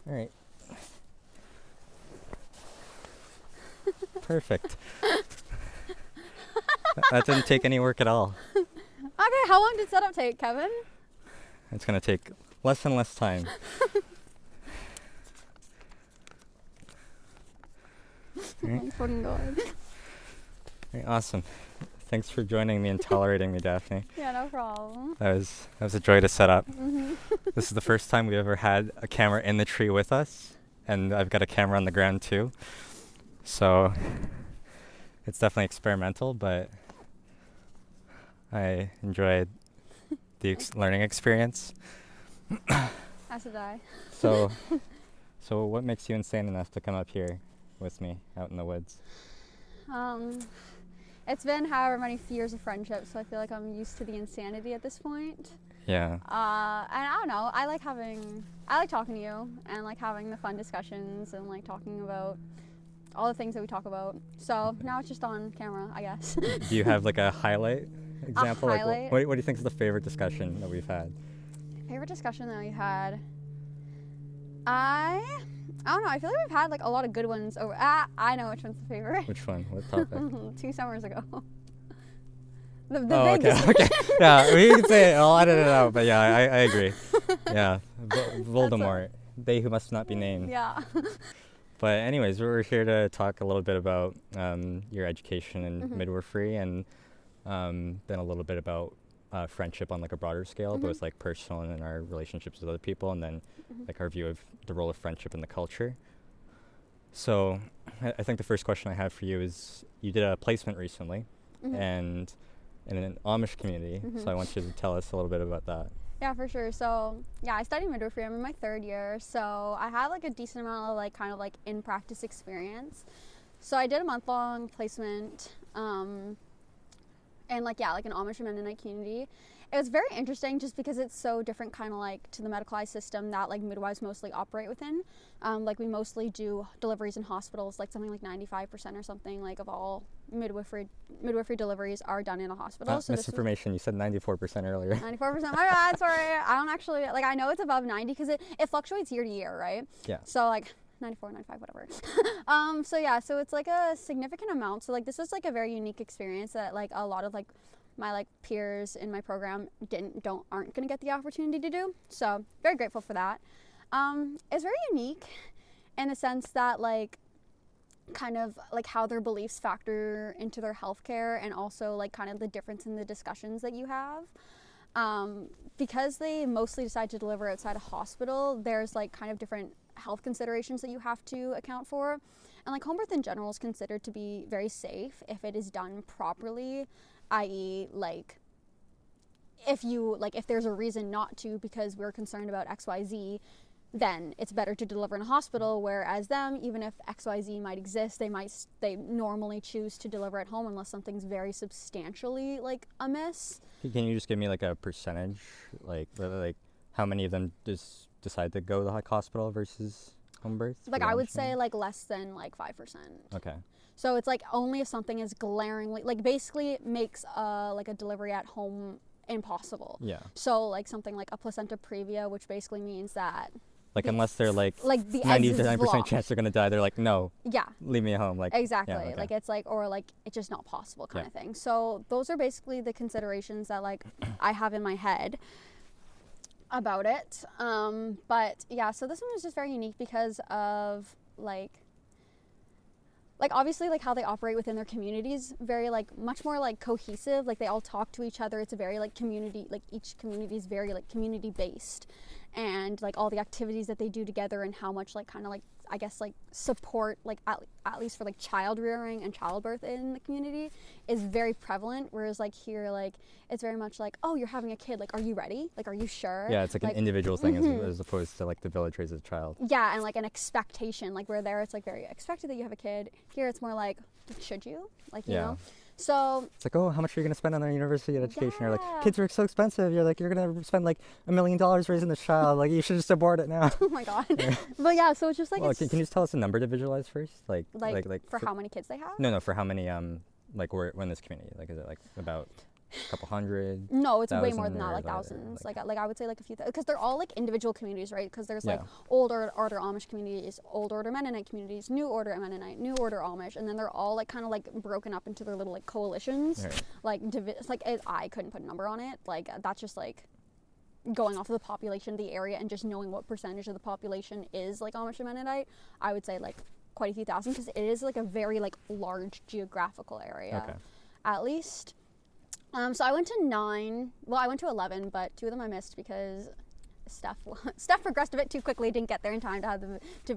All right. Perfect. That didn't take any work at all. Okay, how long did setup take, Kevin? It's going to take less and less time. Oh fucking god. Right, awesome. Thanks for joining me and tolerating me, Daphne. Yeah, no problem. That was a joy to set up. Mm-hmm. This is the first time we ever had a camera in the tree with us, and I've got a camera on the ground too. So it's definitely experimental, but I enjoyed the learning experience. As did I. So what makes you insane enough to come up here with me out in the woods? It's been however many years of friendship, so I feel like I'm used to the insanity at this point. Yeah. And I don't know, I like talking to you and like having the fun discussions and like talking about all the things that we talk about. So now it's just on camera, I guess. Do you have like a highlight example? A highlight? Like, what do you think is the favorite discussion that we've had? Favorite discussion that we had? I don't know. I feel like we've had like a lot of good ones over. I know which one's the favorite. Which one? What topic? 2 summers ago. the Oh, big okay. Yeah, we can say it. I'll edit it out, but yeah, I agree. Yeah, Voldemort. They who must not be named. Yeah. But anyways, we're here to talk a little bit about your education in Mm-hmm. midwifery, and then a little bit about friendship on like a broader scale, Mm-hmm. both like personal and in our relationships with other people, and then like our view of the role of friendship in the culture. So I think the first question I have for you is, you did a placement recently, Mm-hmm. and in an Amish community. Mm-hmm. So I want you to tell us a little bit about that. Yeah, for sure. So yeah, I studied midwifery. I'm in my 3rd year, so I had like a decent amount of like kind of like in practice experience. So I did a month-long placement, and like an Amish and Mennonite community. It was very interesting just because it's so different kind of like to the medicalized system that like midwives mostly operate within. Like we mostly do deliveries in hospitals, like something like 95% or something like of all midwifery deliveries are done in a hospital. So Misinformation, you said 94% earlier. 94%, my bad, sorry. I don't actually, like I know it's above 90 because it fluctuates year to year, right? Yeah. So like 94, 95, whatever. So yeah, so it's like a significant amount. So like this is like a very unique experience that like a lot of like my like peers in my program aren't gonna get the opportunity to do. So very grateful for that. It's very unique in the sense that like kind of like how their beliefs factor into their healthcare, and also like kind of the difference in the discussions that you have. Because they mostly decide to deliver outside a hospital, there's like kind of different health considerations that you have to account for. And like home birth in general is considered to be very safe if it is done properly, i.e. like if there's a reason not to because we're concerned about XYZ, then it's better to deliver in a hospital, whereas them, even if XYZ might exist, they normally choose to deliver at home unless something's very substantially like amiss. Can you just give me like a percentage, like how many of them just decide to go to the hospital versus home birth? Like I would say like less than like 5%. Okay. So it's like only if something is glaringly, like basically makes like a delivery at home impossible. Yeah. So like something like a placenta previa, which basically means that like unless they're like the 99% chance they're gonna die, they're like, no, yeah, leave me at home. Like exactly. Yeah, okay. Like it's like, or like it's just not possible kind of thing. So those are basically the considerations that like I have in my head about it. But yeah, so this one was just very unique because of like obviously like how they operate within their communities, very like much more like cohesive. Like they all talk to each other. It's a very like community, like each community is very like community based, and like all the activities that they do together and how much like kind of like I guess like support like at least for like child rearing and childbirth in the community is very prevalent, whereas like here like it's very much like, oh, you're having a kid, like are you ready, like are you sure? Yeah, it's like an individual thing as opposed to like the village raises a child. Yeah, and like an expectation, like where there it's like very expected that you have a kid. Here it's more like, should you, like you know. So it's like, oh, how much are you going to spend on their university education? Yeah. Or like, kids are so expensive. You're going to spend like $1 million raising this child. Like, you should just abort it now. Oh my god. But yeah, so it's just like, well, can you just tell us a number to visualize first? Like for how many kids they have? No, for how many, like we're in this community. Like, is it like about a couple hundred? No, it's way Thousand more than that, or like thousands. Like I would say like a few, because they're all like individual communities, right? Because there's like Yeah. old order Amish communities, old order Mennonite communities, new order Mennonite, new order Amish, and then they're all like kind of like broken up into their little like coalitions. Right. I couldn't put a number on it. Like that's just like going off of the population of the area and just knowing what percentage of the population is like Amish and Mennonite. I would say like quite a few thousand, because it is like a very like large geographical area. Okay. At least. So I went to 9. Well, I went to 11, but 2 of them I missed because Steph progressed a bit too quickly. Didn't get there in time to have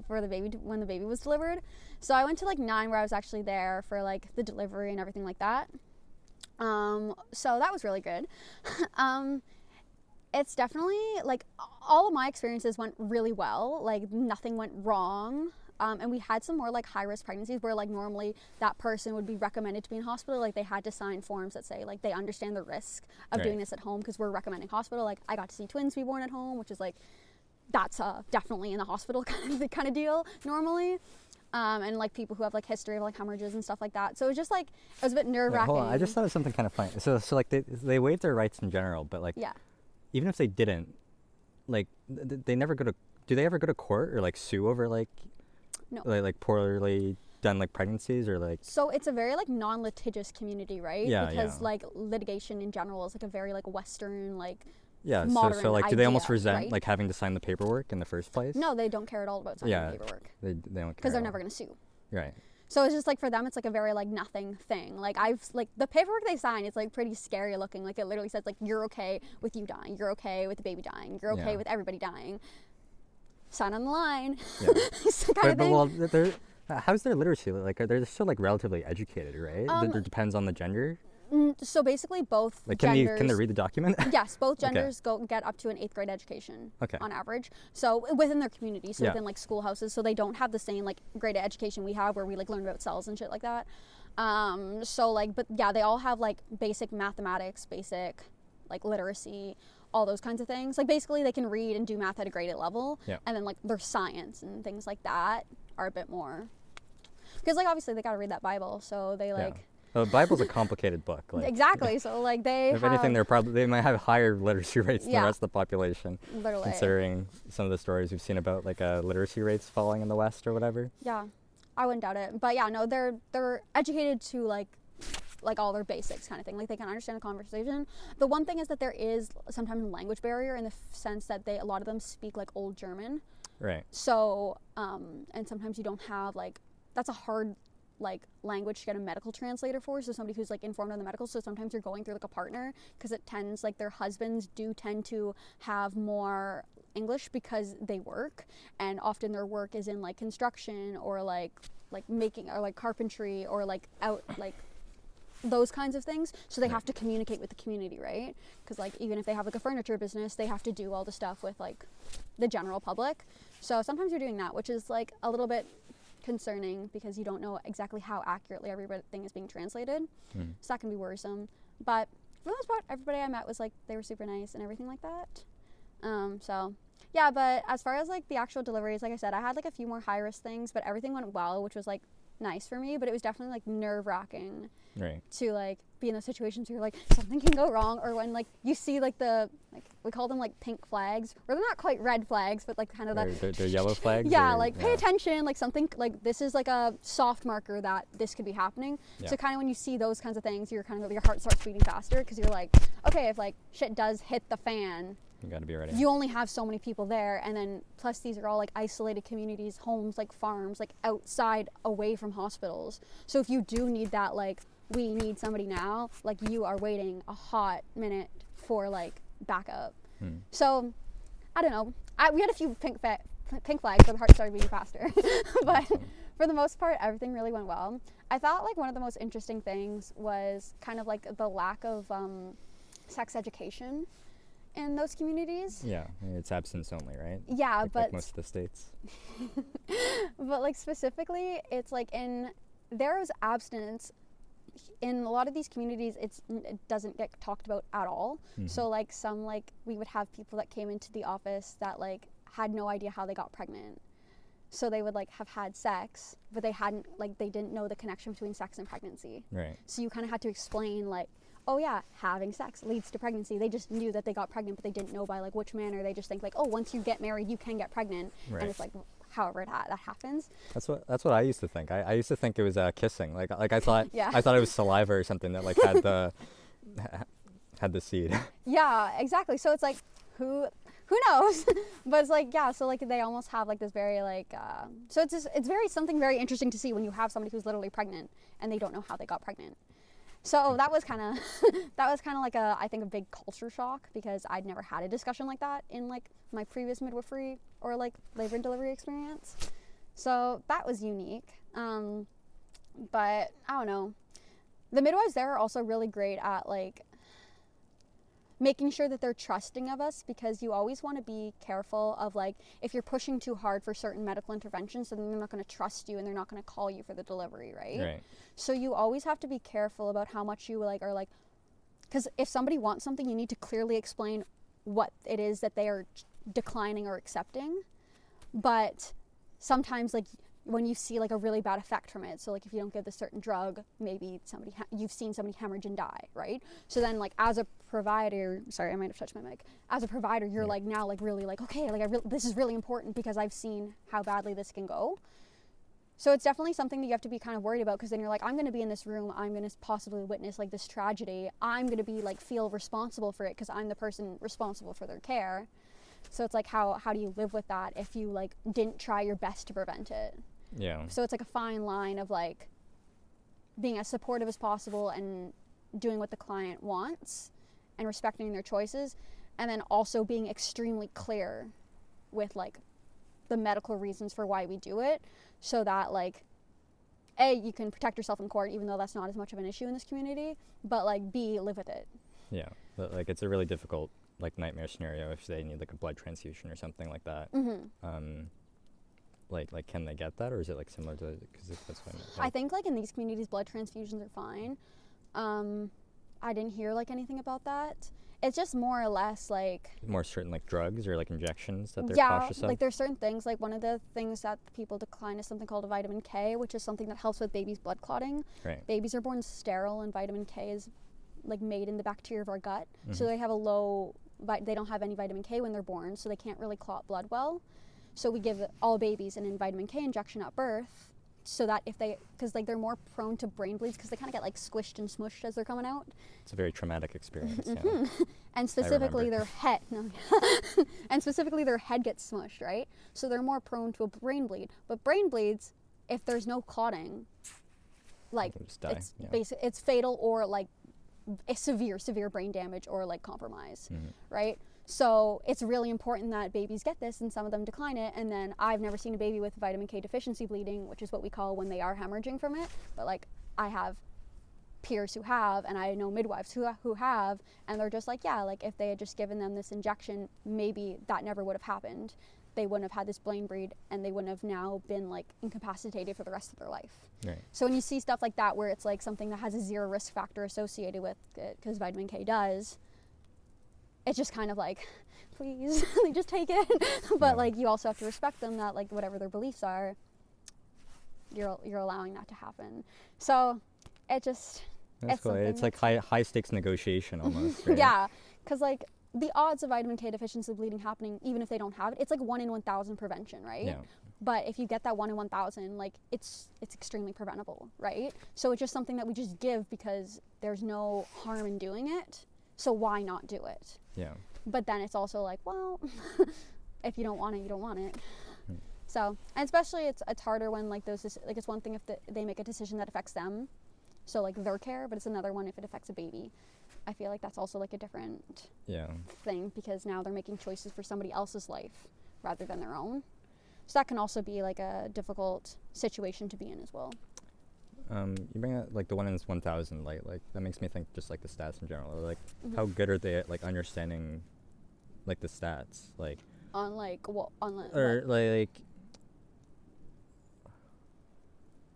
for the baby when the baby was delivered. So I went to like 9, where I was actually there for like the delivery and everything like that. So that was really good. It's definitely like all of my experiences went really well. Like nothing went wrong. And we had some more like high risk pregnancies where like normally that person would be recommended to be in hospital. Like they had to sign forms that say like they understand the risk of doing this at home, because we're recommending hospital. Like I got to see twins be born at home, which is like, that's definitely in the hospital kind of deal normally. And like people who have like history of like hemorrhages and stuff like that. So it was just like, it was a bit nerve wracking. Hold on, I just thought of something kind of funny. So like they waive their rights in general, but like even if they didn't, like they never go to. Do they ever go to court or like sue over like? No. Like poorly done like pregnancies or like. So it's a very like non-litigious community, right? Yeah. Because like litigation in general is like a very like Western like. Yeah. Modern So like, do they almost idea, resent right? like having to sign the paperwork in the first place? No, they don't care at all about signing the paperwork. They don't care. Because they're never gonna sue. Right. So it's just like for them, it's like a very like nothing thing. Like I've like the paperwork they sign, it's like pretty scary looking. Like it literally says like you're okay with you dying, you're okay with the baby dying, you're okay with everybody dying. Sign on the line. Yeah. But well, how's their literacy? Like, they're still like relatively educated, right? It depends on the gender. So basically, both like genders. Can they read the document? Yes, both genders get up to an 8th grade education. On average. So within their community, so within like schoolhouses, so they don't have the same like grade education we have, where we like learn about cells and shit like that. So like, but yeah, they all have like basic mathematics, basic like literacy, all those kinds of things. Like basically they can read and do math at a graded level. And then like their science and things like that are a bit more, because like obviously they got to read that Bible, so they like well, the Bible's a complicated book. Like, exactly. So like if anything, they might have higher literacy rates than the rest of the population. Literally. Considering some of the stories we've seen about like literacy rates falling in the West or whatever. Yeah, I wouldn't doubt it. But yeah, no, they're educated to like all their basics kind of thing. Like they can understand the conversation. The one thing is that there is sometimes a language barrier in the sense that a lot of them speak like Old German. Right. So, and sometimes you don't have like, that's a hard like language to get a medical translator for. So somebody who's like informed on the medical. So sometimes you're going through like a partner, because it tends like their husbands do tend to have more English because they work, and often their work is in like construction or like making or like carpentry or like out like those kinds of things. So they have to communicate with the community, right? Because like even if they have like a furniture business, they have to do all the stuff with like the general public. So sometimes you're doing that, which is like a little bit concerning, because you don't know exactly how accurately everything is being translated. So that can be worrisome. But for the most part, everybody I met was like, they were super nice and everything like that. So yeah, but as far as like the actual deliveries, like I said, I had like a few more high risk things, but everything went well, which was like nice for me. But it was definitely like nerve wracking to like be in those situations where you're like, something can go wrong, or when like you see like we call them like pink flags, or they're not quite red flags, but like kind of they're yellow flags. Yeah, like pay attention, like something like this is like a soft marker that this could be happening. So kind of when you see those kinds of things, your heart starts beating faster, because you're like, okay, if like shit does hit the fan, you gotta be ready. You only have so many people there, and then plus these are all like isolated communities, homes, like farms, like outside, away from hospitals. So if you do need that, like we need somebody now, like you are waiting a hot minute for like backup. So I don't know. We had a few pink flags where the heart started beating faster, but for the most part, everything really went well. I thought like one of the most interesting things was kind of like the lack of sex education in those communities. Yeah, it's abstinence only, right? Yeah, like most of the states. But like specifically, it's like there was abstinence in a lot of these communities. It doesn't get talked about at all. So like we would have people that came into the office that like had no idea how they got pregnant. So they would like have had sex, but they didn't know the connection between sex and pregnancy. Right. So you kind of had to explain like, oh yeah, having sex leads to pregnancy. They just knew that they got pregnant, but they didn't know by like which manner. They just think like, oh, once you get married, you can get pregnant. Right. And it's like, however that happens. That's what I used to think. I used to think it was kissing. Like I thought Yeah. I thought it was saliva or something that like had the had the seed. Yeah, exactly. So it's like, who knows? But it's like, yeah, so like they almost have like this very like, so it's very something very interesting to see when you have somebody who's literally pregnant and they don't know how they got pregnant. So that was kind of like I think a big culture shock, because I'd never had a discussion like that in like my previous midwifery or like labor and delivery experience. So that was unique. But I don't know. The midwives there are also really great at like making sure that they're trusting of us, because you always want to be careful of like, if you're pushing too hard for certain medical interventions, then they're not going to trust you and they're not going to call you for the delivery, right? Right. So you always have to be careful about how much you like are like, because if somebody wants something, you need to clearly explain what it is that they are declining or accepting. But sometimes like when you see like a really bad effect from it, so like if you don't give this certain drug, maybe you've seen somebody hemorrhage and die, right? So then like as a provider, sorry, I might have touched my mic. As a provider, you're like now like really like, okay, like this is really important because I've seen how badly this can go. So it's definitely something that you have to be kind of worried about, because then you're like, I'm going to be in this room, I'm going to possibly witness like this tragedy, I'm going to be like feel responsible for it because I'm the person responsible for their care. So it's like, how do you live with that if you like didn't try your best to prevent it? Yeah. So it's like a fine line of like being as supportive as possible and doing what the client wants and respecting their choices, and then also being extremely clear with like the medical reasons for why we do it, so that like A, you can protect yourself in court, even though that's not as much of an issue in this community, but like B, live with it. Yeah. But, like it's a really difficult like nightmare scenario if they need like a blood transfusion or something like that. Mm-hmm. Like can they get that, or is it like similar to, because that's what I think like in these communities blood transfusions are fine. I didn't hear like anything about that. It's just more or less like more certain like drugs or like injections that they're yeah, cautious of. like there's certain things, like one of the things that people decline is something called a vitamin K, which is something that helps with babies' blood clotting. Right. Babies are born sterile, and vitamin K is like made in the bacteria of our gut, so they have they don't have any vitamin K when they're born, so they can't really clot blood well. So we give all babies an vitamin K injection at birth, so that because like they're more prone to brain bleeds, because they kind of get like squished and smushed as they're coming out. It's a very traumatic experience. Mm-hmm. Yeah. And specifically their head, and specifically their head gets smushed, right? So they're more prone to a brain bleed. But brain bleeds, if there's no clotting, like Just die. it's fatal, or like a severe brain damage or like compromise, right? So it's really important that babies get this, and some of them decline it. And then I've never seen a baby with vitamin K deficiency bleeding, which is what we call when they are hemorrhaging from it. But like I have peers who have, and I know midwives who have, and they're just like, yeah, like if they had just given them this injection, maybe that never would have happened. They wouldn't have had this brain bleed, and they wouldn't have now been like incapacitated for the rest of their life. Right. So when you see stuff like that, where it's like something that has a zero risk factor associated with it, because vitamin K does, it's just kind of like, please, like just take it. But like you also have to respect them, that like whatever their beliefs are, you're allowing that to happen. So it just That's cool. It's like high stakes negotiation almost. Right? Yeah, because like the odds of vitamin K deficiency bleeding happening, even if they don't have it, it's like 1 in 1,000 prevention, right? Yeah. But if you get that 1 in 1,000, like it's extremely preventable, right? So it's just something that we just give because there's no harm in doing it. So why not do it? Yeah. But then it's also like, well, if you don't want it, you don't want it. So, and especially it's harder when like like it's one thing if they make a decision that affects them, so like their care, but it's another one if it affects a baby. I feel like that's also like a different thing, because now they're making choices for somebody else's life rather than their own. So that can also be like a difficult situation to be in as well. You bring up like the 1 in 1,000, like that makes me think just like the stats in general. Like how good are they at like understanding like the stats, like on like what or like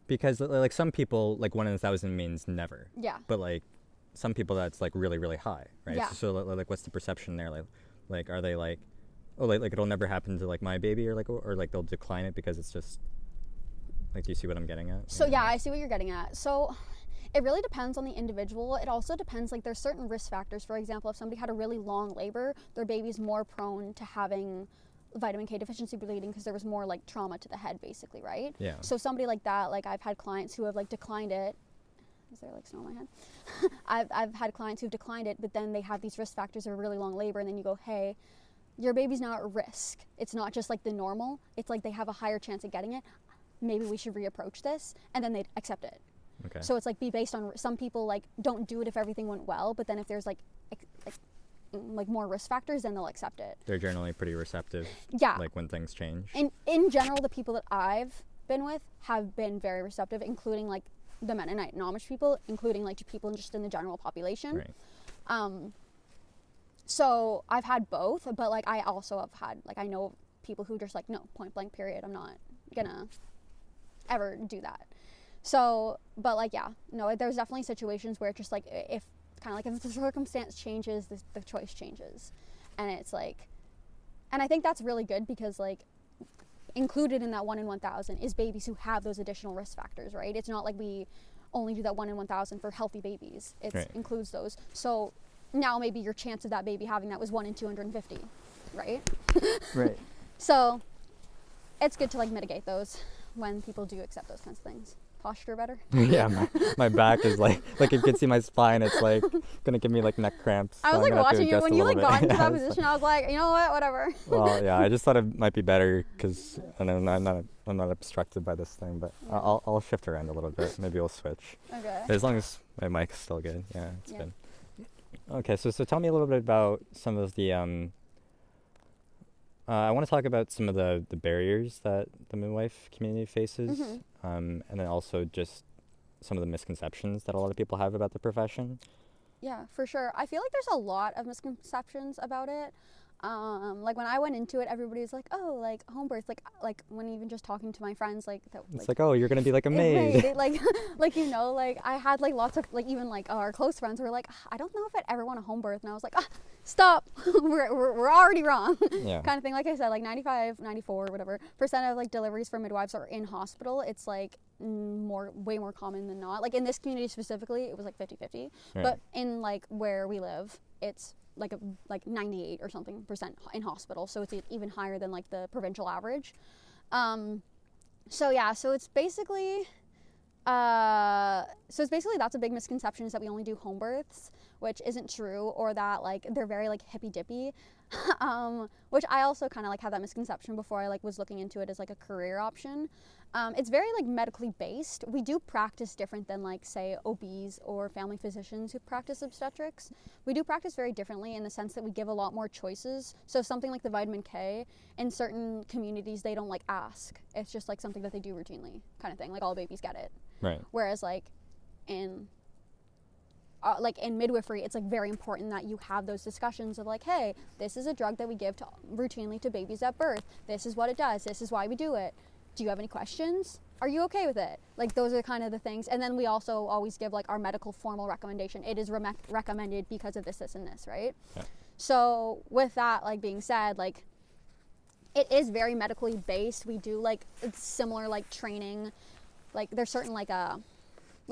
because like some people like 1 in 1,000 means never. Yeah. But like some people that's like really really high, right? Yeah. So like what's the perception there? Like are they like, oh like it'll never happen to like my baby, or like they'll decline it because it's just like, do you see what I'm getting at? So yeah, I see what you're getting at. So It really depends on the individual. It also depends, like there's certain risk factors. For example, if somebody had a really long labor, their baby's more prone to having vitamin K deficiency bleeding because there was more like trauma to the head, basically, right? Yeah. So somebody like that, like I've had clients who have like declined it. Is there like snow on my head? I've had clients who've declined it, but then they have these risk factors of a really long labor, and then you go, hey, your baby's now at risk. It's not just like the normal. It's like they have a higher chance of getting it. Maybe we should reapproach this, and then they'd accept it. Okay. So it's like be based on, some people like don't do it if everything went well, but then if there's like more risk factors, then they'll accept it. They're generally pretty receptive. Yeah. Like when things change. And in general, the people that I've been with have been very receptive, including like the Mennonite and Amish people, including like people just in the general population. Right. So I've had both, but like I also have had, like I know people who just like, no, point blank period, I'm not gonna ever do that. So, but like, yeah, no, there's definitely situations where it's just like, if kind of like if the circumstance changes, the choice changes. And it's like, and I think that's really good because like included in that 1 in 1,000 is babies who have those additional risk factors, right? It's not like we only do that 1 in 1,000 for healthy babies. It right. includes those. So now maybe your chance of that baby having that was 1 in 250, right? Right. So it's good to like mitigate those when people do accept those kinds of things. Posture better? Yeah, my back is like you can see my spine, it's like gonna give me like neck cramps. I was like watching you when you like got into that position. Like, I was like, you know what, whatever. well, yeah, I just thought it might be better because I'm not obstructed by this thing, but yeah. I'll shift around a little bit. Maybe we'll switch. Okay. As long as my mic's still good. Yeah, it's good. Okay, so tell me a little bit about some of the I want to talk about some of the barriers that the midwife community faces, and then also just some of the misconceptions that a lot of people have about the profession. Yeah, for sure. I feel like there's a lot of misconceptions about it. Like when I went into it, everybody's like, oh, like home birth, like when even just talking to my friends, like that, it's like, oh, you're gonna be like a maid. Right, like you know, like I had like lots of like even like our close friends were like, I don't know if I'd ever want a home birth, and I was like, stop, we're already wrong. Yeah. Kind of thing. Like I said, like 95, 94, whatever % of like deliveries for midwives are in hospital. It's like way more common than not. Like in this community specifically, it was like 50-50, right. But in like where we live, it's like 98 or something % in hospital, so it's even higher than like the provincial average. So it's basically that's a big misconception, is that we only do home births, which isn't true, or that like they're very like hippy dippy, which I also kind of like had that misconception before I like was looking into it as like a career option. It's very like medically based. We do practice different than like say OBs or family physicians who practice obstetrics. We do practice very differently in the sense that we give a lot more choices. So something like the vitamin K, in certain communities they don't like ask. It's just like something that they do routinely, kind of thing. Like all babies get it. Right. Whereas like in midwifery, it's like very important that you have those discussions of like, hey, this is a drug that we give routinely to babies at birth. This is what it does. This is why we do it. Do you have any questions? Are you okay with it? Like those are kind of the things. And then we also always give like our medical formal recommendation. It is recommended because of this, this, and this, right? Yeah. So with that like being said, like it is very medically based. We do like similar like training. Like there's certain like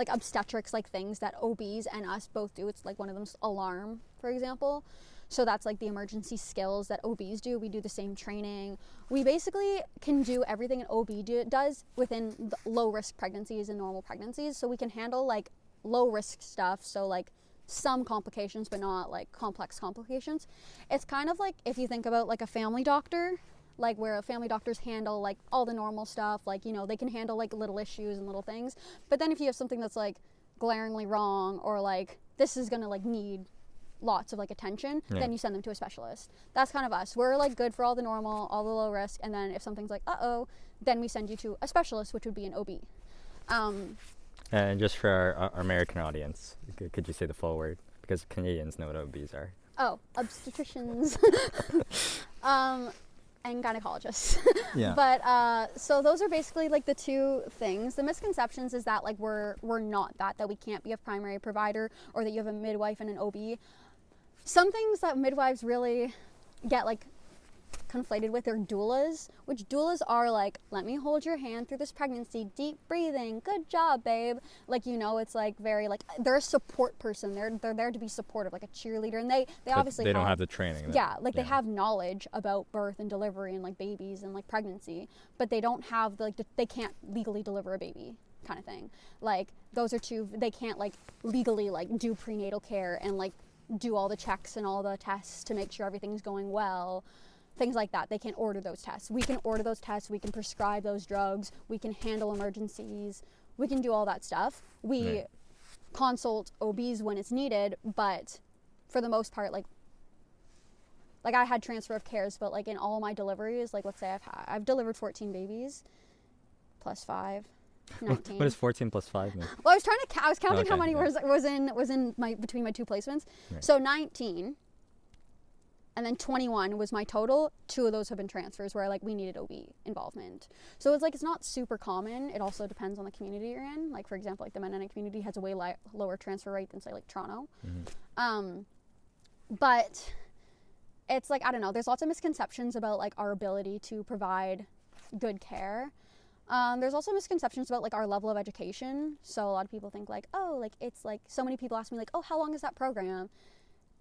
obstetrics like things that OBs and us both do. It's like one of them's alarm, for example. So that's like the emergency skills that OBs do. We do the same training. We basically can do everything an OB does within low risk pregnancies and normal pregnancies. So we can handle like low risk stuff. So like some complications, but not like complex complications. It's kind of like if you think about like a family doctor, like where family doctors handle like all the normal stuff, like, you know, they can handle like little issues and little things. But then if you have something that's like glaringly wrong, or like this is gonna like need lots of like attention, then you send them to a specialist. That's kind of us. We're like good for all the normal, all the low risk, and then if something's like then we send you to a specialist, which would be an OB. And just for our American audience, could you say the full word, because Canadians know what OBs are? Oh, obstetricians and gynecologists. Yeah. But so those are basically like the two things. The misconceptions is that like we're not that we can't be a primary provider, or that you have a midwife and an OB. Some things that midwives really get like conflated with are doulas, which doulas are like, let me hold your hand through this pregnancy, deep breathing, good job, babe. Like, you know, it's like very like, they're a support person. They're there to be supportive, like a cheerleader. And they obviously they don't have the training. They have knowledge about birth and delivery and like babies and like pregnancy, but they don't have the, like, they can't legally deliver a baby kind of thing. Like, those are two, they can't like legally like do prenatal care and like do all the checks and all the tests to make sure everything's going well, things like that. They can't order those tests. We can order those tests, we can prescribe those drugs, we can handle emergencies, we can do all that stuff. We consult OBs when it's needed, but for the most part, like I had transfer of cares, but like in all my deliveries, like let's say I've delivered 14 babies plus 5. 19. What does 14 plus 5 mean? Well, I was counting how many was in my between my two placements. Right. So 19, and then 21 was my total. 2 of those have been transfers where like we needed OB involvement. So it's like it's not super common. It also depends on the community you're in. Like for example, like the Mennonite community has a way lower transfer rate than say like Toronto. Mm-hmm. But it's like, I don't know. There's lots of misconceptions about like our ability to provide good care. There's also misconceptions about like our level of education. So a lot of people think like, oh, like it's like, so many people ask me like, oh, how long is that program?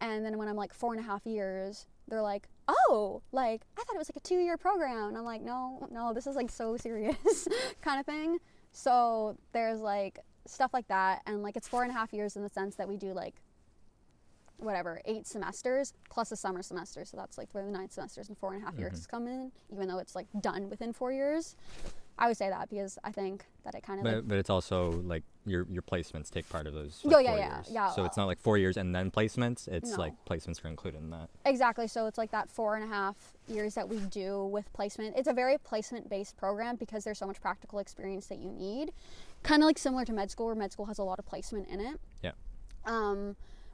And then when I'm like 4.5 years, they're like, oh, like I thought it was like a 2-year program. And I'm like, no, this is like so serious kind of thing. So there's like stuff like that. And like it's 4.5 years in the sense that we do like whatever, 8 semesters plus a summer semester. So that's like where the 9 semesters and 4.5 years come in, even though it's like done within 4 years. I would say that because I think that it kind of but it's also like your placements take part of those like, 4 years. Yeah. So it's not like 4 years and then placements. It's like placements are included in that. Exactly. So it's like that 4.5 years that we do with placement. It's a very placement based program because there's so much practical experience that you need. Kind of like similar to med school, where med school has a lot of placement in it. Yeah.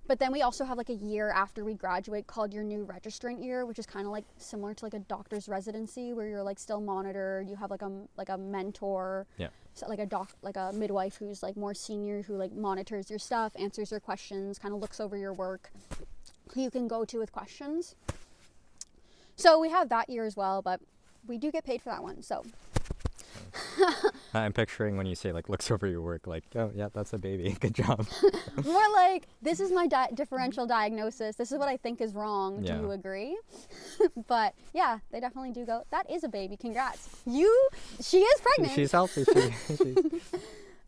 But then we also have like a year after we graduate called your new registrant year, which is kind of like similar to like a doctor's residency where you're like still monitored. You have like a mentor, so like a midwife who's like more senior, who like monitors your stuff, answers your questions, kind of looks over your work, who you can go to with questions. So we have that year as well, but we do get paid for that one. So I'm picturing when you say like looks over your work, like, oh yeah, that's a baby, good job. More like, this is my differential diagnosis, this is what I think is wrong, do you agree? But yeah, they definitely do go, that is a baby, congrats, she is pregnant, she's healthy, you did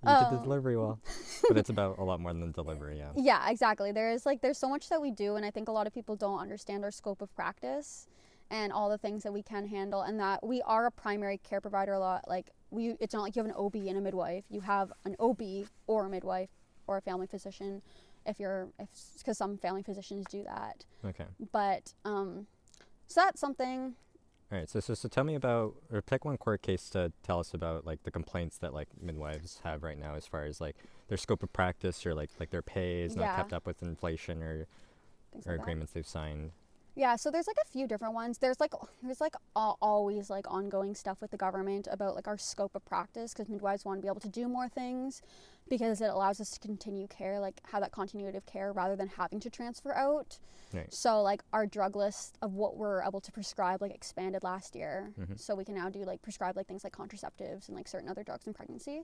the delivery well. But it's about a lot more than delivery. Yeah, exactly. There's so much that we do, and I think a lot of people don't understand our scope of practice and all the things that we can handle, and that we are a primary care provider a lot. Like it's not like you have an OB and a midwife. You have an OB or a midwife or a family physician, because some family physicians do that. Okay. But so that's something. All right. So tell me about, or pick one court case to tell us about like the complaints that like midwives have right now as far as like their scope of practice or like their pay is not kept up with inflation or agreements they've signed. Yeah, so there's like a few different ones. There's always like ongoing stuff with the government about like our scope of practice, because midwives want to be able to do more things because it allows us to continue care, like have that continuity of care rather than having to transfer out. Right. So like our drug list of what we're able to prescribe like expanded last year. Mm-hmm. So we can now do like prescribe like things like contraceptives and like certain other drugs in pregnancy.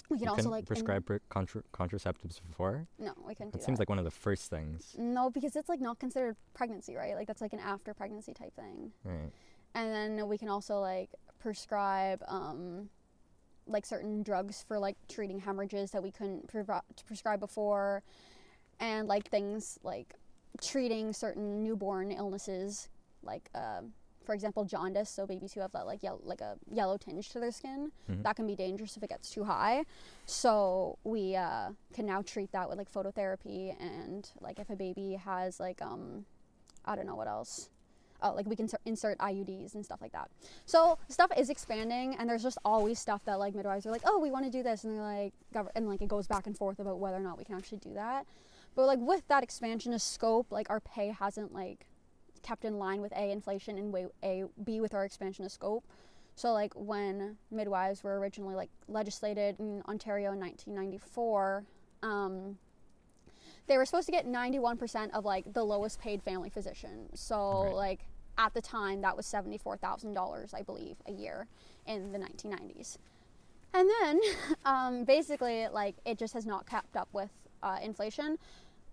We can also like prescribe contraceptives before? No, we couldn't do that. It seems like one of the first things. No, because it's like not considered pregnancy, right? Like that's like an after pregnancy type thing. Right. And then we can also like prescribe like certain drugs for like treating hemorrhages that we couldn't prescribe before, and like things like treating certain newborn illnesses, like for example, jaundice, so babies who have that like a yellow tinge to their skin, that can be dangerous if it gets too high. So we can now treat that with like phototherapy, and like if a baby has like I don't know what else. Oh, like we can insert IUDs and stuff like that. So stuff is expanding, and there's just always stuff that like midwives are like, oh, we want to do this, and they're like, and like it goes back and forth about whether or not we can actually do that. But like with that expansion of scope, like our pay hasn't like kept in line with inflation, and B with our expansion of scope. So like when midwives were originally like legislated in Ontario in 1994, they were supposed to get 91% of like the lowest paid family physician. So like at the time that was $74,000, I believe, a year in the 1990s. And then basically, like, it just has not kept up with inflation.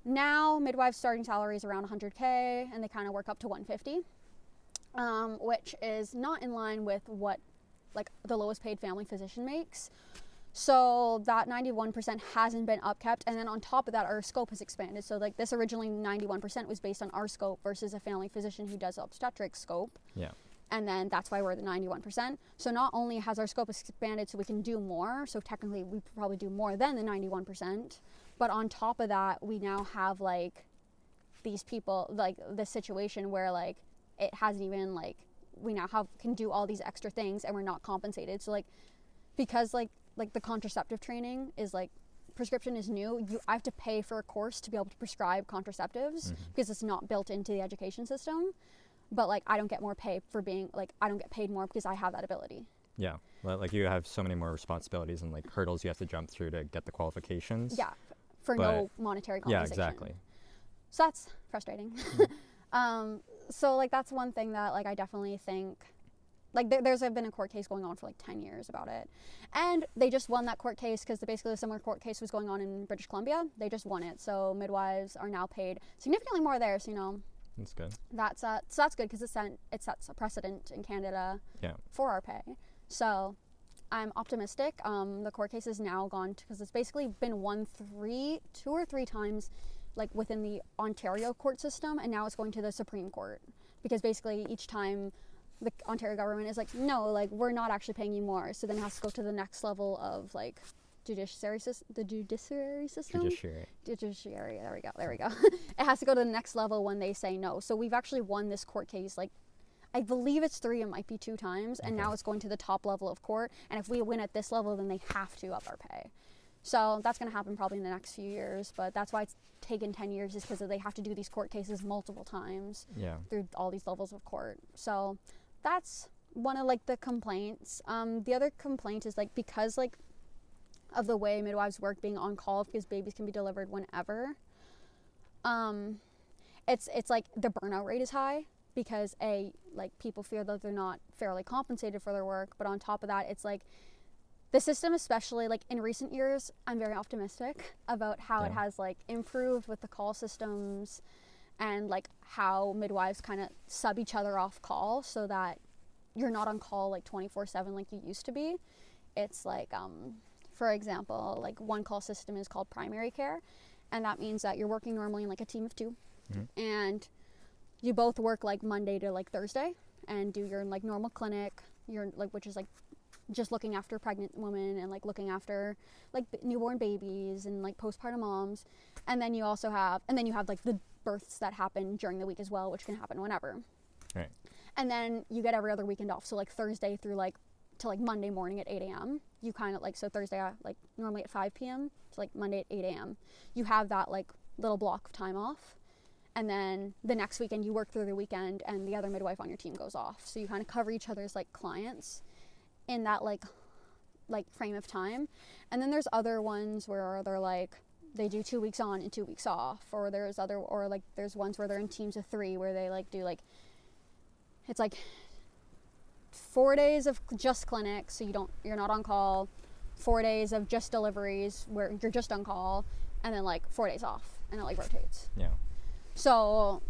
Now midwives starting salary is around 100K, and they kind of work up to 150, which is not in line with what like the lowest paid family physician makes. So that 91% hasn't been upkept, and then on top of that, our scope has expanded. So like this originally 91% was based on our scope versus a family physician who does obstetrics scope. Yeah. And then that's why we're the 91%. So not only has our scope expanded so we can do more, so technically we probably do more than the 91%, but on top of that, we now have like these people, like this situation where like it hasn't even like, we now can do all these extra things and we're not compensated. So like, because like the contraceptive training is like, prescription is new, I have to pay for a course to be able to prescribe contraceptives because it's not built into the education system. But like I don't get more pay for being like, I don't get paid more because I have that ability. Yeah, like you have so many more responsibilities and like hurdles you have to jump through to get the qualifications. Yeah, for no monetary compensation. Yeah, exactly. So that's frustrating. So like that's one thing that like I definitely think, like there's been a court case going on for like 10 years about it, and they just won that court case because basically a similar court case was going on in British Columbia. They just won it, so midwives are now paid significantly more there. So you know. That's good. So that's good because it sets a precedent in Canada for our pay. So I'm optimistic. The court case is now gone because it's basically been won two or three times, like within the Ontario court system, and now it's going to the Supreme Court because basically each time the Ontario government is like, no, like we're not actually paying you more. So then it has to go to the next level of like judiciary system. There we go. It has to go to the next level when they say no. So we've actually won this court case, like I believe it's 3, it might be 2 times, and now it's going to the top level of court, and if we win at this level then they have to up our pay. So that's going to happen probably in the next few years, but that's why it's taken 10 years is because they have to do these court cases multiple times through all these levels of court. So that's one of like the complaints. The other complaint is like because like of the way midwives work being on call because babies can be delivered whenever. It's like the burnout rate is high because like people feel that they're not fairly compensated for their work, but on top of that, it's like the system, especially like in recent years, I'm very optimistic about how it has like improved with the call systems and like how midwives kind of sub each other off call so that you're not on call like 24/7 like you used to be. It's like for example, like one call system is called primary care, and that means that you're working normally in like a team of 2, and you both work like Monday to like Thursday and do your like normal clinic, which is like just looking after pregnant women and like looking after like newborn babies and like postpartum moms, and then you have like the births that happen during the week as well, which can happen whenever. Right. And then you get every other weekend off, so like Thursday through like to like Monday morning at 8 a.m. You kind of like, so Thursday like normally at 5 p.m. to like Monday at 8 a.m. You have that like little block of time off, and then the next weekend you work through the weekend and the other midwife on your team goes off, so you kind of cover each other's like clients in that like frame of time. And then there's other ones where they're like they do 2 weeks on and 2 weeks off, or there's ones where they're in teams of 3 where they like do like, it's like 4 days of just clinics, so you're not on call, 4 days of just deliveries where you're just on call, and then like 4 days off, and it like rotates. Yeah. So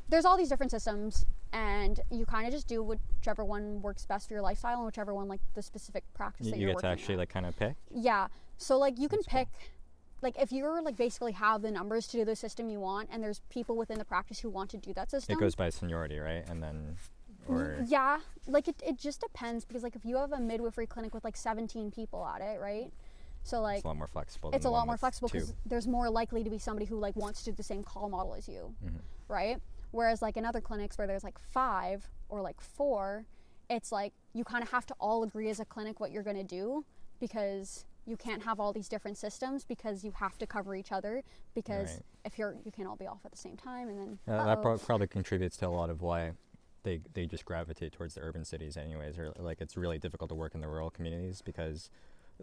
there's all these different systems, and you kind of just do whichever one works best for your lifestyle and whichever one like the specific practice that you're working You get to actually like kind of pick? Yeah. So like you can pick, like if you're like basically have the numbers to do the system you want, and there's people within the practice who want to do that system. It goes by seniority, right? And then yeah, like it just depends, because like if you have a midwifery clinic with like 17 people at it, right? So like it's a lot more flexible. It's a lot more flexible because there's more likely to be somebody who like wants to do the same call model as you, right? Whereas like in other clinics where there's like 5 or like 4, it's like you kind of have to all agree as a clinic what you're going to do, because you can't have all these different systems because you have to cover each other, because if you can't all be off at the same time, and then that probably contributes to a lot of why they just gravitate towards the urban cities anyways, or like it's really difficult to work in the rural communities because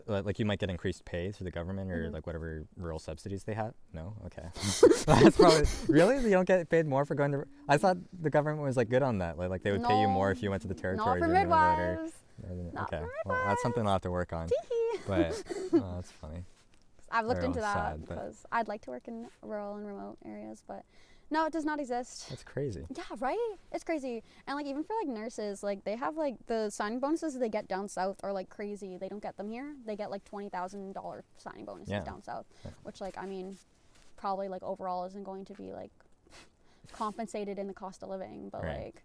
like you might get increased pay through the government or like whatever rural subsidies they have? No? Okay. That's probably, really? You don't get paid more for going to, I thought the government was like good on that. Like they would pay you more if you went to the territories. Not for midwives. Okay. Well, that's something I'll have to work on. But, that's funny. I've looked into that because I'd like to work in rural and remote areas, but no, it does not exist. That's crazy. Yeah, right? It's crazy. And like even for like nurses, like they have like the signing bonuses they get down south are like crazy. They don't get them here. They get like $20,000 signing bonuses down south, which like, I mean, probably like overall isn't going to be like compensated in the cost of living, but like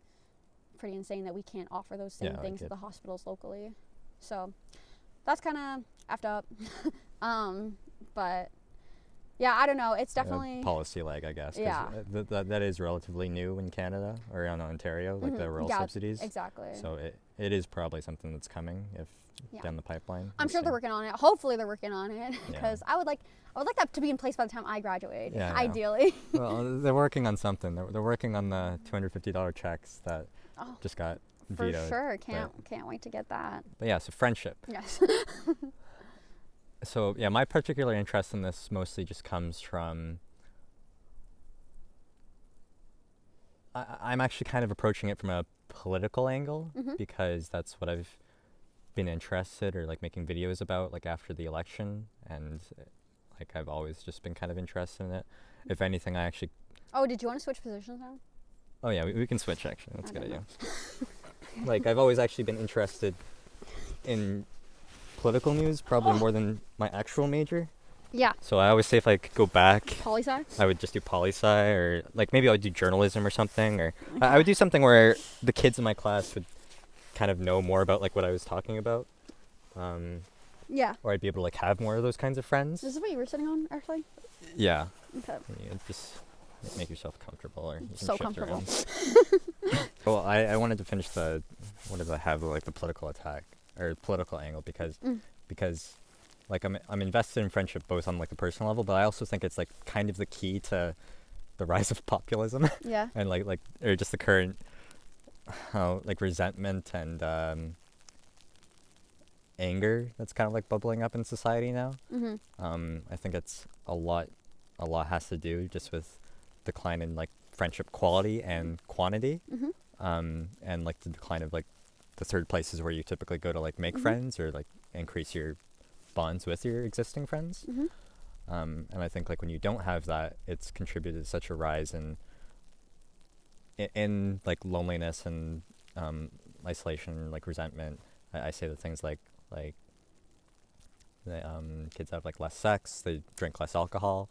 pretty insane that we can't offer those same things at the hospitals locally. So that's kind of effed up. But yeah, I don't know. It's definitely policy lag, I guess. That is relatively new in Canada or in Ontario, like the rural subsidies. Exactly. So it is probably something that's coming down the pipeline. I'm sure they're working on it. Hopefully they're working on it because I would like that to be in place by the time I graduate. Yeah, ideally. Well, they're working on something. They're working on the $250 checks that just got vetoed. For sure. Can't wait to get that. But yeah, so friendship. Yes. So yeah, my particular interest in this mostly just comes from I'm actually kind of approaching it from a political angle because that's what I've been interested or like making videos about like after the election, and like I've always just been kind of interested in it. If anything, I actually... Oh, did you want to switch positions now? Oh yeah, we can switch actually. That's a good idea. Like I've always actually been interested in political news, probably more than my actual major. Yeah. So I always say if I could go back, poli-sci? I would just do poli-sci, or like maybe I would do journalism or something, or I would do something where the kids in my class would kind of know more about like what I was talking about. Yeah. Or I'd be able to like have more of those kinds of friends. This is what you were sitting on, actually? Yeah. Okay. You just make yourself comfortable, or you can so shift comfortable. Well, I wanted to finish the political attack or political angle because like I'm invested in friendship both on like a personal level, but I also think it's like kind of the key to the rise of populism. Yeah. And like or just the current like resentment and anger that's kind of like bubbling up in society now. I think it's a lot has to do just with decline in like friendship quality and quantity, and like the decline of like the third places where you typically go to like make friends or like increase your bonds with your existing friends. And I think like when you don't have that, it's contributed to such a rise in like loneliness and isolation, like resentment. I say that things like kids have like less sex, they drink less alcohol,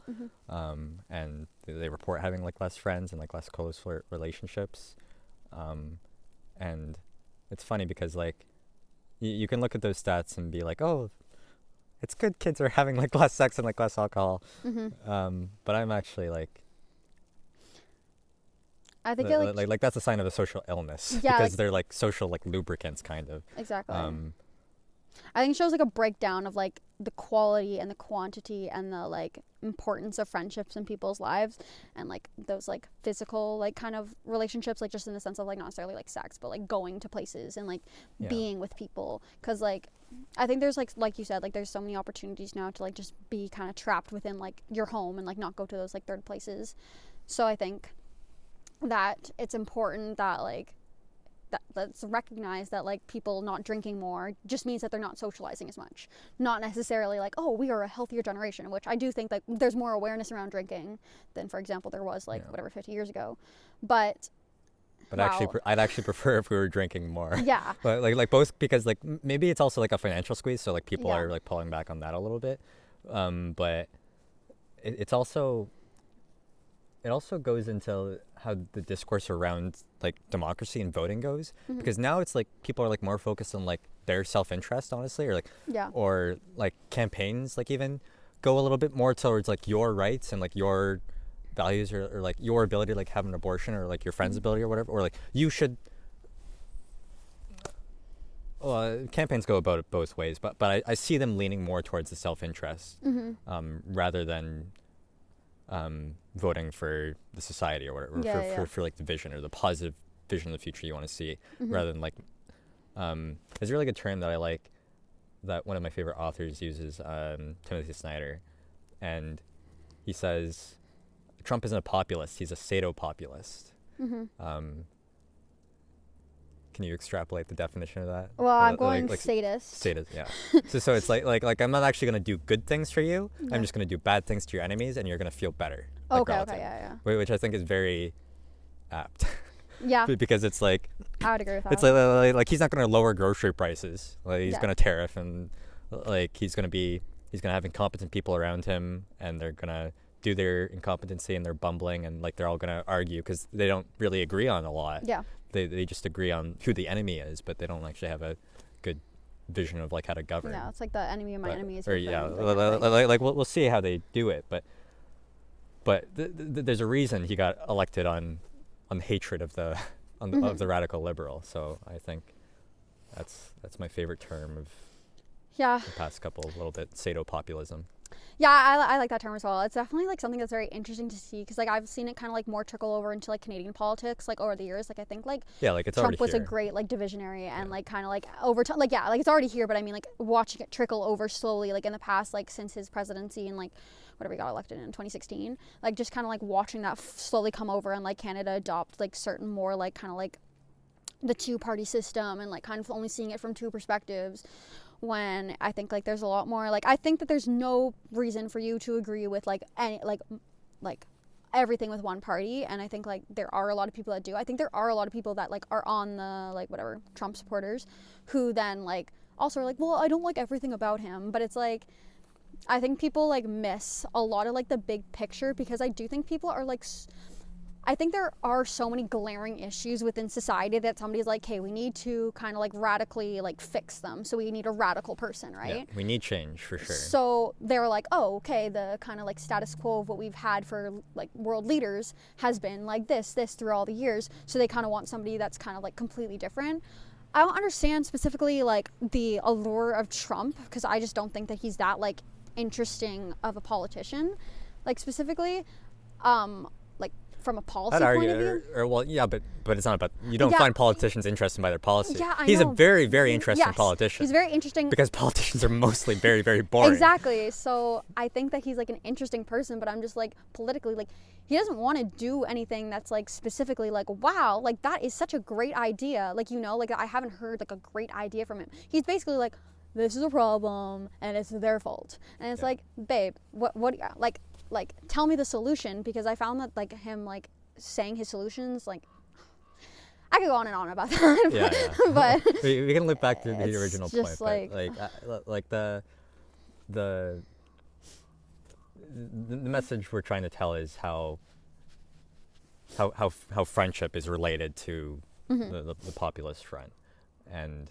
and they report having like less friends and like less close relationships. And it's funny because like you can look at those stats and be like, oh, it's good kids are having like less sex and like less alcohol. But I'm actually like, I think like that's a sign of a social illness, because they're like social like lubricants kind of. Exactly. I think it shows like a breakdown of like the quality and the quantity and the like importance of friendships in people's lives, and like those like physical like kind of relationships, like just in the sense of like not necessarily like sex, but like going to places and like being with people. Because like I think there's like you said, like there's so many opportunities now to like just be kind of trapped within like your home and like not go to those like third places. So I think that it's important that like that's recognized that like people not drinking more just means that they're not socializing as much, not necessarily like, oh, we are a healthier generation, which I do think that there's more awareness around drinking than, for example, there was like 50 years ago. But actually I'd actually prefer if we were drinking more. Yeah. But like both, because like maybe it's also like a financial squeeze, so like people are like pulling back on that a little bit, but it also goes into how the discourse around like democracy and voting goes, because now it's like people are like more focused on like their self-interest, honestly, or like or like campaigns like even go a little bit more towards like your rights and like your values, or like your ability to like have an abortion, or like your friend's ability or whatever, or like you should. Campaigns go about it both ways, but I see them leaning more towards the self-interest, rather than voting for the society or whatever, for like the vision or the positive vision of the future you want to see, rather than like there's a really good term that I like that one of my favorite authors uses, Timothy Snyder, and he says Trump isn't a populist; he's a pseudo-populist. Can you extrapolate the definition of that? Well, I'm going sadist. Sadist, yeah. so it's like I'm not actually gonna do good things for you. Yeah. I'm just gonna do bad things to your enemies, and you're gonna feel better. Okay, yeah. Which I think is very apt. Yeah. Because it's like, I would agree with that. It's like he's not gonna lower grocery prices. Like he's gonna tariff, and like he's gonna have incompetent people around him, and they're gonna do their incompetency and their bumbling, and like they're all gonna argue because they don't really agree on a lot. Yeah. They just agree on who the enemy is, but they don't actually have a good vision of like how to govern. Yeah, it's like the enemy of my enemy is or your friend. Like we'll see how they do it, but there's a reason he got elected on hatred of the of the radical liberal. So I think that's my favorite term of the past couple, a little bit pseudo-populism. Yeah, I like that term as well. It's definitely like something that's very interesting to see, because like I've seen it kind of like more trickle over into like Canadian politics like over the years. Like I think like it's Trump was here. a great like divisionary, and like kind of like over time, like like it's already here, but I mean like watching it trickle over slowly like in the past, like since his presidency and like whatever he got elected in 2016, like just kind of like watching that slowly come over, and like Canada adopt like certain more like kind of like the two-party system, and like kind of only seeing it from two perspectives, when I think like there's a lot more like I think that there's no reason for you to agree with like any like everything with one party, and I think like there are a lot of people that do. I think there are a lot of people that like are on the like whatever Trump supporters who then like also are like, well, I don't like everything about him, but it's like I think people like miss a lot of like the big picture, because I do think people are like I think there are so many glaring issues within society that somebody's like, hey, we need to kind of like radically like fix them. So we need a radical person, right? Yeah, we need change for sure. So they were like, oh, okay, the kind of like status quo of what we've had for like world leaders has been like this through all the years. So they kind of want somebody that's kind of like completely different. I don't understand specifically like the allure of Trump, because I just don't think that he's that like interesting of a politician, like specifically. Like from a policy point of view. But it's not about, you don't find politicians interested by their policy. Yeah, he's a very, very interesting politician. He's very interesting. Because politicians are mostly very, very boring. Exactly. So I think that he's like an interesting person, but I'm just like politically, like he doesn't want to do anything that's like specifically like, wow, like that is such a great idea. Like, you know, like I haven't heard like a great idea from him. He's basically like, this is a problem and it's their fault. And it's like, babe, what like tell me the solution, because I found that like him like saying his solutions, like I could go on and on about that. But we can look back to the original point. Like, like the message we're trying to tell is how friendship is related to the populist front, and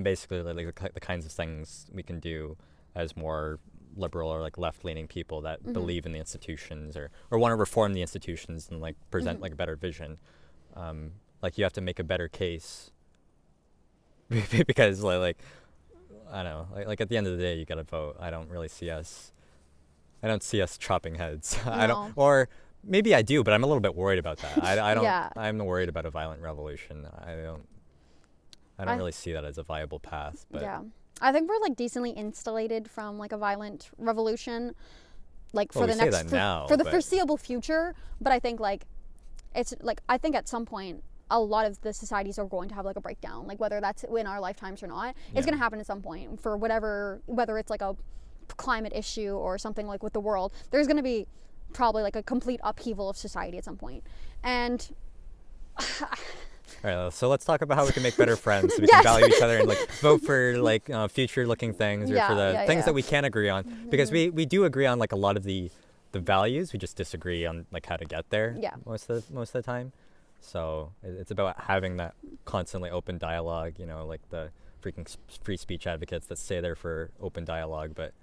basically like the kinds of things we can do as more liberal or like left-leaning people that believe in the institutions or want to reform the institutions and like present like a better vision. Like you have to make a better case because like I don't know, like at the end of the day you got to vote. I don't see us chopping heads. No. I don't, or maybe I do, but I'm a little bit worried about that. I don't. Yeah. I'm worried about a violent revolution. I don't really see that as a viable path. But yeah. I think we're like decently insulated from like a violent revolution, like for the next for the foreseeable future. But I think like it's like I think at some point a lot of the societies are going to have like a breakdown, like whether that's in our lifetimes or not. It's going to happen at some point for whatever, whether it's like a climate issue or something like with the world. There's going to be probably like a complete upheaval of society at some point. And all right, so let's talk about how we can make better friends so we can value each other and like vote for like future-looking things or for the things that we can agree on, because we do agree on like a lot of the values. We just disagree on like how to get there most of the time. So it's about having that constantly open dialogue, you know, like the freaking free speech advocates that say they're for open dialogue, but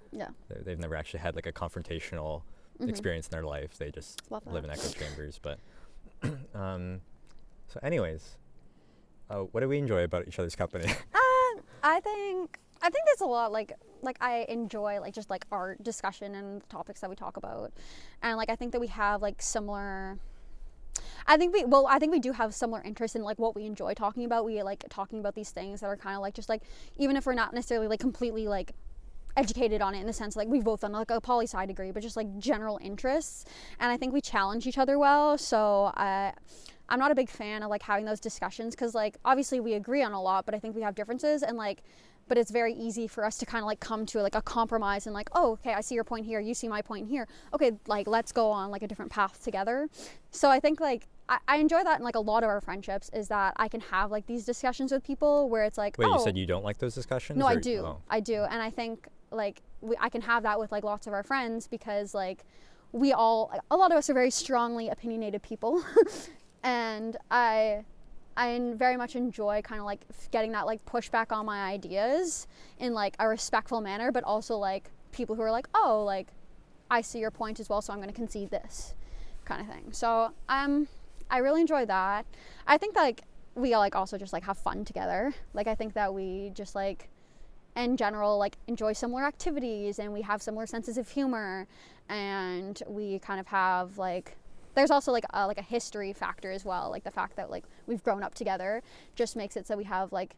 they've never actually had like a confrontational experience in their life. They just live in echo chambers. But so anyways, what do we enjoy about each other's company? I think there's a lot like I enjoy like just like our discussion and the topics that we talk about, and like I think that we have like similar. I think we do have similar interests in like what we enjoy talking about. We like talking about these things that are kind of like just like, even if we're not necessarily like completely like educated on it in the sense like we've both done like a poli-sci degree, but just like general interests, and I think we challenge each other well. So I'm not a big fan of like having those discussions, because like obviously we agree on a lot, but I think we have differences, and like, but it's very easy for us to kind of like come to like a compromise and like, oh, okay, I see your point here, you see my point here, okay, like let's go on like a different path together. So I think like I enjoy that in like a lot of our friendships, is that I can have like these discussions with people where it's like, wait, you said you don't like those discussions? No, I do. I do. And I think like I can have that with like lots of our friends, because like a lot of us are very strongly opinionated people. And I very much enjoy kind of like getting that like pushback on my ideas in like a respectful manner, but also like people who are like, oh, like I see your point as well, so I'm going to concede this kind of thing. So I really enjoy that. I think that like we like also just like have fun together. Like I think that we just like in general like enjoy similar activities, and we have similar senses of humor, and we kind of have like, there's also like a history factor as well. Like the fact that like we've grown up together just makes it so we have like,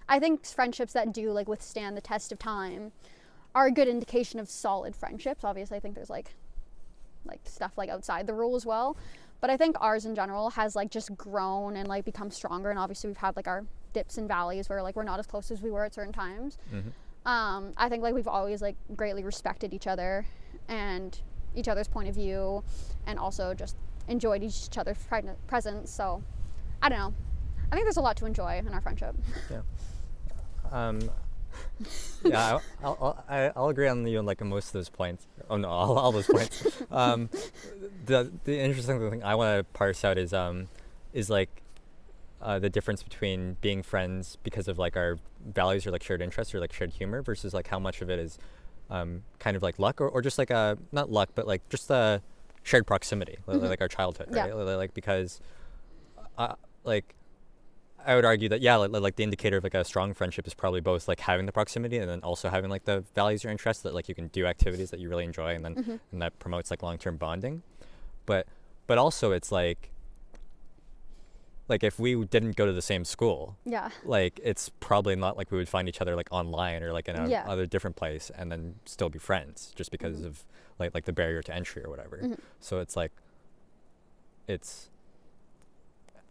I think friendships that do like withstand the test of time are a good indication of solid friendships. Obviously I think there's like stuff like outside the rule as well, but I think ours in general has like just grown and like become stronger. And obviously we've had like our dips and valleys where like we're not as close as we were at certain times. I think like we've always like greatly respected each other and each other's point of view, and also just enjoyed each other's presence. So I don't know, I think there's a lot to enjoy in our friendship. Yeah, I'll agree on you on like most of those points. Oh no, all those points. The interesting thing I want to parse out is like the difference between being friends because of like our values or like shared interests or like shared humor, versus like how much of it is kind of like luck or just like not luck, but like just a shared proximity, like our childhood, right? Yeah. Like because like I would argue that like the indicator of like a strong friendship is probably both like having the proximity and then also having like the values or interests that like you can do activities that you really enjoy, and then and that promotes like long-term bonding. But also it's like if we didn't go to the same school, like it's probably not like we would find each other like online or like in a other different place and then still be friends, just because of like the barrier to entry or whatever. So it's like and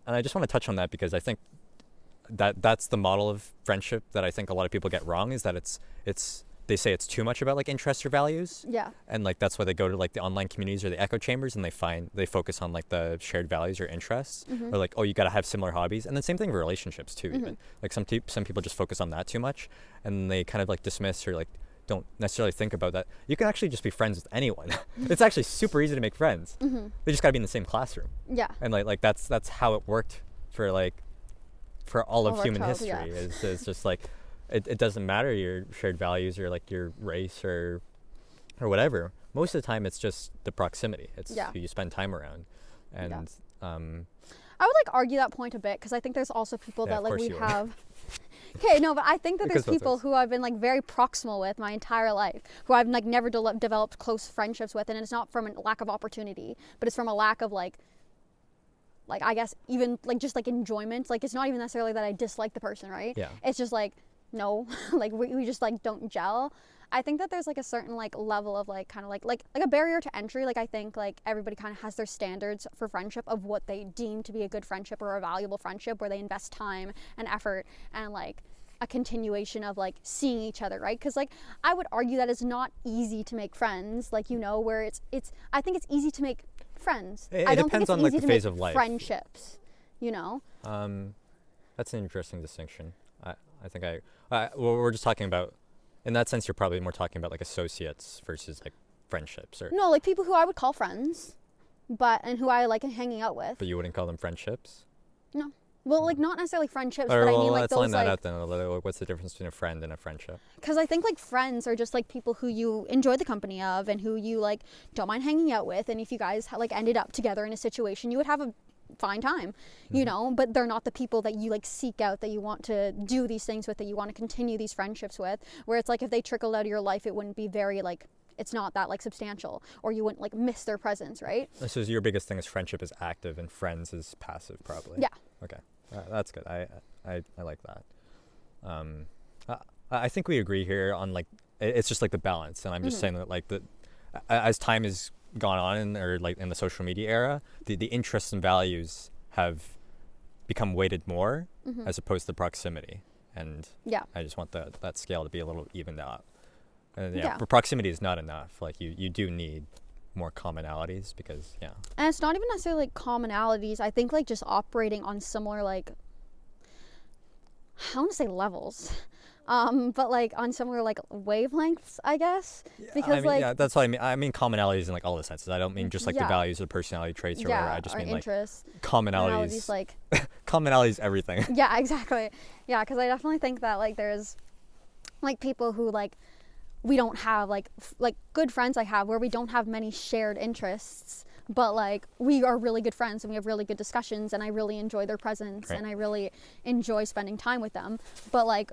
I just want to touch on that because I think that's the model of friendship that I think a lot of people get wrong, is that it's they say it's too much about like interests or values. Yeah. And like that's why they go to like the online communities or the echo chambers, and they focus on like the shared values or interests, or like, oh, you got to have similar hobbies. And then same thing for relationships too. Even like some people just focus on that too much, and they kind of like dismiss or like don't necessarily think about that you can actually just be friends with anyone. It's actually super easy to make friends. They just got to be in the same classroom. Yeah. And like that's how it worked for all of human history. Is just like it doesn't matter your shared values or like your race or whatever. Most of the time it's just the proximity. It's who you spend time around. And I would like argue that point a bit, because I think there's also people that like we have okay, no, but I think that there's people who I've been like very proximal with my entire life, who I've like never developed close friendships with, and it's not from a lack of opportunity, but it's from a lack of like I guess even like just like enjoyment. Like it's not even necessarily that I dislike the person, right? Yeah. It's just like no, like we just like don't gel. I think that there's like a certain like level of like kind of like a barrier to entry. Like I think like everybody kind of has their standards for friendship of what they deem to be a good friendship or a valuable friendship, where they invest time and effort and like a continuation of like seeing each other, right? Because like I would argue that it's not easy to make friends, like, you know, where it's I think it's easy to make friends. I don't think it's on like the phase of life. Friendships, you know. That's an interesting distinction. I think we're just talking about, in that sense, you're probably more talking about like associates versus like friendships, or no, like people who I would call friends, and who I like hanging out with. But you wouldn't call them friendships? No. Well, like not necessarily friendships, but I mean like let's those line that like. out then. What's the difference between a friend and a friendship? Because I think like friends are just like people who you enjoy the company of and who you like don't mind hanging out with, and if you guys like ended up together in a situation, you would have a fine time, you know, but they're not the people that you like seek out, that you want to do these things with, that you want to continue these friendships with, where it's like if they trickled out of your life, it wouldn't be very like it's not that like substantial, or you wouldn't like miss their presence, right? So your biggest thing is friendship is active and friends is passive, probably. Yeah. Okay, that's good. I like that. I think we agree here on like it's just like the balance, and I'm just saying that like as time has gone on in the social media era, the interests and values have become weighted more as opposed to proximity, and I just want that scale to be a little evened out. And proximity is not enough. Like you do need more commonalities because and it's not even necessarily like commonalities. I think like just operating on similar like, I want to say levels, but like on similar like wavelengths, I guess. Because that's what I mean. I mean commonalities in like all the senses. I don't mean just like the values or personality traits or whatever. I just mean interests, like commonalities. Like commonalities, everything. Yeah, exactly. Yeah, because I definitely think that like there's like people who like we don't have like good friends I have where we don't have many shared interests, but like we are really good friends and we have really good discussions, and I really enjoy their presence and I really enjoy spending time with them. But like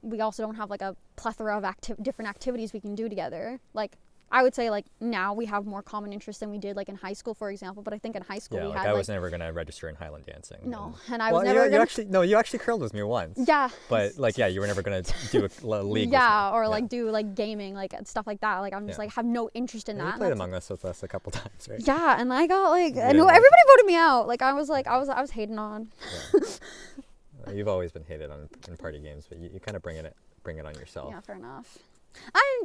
we also don't have like a plethora of different activities we can do together. Like I would say like now we have more common interests than we did like in high school, for example. But I think in high school we had I was never gonna register in Highland dancing. No, and I was never. You actually curled with me once. Yeah. But like you were never gonna do a league. Or like do like gaming like stuff like that. Like I'm just like have no interest in that. You played Among Us with us a couple times, right? Yeah, and I got like everybody voted me out. Like I was hated on. Yeah. You've always been hated on in party games, but you kind of bring it on yourself. Yeah, fair enough. I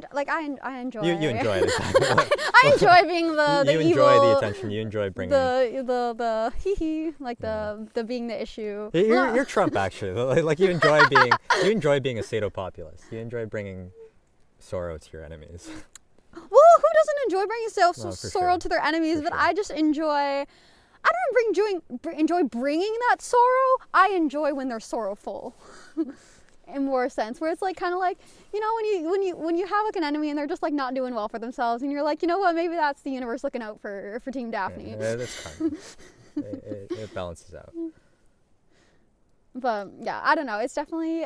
enjoy. You enjoy it. I enjoy being the you evil. enjoy the attention. You enjoy bringing the hee hee, like the being the issue. You're Trump actually. Like you enjoy being a pseudo-populist. You enjoy bringing sorrow to your enemies. Well, who doesn't enjoy bringing sorrow to their enemies? But I just enjoy. I don't enjoy bringing that sorrow. I enjoy when they're sorrowful. In more sense, where it's like kind of like, you know, when you have like an enemy and they're just like not doing well for themselves, and you're like, you know what, maybe that's the universe looking out for Team Daphne. Yeah, that's fine. it balances out. But yeah, I don't know. It's definitely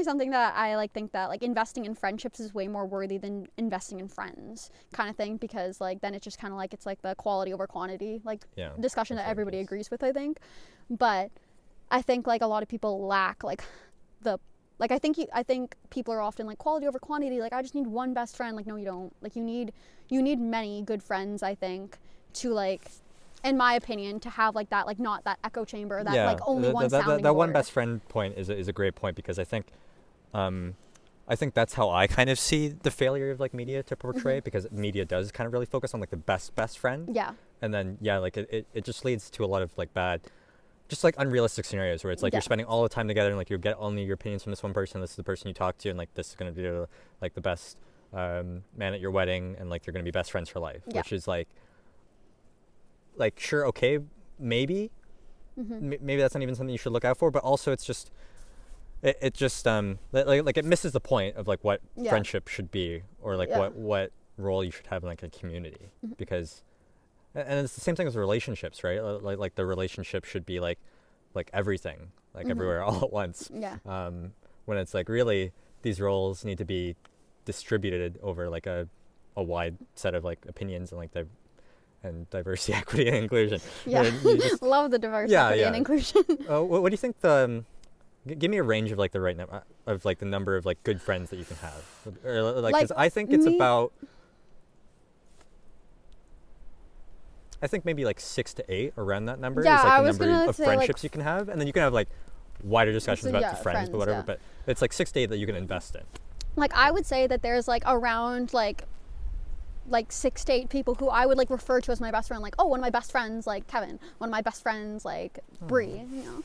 something that I like think that like investing in friendships is way more worthy than investing in friends, kind of thing, because like then it's just kind of like it's like the quality over quantity like discussion that everybody agrees with, I think. But I think like a lot of people lack like I think people are often like quality over quantity. Like I just need one best friend. Like no, you don't. Like you need many good friends, I think, to like, in my opinion, to have like that, like not that echo chamber that like only one sounding that one best friend point is a great point, because I think that's how I kind of see the failure of like media to portray, because media does kind of really focus on like the best friend. Yeah. And then like it just leads to a lot of like bad, just like unrealistic scenarios where it's like you're spending all the time together and like you get only your opinions from this one person. This is the person you talk to, and like this is going to be like the best man at your wedding, and like they're going to be best friends for life, which is like sure, okay, maybe maybe that's not even something you should look out for, but also it's just it just like it misses the point of like what friendship should be, or like what role you should have in like a community, because. And it's the same thing with relationships, right? Like the relationship should be like everything, like everywhere all at once. Yeah. When it's like really these roles need to be distributed over like a wide set of like opinions and like and diversity, equity, and inclusion. Yeah. Love the diversity and inclusion. What do you think give me a range of like the right number of like the number of like good friends that you can have, or like 'cause I think it's about. I think maybe like 6 to 8, around that number is like the number of friendships like, you can have, and then you can have like wider discussions about the friends, but whatever. Yeah. But it's like 6 to 8 that you can invest in. Like I would say that there's like around like 6 to 8 people who I would like refer to as my best friend. Like, oh, one of my best friends like Kevin, one of my best friends like Bree, you know.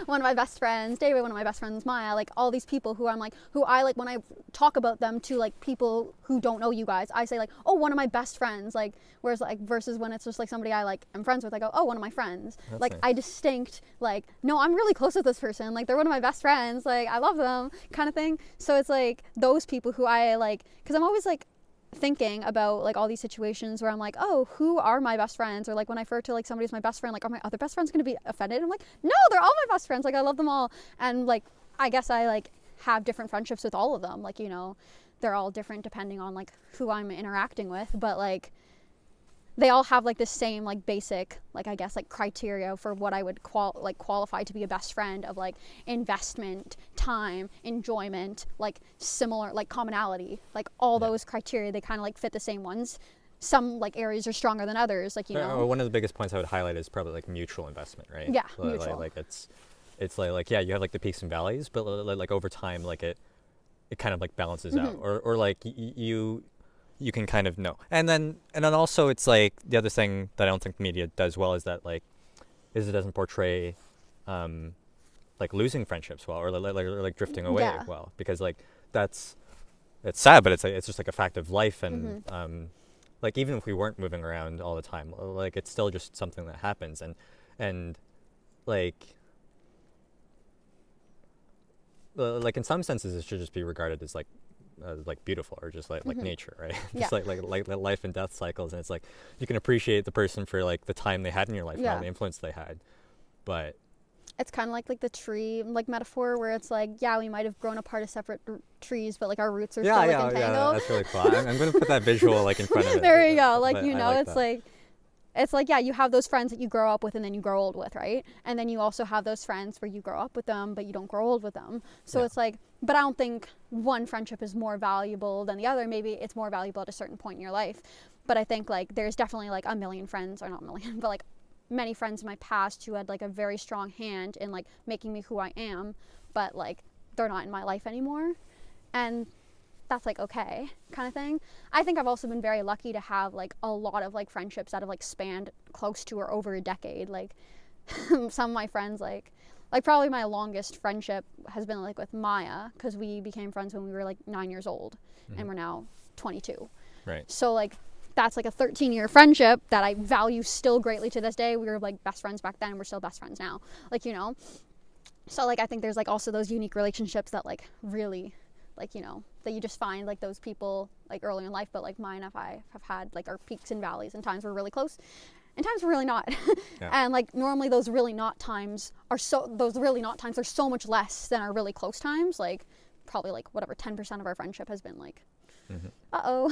One of my best friends David, one of my best friends Maya, like all these people who I like when I talk about them to like people who don't know you guys, I say like, oh, one of my best friends, like, whereas like versus when it's just like somebody I like am friends with, I go, oh, one of my friends. That's like nice. I distinct like, no, I'm really close with this person, like they're one of my best friends, like I love them, kind of thing. So it's like those people who I like, because I'm always like thinking about like all these situations where I'm like, oh, who are my best friends? Or like when I refer to like somebody's my best friend, like are my other best friends going to be offended? I'm like, no, they're all my best friends, like I love them all. And like I guess I like have different friendships with all of them, like, you know, they're all different depending on like who I'm interacting with, but like they all have like the same like basic like I guess like criteria for what I would qualify to be a best friend of like investment, time, enjoyment, like similar like commonality, like all those criteria, they kind of like fit the same ones. Some like areas are stronger than others, like, you know. One of the biggest points I would highlight is probably like mutual investment, right? Yeah, mutual. Like it's like yeah, you have like the peaks and valleys, but like over time, like it kind of like balances out, or like you can kind of know. And then also it's like the other thing that I don't think media does well is that like it doesn't portray like losing friendships well, or like drifting away well, because like it's sad, but it's just like a fact of life. And like even if we weren't moving around all the time, like it's still just something that happens. And like in some senses it should just be regarded as like beautiful, or just like nature, right? Just like life and death cycles. And it's like you can appreciate the person for like the time they had in your life and all the influence they had, but it's kind of like the tree like metaphor, where it's like, yeah, we might have grown apart as separate trees, but like our roots are still like entangled. Yeah, that's really cool. I'm going to put that visual like in front of it. There you go. Like, you know, it's like, yeah, you have those friends that you grow up with and then you grow old with, right? And then you also have those friends where you grow up with them, but you don't grow old with them. So it's like, but I don't think one friendship is more valuable than the other. Maybe it's more valuable at a certain point in your life. But I think like there's definitely like a million friends, or not a million, but like many friends in my past who had like a very strong hand in like making me who I am, but like they're not in my life anymore. And that's like okay kind of thing. I think I've also been very lucky to have like a lot of like friendships that have like spanned close to or over a decade. Like some of my friends, like probably my longest friendship has been like with Maya, because we became friends when we were like 9 years old and we're now 22. Right. So like that's like a 13-year friendship that I value still greatly to this day. We were like best friends back then and we're still best friends now, like, you know. So like I think there's like also those unique relationships that like really like, you know, that you just find like those people like early in life. But like mine, if I have had like our peaks and valleys, and times we're really close and times we're really not. And like normally those really not times are so much less than our really close times. Like probably like whatever 10% of our friendship has been like trouble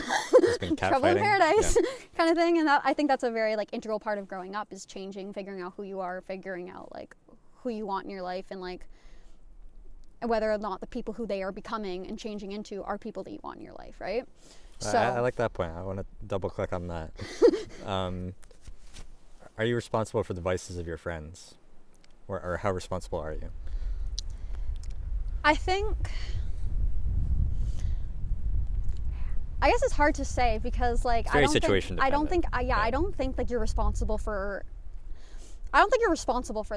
in paradise kind of thing. And that, I think that's a very like integral part of growing up, is changing, figuring out who you are, figuring out like who you want in your life, and like whether or not the people who they are becoming and changing into are people that you want in your life, right? So I like that point. I want to double click on that. Are you responsible for the vices of your friends, or how responsible are you? I guess it's hard to say, because like I don't think like you're responsible for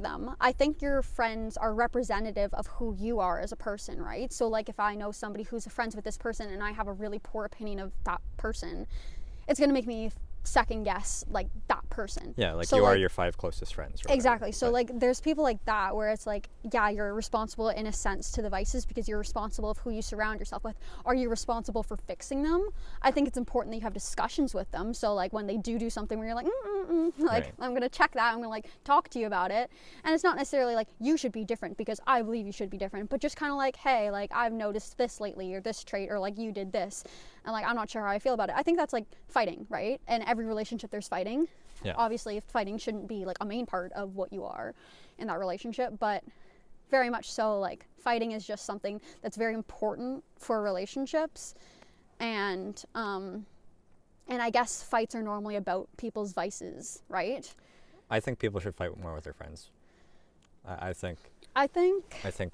them. I think your friends are representative of who you are as a person, right? So like if I know somebody who's friends with this person and I have a really poor opinion of that person, it's going to make me second guess like that person. Yeah, like so, you like, are your 5 closest friends. Exactly. So like there's people like that where it's like, yeah, you're responsible in a sense to the vices because you're responsible of who you surround yourself with. Are you responsible for fixing them? I think it's important that you have discussions with them. So like when they do something where you're like, like I'm going to check that. I'm going to like talk to you about it. And it's not necessarily like you should be different because I believe you should be different, but just kind of like, hey, like I've noticed this lately, or this trait, or like you did this. And like, I'm not sure how I feel about it. I think that's like fighting, right? And every relationship there's fighting. Yeah. Obviously fighting shouldn't be like a main part of what you are in that relationship, but very much so like fighting is just something that's very important for relationships. And I guess fights are normally about people's vices, right? I think people should fight more with their friends. I think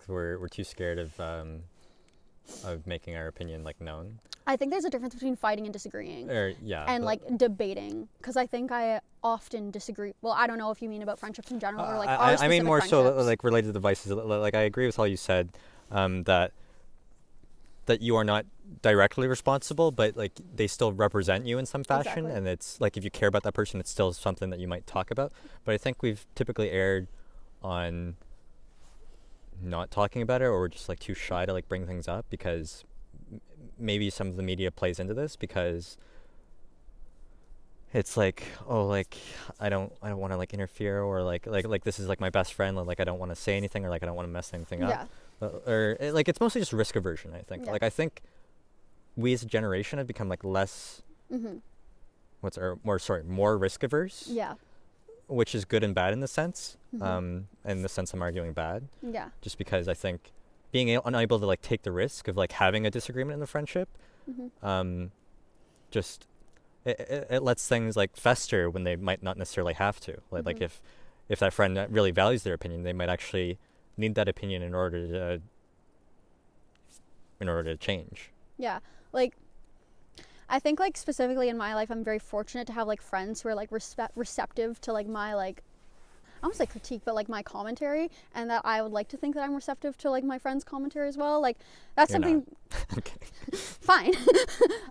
we're too scared of making our opinion like known. I think there's a difference between fighting and disagreeing. And like debating, because I think I often disagree. Well, I don't know if you mean about friendships in general or like our I mean more so like related to the vices. Like I agree with all you said, that you are not directly responsible, but like they still represent you in some fashion. Exactly. And it's like if you care about that person, it's still something that you might talk about. But I think we've typically erred on not talking about it, or we're just like too shy to like bring things up, because maybe some of the media plays into this, because it's like, oh, like I don't want to like interfere, or like this is like my best friend, like I don't want to say anything, or like I don't want to mess anything up. Or like it's mostly just risk aversion, I think. Like I think we as a generation have become like less, more risk averse. Yeah. Which is good and bad in the sense. In the sense I'm arguing bad. Yeah. Just because I think being unable to like take the risk of like having a disagreement in the friendship, just it lets things like fester when they might not necessarily have to. Like if that friend really values their opinion, they might actually need that opinion in order to change. Yeah. Like, I think like specifically in my life, I'm very fortunate to have like friends who are like receptive to like my like, I won't say critique, but like my commentary, and that I would like to think that I'm receptive to like my friends' commentary as well. Like that's You're something. Okay. Fine. You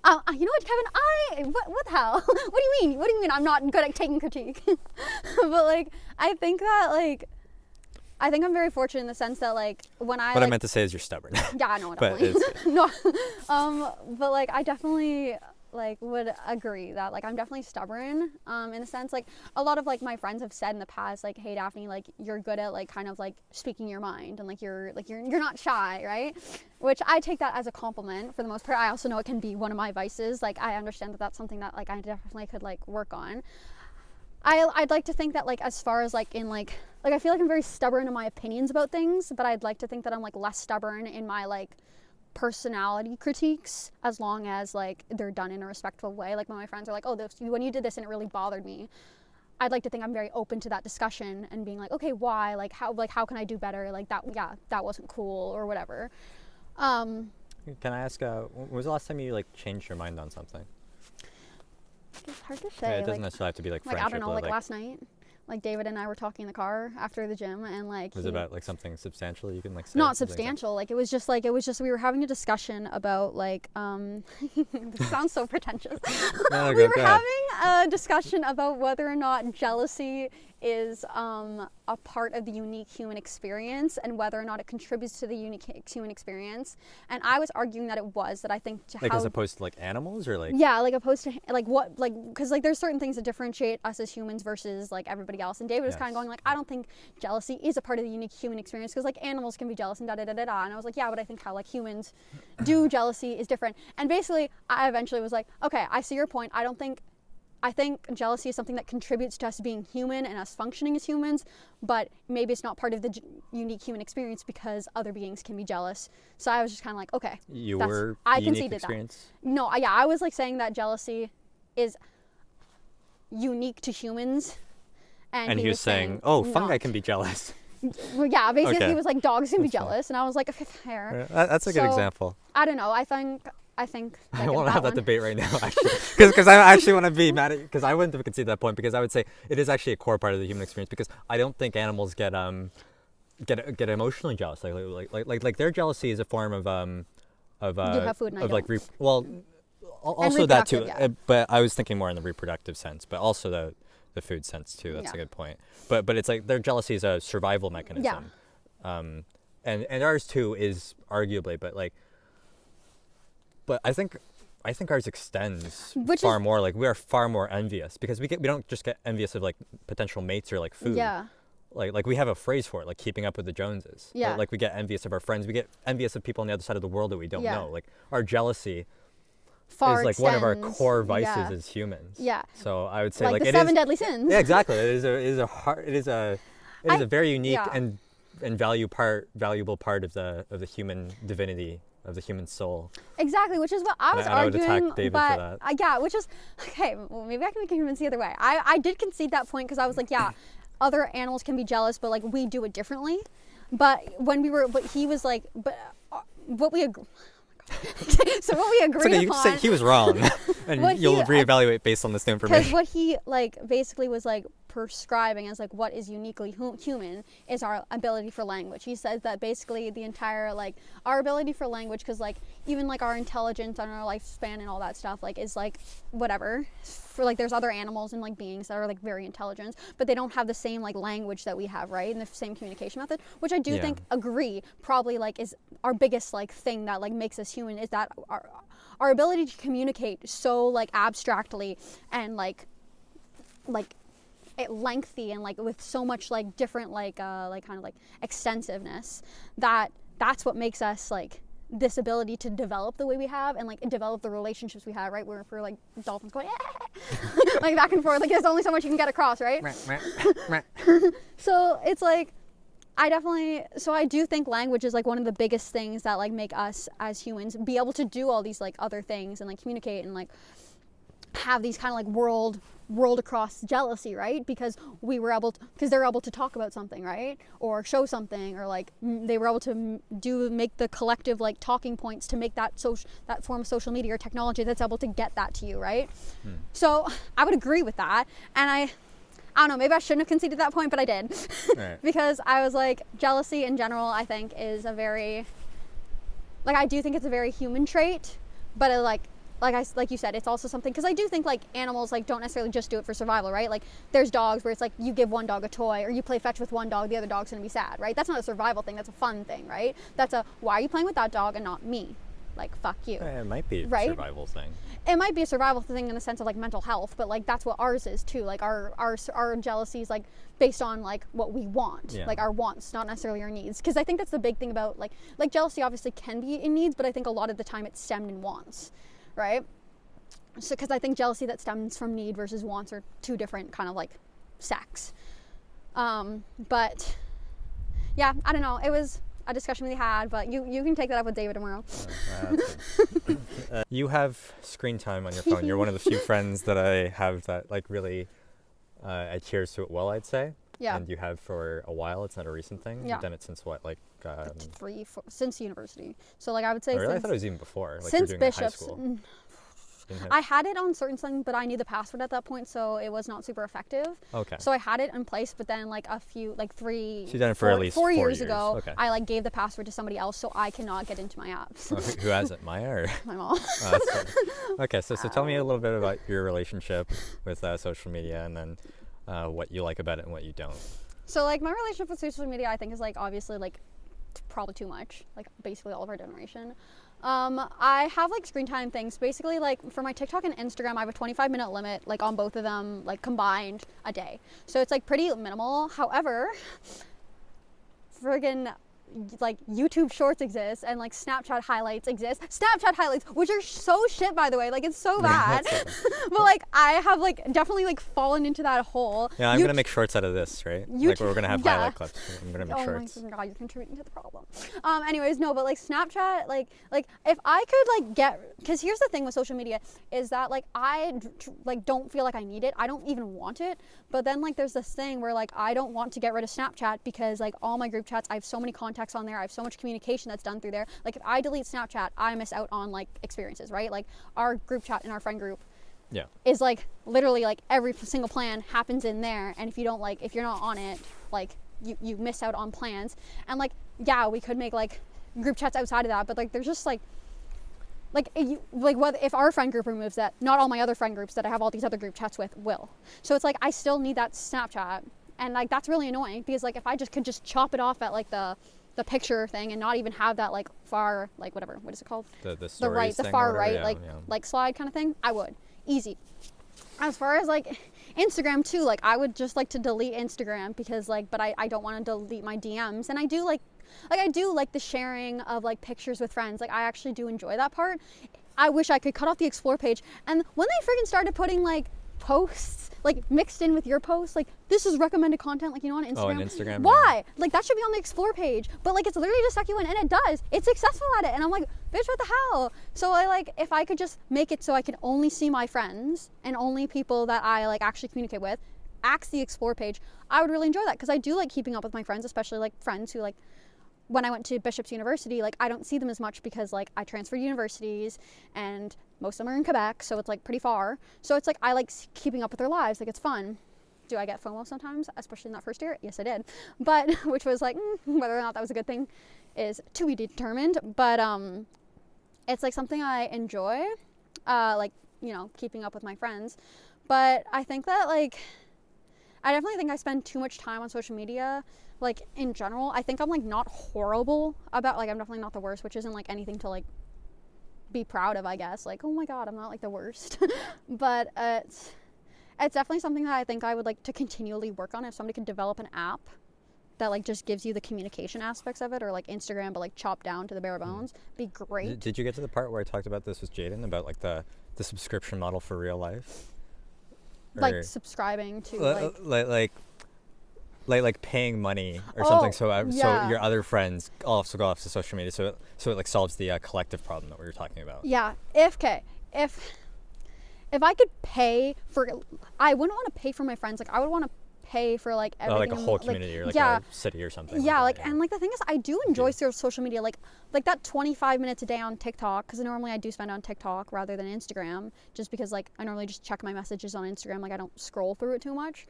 know what, Kevin? What the hell? What do you mean I'm not good at taking critique? But like I think I'm very fortunate in the sense that like when I. What I meant to say is you're stubborn. Yeah, I know. Definitely. No. But like I definitely like would agree that like I'm definitely stubborn in the sense like a lot of like my friends have said in the past like, hey Daphne, like you're good at like kind of like speaking your mind and like you're not shy, right? Which I take that as a compliment for the most part. I also know it can be one of my vices. Like I understand that that's something that like I definitely could like work on. I'd like to think that like as far as like in like I feel like I'm very stubborn in my opinions about things, but I'd like to think that I'm like less stubborn in my like personality critiques, as long as like they're done in a respectful way. Like when my friends are like, oh, when you did this and it really bothered me, I'd like to think I'm very open to that discussion and being like, okay, why? Like how can I do better? Like that wasn't cool or whatever. Can I ask, when was the last time you like changed your mind on something? It's hard to say. Yeah, it doesn't necessarily have to be like friendship. I don't know, like last night. Like David and I were talking in the car after the gym, and like was it about like something substantial you can like say? Not substantial, like it was just we were having a discussion about like this sounds so pretentious. We were having a discussion about whether or not jealousy is a part of the unique human experience and whether or not it contributes to the unique human experience. And I was arguing that it was, that I think as opposed to like animals or like. Yeah, like opposed to like what, like, because like there's certain things that differentiate us as humans versus like everybody else. And David was kind of going like, I don't think jealousy is a part of the unique human experience because like animals can be jealous and da da da da da. And I was like, yeah, but I think how like humans do jealousy is different. And basically I eventually was like, okay, I see your point. I think jealousy is something that contributes to us being human and us functioning as humans, but maybe it's not part of the unique human experience because other beings can be jealous. So I was just kind of like, okay, I conceded experience? That. No, I was like saying that jealousy is unique to humans, and he was saying, oh, fungi can be jealous. Well, yeah, basically he was like, dogs can be jealous, and I was like, okay, fair. That's a good example. I don't know. I think I want to have that debate right now, actually, because I actually want to be mad at you, because I wouldn't have conceded that point, because I would say it is actually a core part of the human experience, because I don't think animals get emotionally jealous. Like their jealousy is a form of you have food and of like also that too, yeah. But I was thinking more in the reproductive sense, but also the food sense too. That's a good point. But it's like their jealousy is a survival mechanism, and ours too is arguably, but I think ours extends far more. Like we are far more envious because we don't just get envious of like potential mates or like food. Yeah. Like we have a phrase for it, like keeping up with the Joneses. Yeah. Like we get envious of our friends. We get envious of people on the other side of the world that we don't know. Like our jealousy is like one of our core vices as humans. Yeah. So I would say like the seven deadly sins. Yeah, exactly. It is a very unique and valuable part of the human divinity, of the human soul. Exactly, which is what I was arguing. I would attack David for that. Which is okay. Well, maybe I can be convinced the other way. I did concede that point because I was like, yeah, other animals can be jealous, but like we do it differently. But he was like, what we agree. So what we agreed you can say he was wrong, and you'll reevaluate based on this new information. Because what he like basically was like prescribing as like what is uniquely human is our ability for language. He says that basically the entire like our ability for language, because like even like our intelligence and our lifespan and all that stuff like is like whatever. For like there's other animals and like beings that are like very intelligent, but they don't have the same like language that we have, right? And the same communication method, which I do think agree probably like is our biggest like thing that like makes us human, is that our ability to communicate so like abstractly and like lengthy and like with so much like different like kind of like extensiveness, that's what makes us like this ability to develop the way we have and like develop the relationships we have, right? Where if we're like dolphins going like back and forth, like there's only so much you can get across, right? So it's like I do think language is like one of the biggest things that like make us as humans be able to do all these like other things and like communicate and like have these kind of like world across jealousy, right? Because they're able to talk about something, right? Or show something, or like they were able to make the collective like talking points to make that form of social media or technology that's able to get that to you, right? So I would agree with that, and I don't know, maybe I shouldn't have conceded that point, but I did. Right. Because I was like, jealousy in general, I think is a very, like, I do think it's a very human trait, but it, like you said, it's also something, because I do think like animals like don't necessarily just do it for survival, right? Like there's dogs where it's like you give one dog a toy or you play fetch with one dog, the other dog's gonna be sad, right? That's not a survival thing, that's a fun thing, right? That's a, why are you playing with that dog and not me? Like, fuck you. It might be a survival thing. It might be a survival thing in the sense of like mental health, but like that's what ours is too. Like our jealousy is like based on like what we want, like our wants, not necessarily our needs. Because I think that's the big thing about like jealousy obviously can be in needs, but I think a lot of the time it's stemmed in wants, right? So because I think jealousy that stems from need versus wants are two different kind of like sects. But yeah, I don't know. It was a discussion we had, but you can take that up with David tomorrow. You have screen time on your phone. You're one of the few friends that I have that like really adheres to it well, I'd say. Yeah. And you have for a while. It's not a recent thing. Yeah. You've done it since what, like 3-4 since university. So okay. I would say. Oh, really? I thought it was even before. Like since you're doing Bishops. High school. I had it on certain things, but I knew the password at that point, so it was not super effective. Okay. So I had it in place, but then like She's done it for at least 4 years ago. Okay. I like gave the password to somebody else, so I cannot get into my apps. Oh, who has it, Maya or? My mom. Oh, that's funny. Okay, so tell me a little bit about your relationship with social media, and then what you like about it and what you don't. So like my relationship with social media, I think is like obviously like probably too much, like basically all of our generation. I have like screen time things. Basically, like for my TikTok and Instagram, I have a 25-minute limit, like on both of them, like combined a day. So it's like pretty minimal. However, friggin' like YouTube Shorts exist and like Snapchat highlights exist. Snapchat highlights, which are so shit, by the way, like it's so bad. But like I have like definitely like fallen into that hole. Yeah, I'm gonna make shorts out of this, right? Like we're gonna have highlight clips. I'm gonna make shorts. Oh my god, you're contributing to the problem. Anyways, no, but like Snapchat, like if I could like get, because here's the thing with social media is that like I like don't feel like I need it. I don't even want it. But then like there's this thing where like I don't want to get rid of Snapchat because like all my group chats, I have so many contacts on there, I have so much communication that's done through there. Like if I delete Snapchat, I miss out on like experiences, right? Like our group chat in our friend group is like literally like every single plan happens in there, and if you don't like, if you're not on it, like you miss out on plans. And like yeah, we could make like group chats outside of that, but like there's just like what if our friend group removes that, not all my other friend groups that I have all these other group chats with will. So it's like I still need that Snapchat, and like that's really annoying because like if I could just chop it off at like the picture thing and not even have that like far, like whatever, what is it called, the right, the far right, like slide kind of thing, I would easy. As far as like Instagram too, like I would just like to delete Instagram because like, but I don't want to delete my DMs, and I do like the sharing of like pictures with friends. Like I actually do enjoy that part. I wish I could cut off the explore page. And when they freaking started putting like posts like mixed in with your posts, like this is recommended content, like you know, on Instagram. Oh, on Instagram. Why? Yeah. Like that should be on the explore page, but like it's literally just suck you in, and it does. It's successful at it, and I'm like, bitch, what the hell? So I like, if I could just make it so I can only see my friends and only people that I like actually communicate with, axe the explore page, I would really enjoy that, because I do like keeping up with my friends, especially like friends who like, when I went to Bishop's University, like I don't see them as much because like I transferred universities and most of them are in Quebec, so it's like pretty far. So it's like I like keeping up with their lives, like it's fun. Do I get FOMO sometimes, especially in that first year? Yes, I did. But which was like whether or not that was a good thing is to be determined. But it's like something I enjoy, like, you know, keeping up with my friends. But I think that like I definitely think I spend too much time on social media. Like in general, I think I'm like not horrible about, like I'm definitely not the worst, which isn't like anything to like be proud of, I guess. Like, oh my god, I'm not like the worst. But it's definitely something that I think I would like to continually work on. If somebody could develop an app that like just gives you the communication aspects of it, or like Instagram but like chopped down to the bare bones, be great. Did you get to the part where I talked about this with Jaden about like the subscription model for real life? Like subscribing to like paying money or something, so yeah. so your other friends also go off to social media, so it like solves the collective problem that we were talking about. Yeah. If I could pay for, I wouldn't want to pay for my friends. Like I would want to pay for like everything. Like a whole community, or like yeah, a city or something. Yeah, like and like the thing is, I do enjoy social media, like that 25 minutes a day on TikTok, because normally I do spend on TikTok rather than Instagram, just because like I normally just check my messages on Instagram, like I don't scroll through it too much.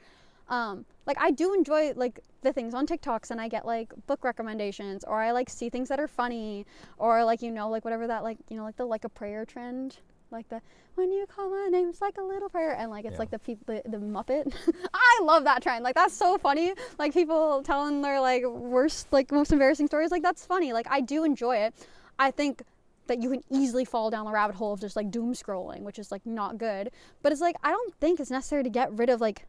Like I do enjoy like the things on TikToks, and I get like book recommendations, or I like see things that are funny, or like like whatever that like like the like a prayer trend, like the when you call my name it's like a little prayer, and like it's like the Muppet. I love that trend. Like that's so funny. Like people telling their like worst, like most embarrassing stories. Like that's funny. Like I do enjoy it. I think that you can easily fall down the rabbit hole of just like doom scrolling, which is like not good. But it's like I don't think it's necessary to get rid of like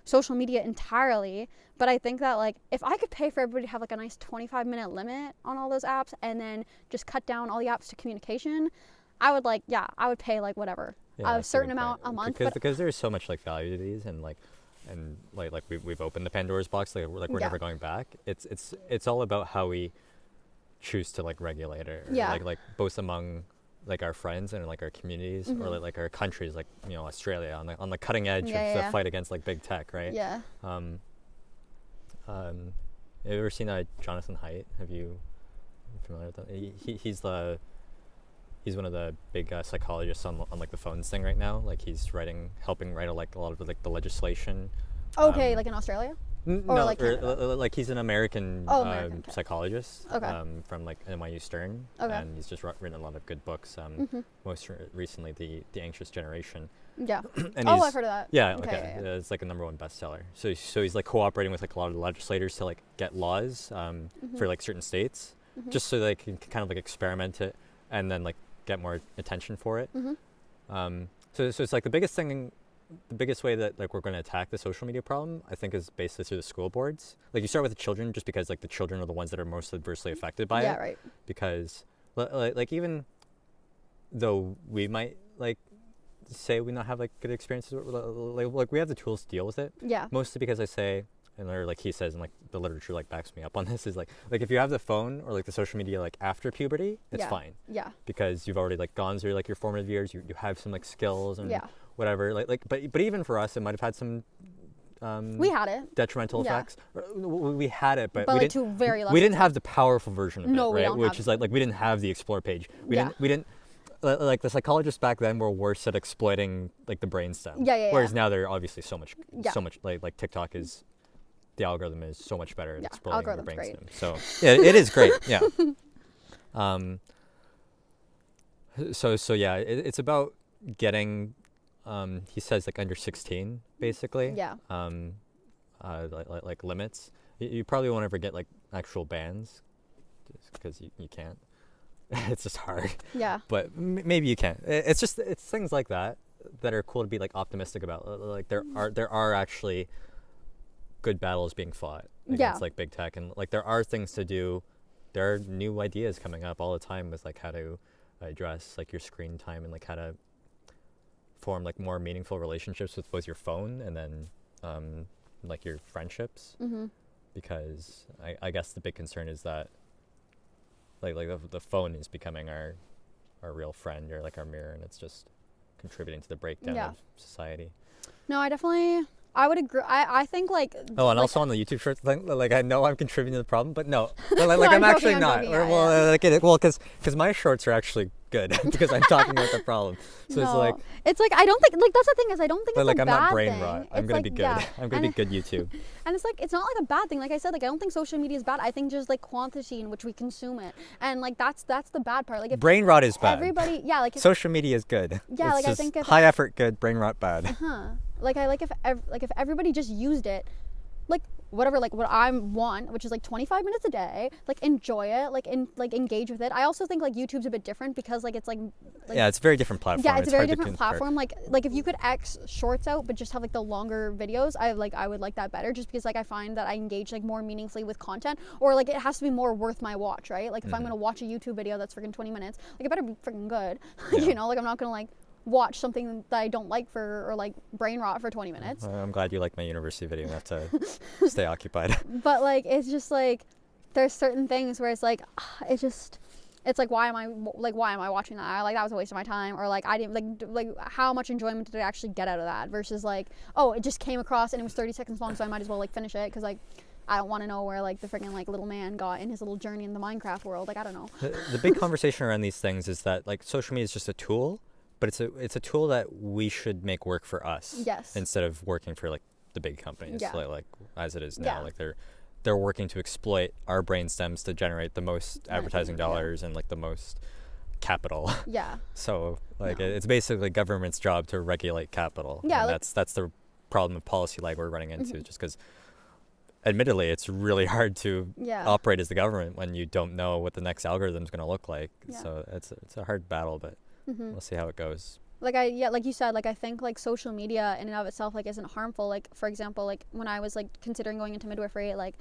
social media entirely, but I think that like if I could pay for everybody to have like a nice 25-minute limit on all those apps, and then just cut down all the apps to communication, I would pay like whatever, a certain amount a month. Because there's so much like value to these, and we've opened the Pandora's box, like we're never going back. It's all about how we choose to like regulate it, like both among like our friends and like our communities, or like our countries, like Australia on the cutting edge of the fight against like big tech, right? Yeah. Have you ever seen Jonathan Haidt? Are you familiar with that? He's one of the big psychologists on like the phones thing right now. Like he's helping write a lot of like the legislation. Okay, like in Australia? Like he's an American psychologist, from like NYU Stern, and he's just written a lot of good books. Most recently, the Anxious Generation. Yeah. And I've heard of that. Yeah. Okay. Yeah. It's like a #1 bestseller. So he's like cooperating with like a lot of the legislators to like get laws for like certain states, just so they can kind of like experiment it and then like get more attention for it. So it's like the biggest way that like we're going to attack the social media problem, I think, is basically through the school boards. Like you start with the children, just because like the children are the ones that are most adversely affected by it. Yeah, right. Because like even though we might like say we not have like good experiences, like we have the tools to deal with it. Yeah. Mostly because I say, and or like he says, and like the literature like backs me up on this, is like if you have the phone or like the social media like after puberty, it's fine. Yeah. Because you've already like gone through like your formative years, you have some like skills and whatever. But even for us, it might have had some we had it detrimental effects. We had it, but like to very we didn't have the powerful version of it, right? We don't Which is like we didn't have the explore page. We didn't like the psychologists back then were worse at exploiting like the brainstem. Whereas now they're obviously so much like TikTok is, the algorithm is so much better at exploiting the brainstem. So it is great. Yeah. So yeah, it's about getting he says like under 16 basically. Yeah. Like limits. You probably won't ever get like actual bans, just because you can't. It's just hard. Yeah. But maybe you can. It's things like that are cool to be like optimistic about. Like there are actually good battles being fought against like big tech, and like there are things to do. There are new ideas coming up all the time with like how to address like your screen time, and like how to form like more meaningful relationships with both your phone and then like your friendships. Because I guess the big concern is that like the phone is becoming our real friend, or like our mirror, and it's just contributing to the breakdown of society. No, I would agree. I think like. Oh, and like, also on the YouTube shorts thing, like I know I'm contributing to the problem, but no, like I'm actually not. Because my shorts are actually good because I'm talking about the problem. So it's like I don't think like that's the thing is I don't think it's like a bad thing. I'm not brain rot. I'm gonna be good. I'm gonna be good YouTube. And it's like it's not like a bad thing. Like I said, like I don't think social media is bad. I think just like quantity in which we consume it, and like that's the bad part. Like if brain rot is bad. Everybody, like social media is good. Yeah, it's like just I think high effort good, brain rot bad. Like if everybody just used it, like whatever, like what I want, which is like 25 minutes a day, like enjoy it, like engage with it. I also think like YouTube's a bit different because like it's like yeah, it's a very different platform. Yeah, it's a very different platform. Like if you could X shorts out but just have like the longer videos, I would like that better, just because like I find that I engage like more meaningfully with content, or like it has to be more worth my watch, right? Like if I'm gonna watch a YouTube video that's freaking 20 minutes, like it better be freaking good. You know, like I'm not gonna like watch something that I don't like or like brain rot for 20 minutes. I'm glad you like my university video enough to stay occupied. But like it's just like there's certain things where it's like it's like why am I watching that? Like that was a waste of my time, or like I didn't like how much enjoyment did I actually get out of that, versus like, oh, it just came across and it was 30 seconds long, so I might as well like finish it, because like I don't want to know where like the freaking like little man got in his little journey in the Minecraft world. Like I don't know. The big conversation around these things is that like social media is just a tool, but it's a tool that we should make work for us. Yes. Instead of working for like the big companies, Yeah. like as it is now. Yeah. Like they're working to exploit our brain stems to generate the most advertising dollars and like the most capital. Yeah. So like it's basically government's job to regulate capital. Yeah. And like, that's the problem of policy like we're running into, just because admittedly it's really hard to operate as the government when you don't know what the next algorithm is going to look like. Yeah. So it's a hard battle, but we'll see how it goes. Like like you said, like I think like social media in and of itself like isn't harmful. Like for example, like when I was like considering going into midwifery, like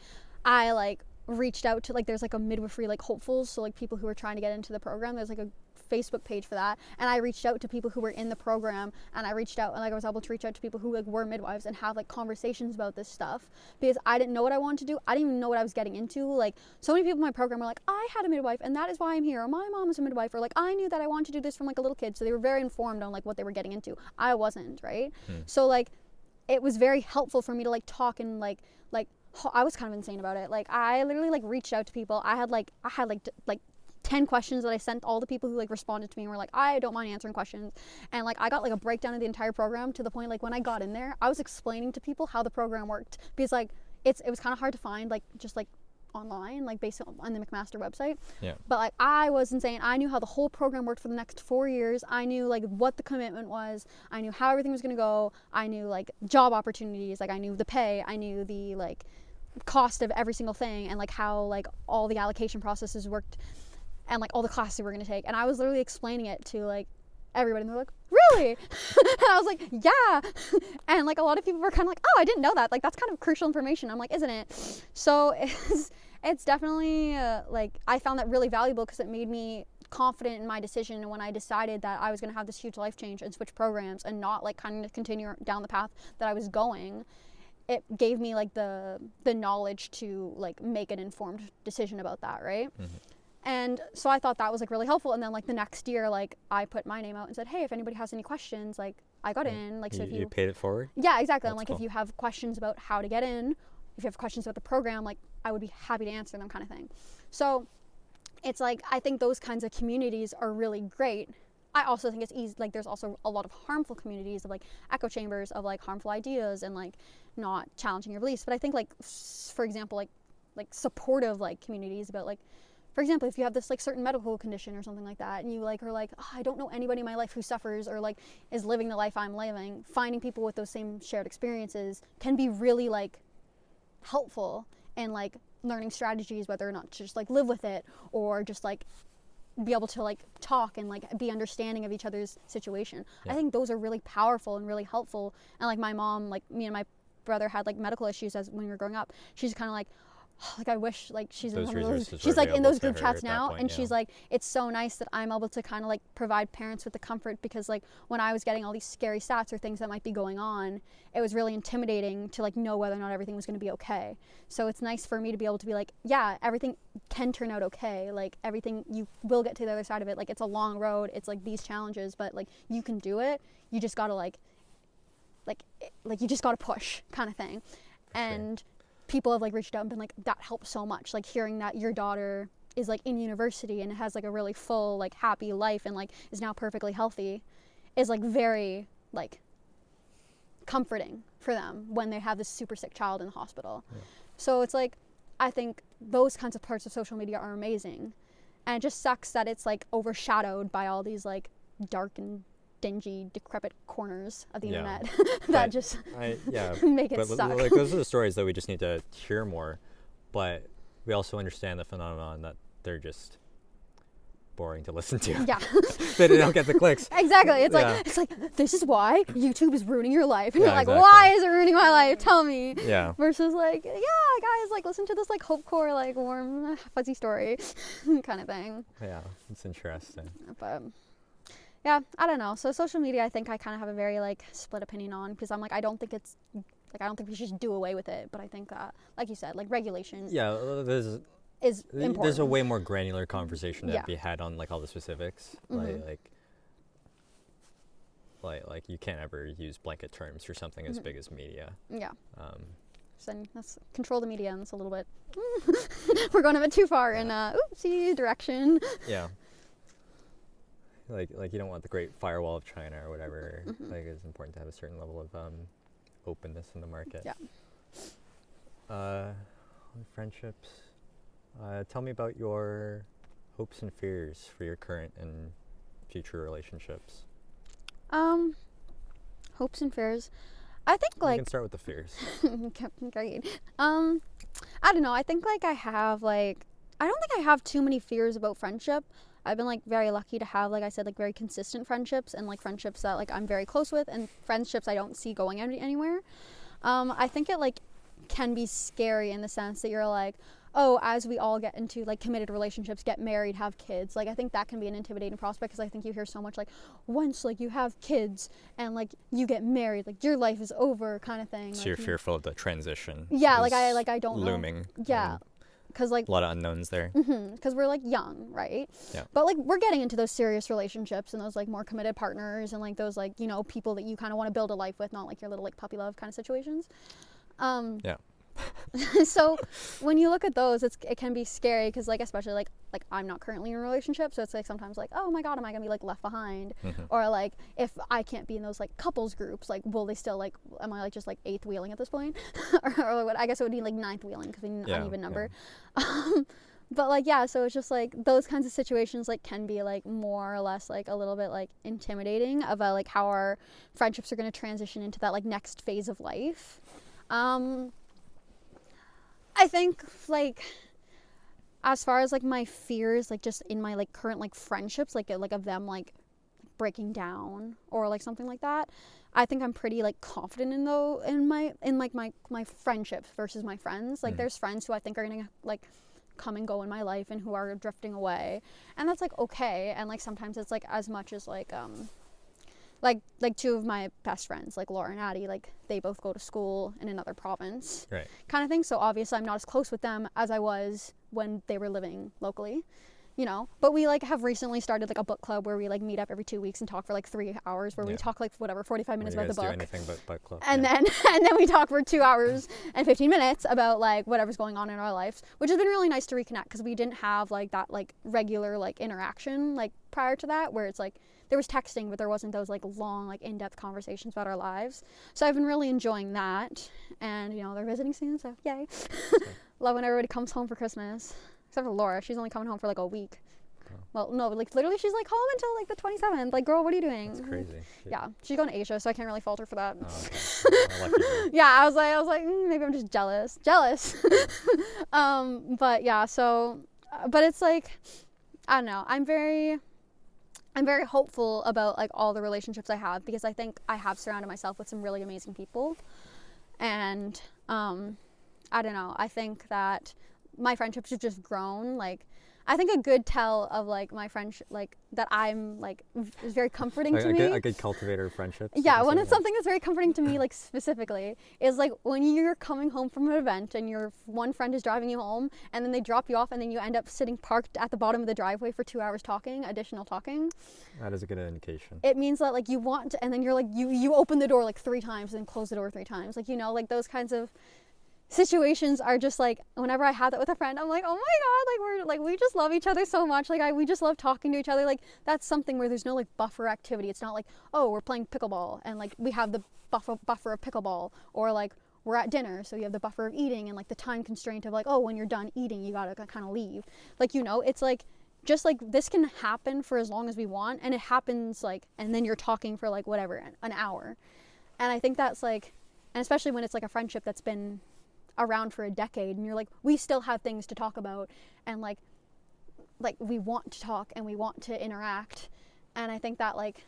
I like reached out to like there's like a midwifery like hopefuls, so like people who are trying to get into the program. There's like a Facebook page for that, and I reached out to people who were in the program, and I reached out and like I was able to reach out to people who like were midwives and have like conversations about this stuff, because I didn't know what I wanted to do. I didn't even know what I was getting into. Like so many people in my program were like, I had a midwife and that is why I'm here, or my mom is a midwife, or like I knew that I wanted to do this from like a little kid, so they were very informed on like what they were getting into. I wasn't, right? So like it was very helpful for me to like talk and like I was kind of insane about it. Like I literally like reached out to people. I had like 10 questions that I sent all the people who like responded to me and were like, I don't mind answering questions. And like I got like a breakdown of the entire program, to the point like when I got in there, I was explaining to people how the program worked, because like it was kind of hard to find like just like online, like based on the McMaster website. Yeah. But like I was insane. I knew how the whole program worked for the next 4 years. I knew like what the commitment was. I knew how everything was going to go. I knew like job opportunities. Like I knew the pay. I knew the like cost of every single thing, and like how like all the allocation processes worked, and like all the classes we were going to take. And I was literally explaining it to like everybody, and they're like, really? And I was like, yeah. And like a lot of people were kind of like, oh, I didn't know that. Like that's kind of crucial information. I'm like, isn't it? So it's definitely like I found that really valuable, because it made me confident in my decision. And when I decided that I was going to have this huge life change and switch programs and not like kind of continue down the path that I was going, it gave me like the knowledge to like make an informed decision about that, right? And so I thought that was like really helpful. And then like the next year, like I put my name out and said, hey, if anybody has any questions, like I got in. Like so if you paid it forward? Yeah, exactly. And like cool. If you have questions about how to get in, if you have questions about the program, like I would be happy to answer them, kind of thing. So it's like I think those kinds of communities are really great. I also think it's easy, like there's also a lot of harmful communities of like echo chambers of like harmful ideas and like not challenging your beliefs. But I think like, for example, like supportive like communities about like, for example, if you have this like certain medical condition or something like that, and you like are like, oh, I don't know anybody in my life who suffers or like is living the life I'm living, finding people with those same shared experiences can be really like helpful in like learning strategies, whether or not to just like live with it or just like be able to like talk and like be understanding of each other's situation. I think those are really powerful and really helpful. And like my mom, like me and my brother had like medical issues as when we were growing up. She's kind of like, oh, like I wish like she's in one of those, she's like in those group chats now, and she's like, it's so nice that I'm able to kind of like provide parents with the comfort, because like when I was getting all these scary stats or things that might be going on, it was really intimidating to like know whether or not everything was going to be okay. So it's nice for me to be able to be like, yeah, everything can turn out okay, like everything, you will get to the other side of it. Like it's a long road, it's like these challenges, but like you can do it. You just gotta like you just gotta push, kind of thing. And people have like reached out and been like, that helps so much, like hearing that your daughter is like in university and has like a really full like happy life and like is now perfectly healthy is like very like comforting for them when they have this super sick child in the hospital. So it's like I think those kinds of parts of social media are amazing, and it just sucks that it's like overshadowed by all these like dark and dingy, decrepit corners of the internet that but just yeah, make it but suck. like those are the stories that we just need to hear more. But we also understand the phenomenon that they're just boring to listen to. Yeah. They don't get the clicks. Exactly. It's like this is why YouTube is ruining your life. And you're like, exactly. why is it ruining my life? Tell me. Yeah. Versus like, yeah, guys, like listen to this like hopecore, like warm, fuzzy story kind of thing. Yeah, it's interesting. But yeah, I don't know. So social media, I think I kind of have a very like split opinion on, because I'm like, I don't think we should just do away with it. But I think that, like you said, like regulation. Yeah, Is important. There's a way more granular conversation to be had on like all the specifics. Like you can't ever use blanket terms for something as big as media. Yeah. So then let's control the media, and it's a little bit we're going a bit too far in oopsie direction. Yeah. Like you don't want the Great Firewall of China or whatever. Like it's important to have a certain level of openness in the market. Yeah. Friendships. Tell me about your hopes and fears for your current and future relationships. Hopes and fears. I think like you can start with the fears. Great. I don't know. I think like I don't think I have too many fears about friendship. I've been like very lucky to have, like I said, like very consistent friendships, and like friendships that like I'm very close with, and friendships I don't see going anywhere. I think it like can be scary in the sense that you're like, oh, as we all get into like committed relationships, get married, have kids, like I think that can be an intimidating prospect, because I think you hear so much like, once like you have kids and like you get married, like your life is over kind of thing. So like, you're fearful of the transition. Yeah, I don't know. Looming. Yeah. Because like a lot of unknowns there. Because we're like young, right? Yeah. But like we're getting into those serious relationships and those like more committed partners and like those like, you know, people that you kind of want to build a life with, not like your little like puppy love kind of situations. Yeah. So when you look at those, it can be scary, because like especially like I'm not currently in a relationship, so it's like sometimes like, oh my god, am I gonna be like left behind? Or like if I can't be in those like couples groups, like will they still like, am I like just like eighth wheeling at this point? or what, I guess it would be like ninth wheeling, because we an uneven number. But like so it's just like those kinds of situations like can be like more or less like a little bit like intimidating about like how our friendships are going to transition into that like next phase of life. I think like as far as like my fears, like just in my like current like friendships, like of them like breaking down or like something like that, I think I'm pretty like confident in my friendships versus my friends. Like there's friends who I think are gonna like come and go in my life and who are drifting away, and that's like okay. And like sometimes it's like as much as like two of my best friends, like Laura and Addie, like they both go to school in another province, right, kind of thing. So obviously I'm not as close with them as I was when they were living locally, you know. But we like have recently started like a book club where we like meet up every 2 weeks and talk for like 3 hours, where we talk like 45 minutes about the book. Do anything but book club. And then we talk for 2 hours and 15 minutes about like whatever's going on in our lives, which has been really nice to reconnect, because we didn't have like that like regular like interaction like prior to that, where it's like there was texting, but there wasn't those like long like in-depth conversations about our lives. So I've been really enjoying that, and you know they're visiting soon, so yay. Love when everybody comes home for Christmas, except for Laura. She's only coming home for like a week. Well, no, like literally she's like home until like the 27th. Like, girl, what are you doing? That's crazy. Yeah, she's going to Asia, so I can't really fault her for that. Oh, okay. Lucky you. Yeah, I was like maybe I'm just jealous. But yeah, so but it's like, I don't know, I'm very hopeful about like all the relationships I have, because I think I have surrounded myself with some really amazing people. And I don't know, I think that my friendships have just grown. Like I think a good tell of like my friendship, like that I'm like is very comforting to me. A good cultivator of friendships. Yeah, when it's something that's very comforting to me, like specifically, is like when you're coming home from an event and your one friend is driving you home, and then they drop you off, and then you end up sitting parked at the bottom of the driveway for 2 hours additional talking. That is a good indication. It means that like you want to, and then you're like you open the door like 3 times and then close the door 3 times. Like, you know, like those kinds of situations are just like, whenever I have that with a friend, I'm like, oh my god, like we just love each other so much. Like we just love talking to each other. Like that's something where there's no like buffer activity. It's not like, oh, we're playing pickleball and like we have the buffer of pickleball, or like we're at dinner, so you have the buffer of eating and like the time constraint of like, oh, when you're done eating you gotta kind of leave. Like, you know, it's like just like this can happen for as long as we want, and it happens like, and then you're talking for like whatever, an hour. And I think that's like, and especially when it's like a friendship that's been around for a decade, and you're like, we still have things to talk about, and like we want to talk and we want to interact. And I think that like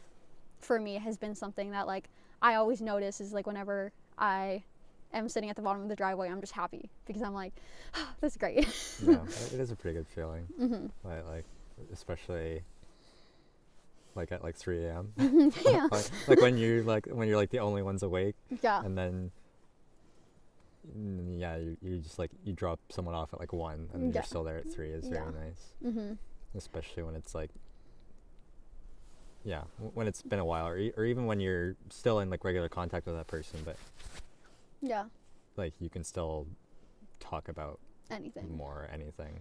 for me has been something that like I always notice is like whenever I am sitting at the bottom of the driveway, I'm just happy because I'm like, oh, this is great. Yeah, it is a pretty good feeling. Like especially like at like 3 a.m. Yeah. like when you're like the only ones awake. Yeah. And then you just like you drop someone off at like 1 and you're still there at 3 is very nice. Especially when it's like when it's been a while, or even when you're still in like regular contact with that person, but like you can still talk about anything.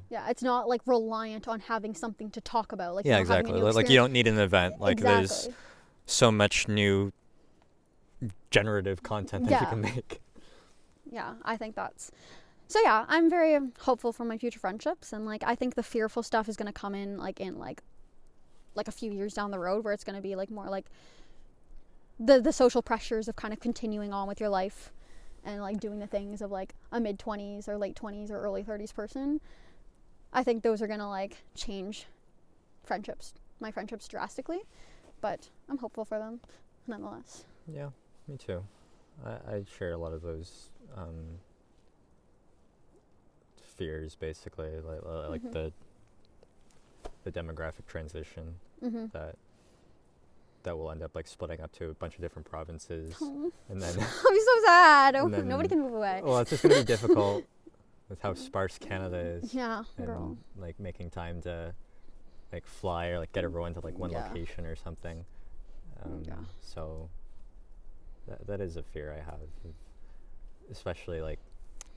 Yeah, it's not like reliant on having something to talk about. Like exactly. Like you don't need an event. Like there's so much new generative content that you can make. Yeah, I think that's so. Yeah, I'm very hopeful for my future friendships, and like I think the fearful stuff is gonna come in like a few years down the road, where it's gonna be like more like the social pressures of kind of continuing on with your life and like doing the things of like a mid-20s or late 20s or early 30s person. I think those are gonna like change my friendships drastically, but I'm hopeful for them nonetheless. Yeah, me too. I share a lot of those fears, basically, like the demographic transition that will end up like splitting up to a bunch of different provinces. And then I'll be so sad. Nobody can move away. Well, it's just gonna be difficult with how sparse Canada is. Yeah, and girl. Like making time to like fly or like get everyone to like one location or something. So that is a fear I have, especially like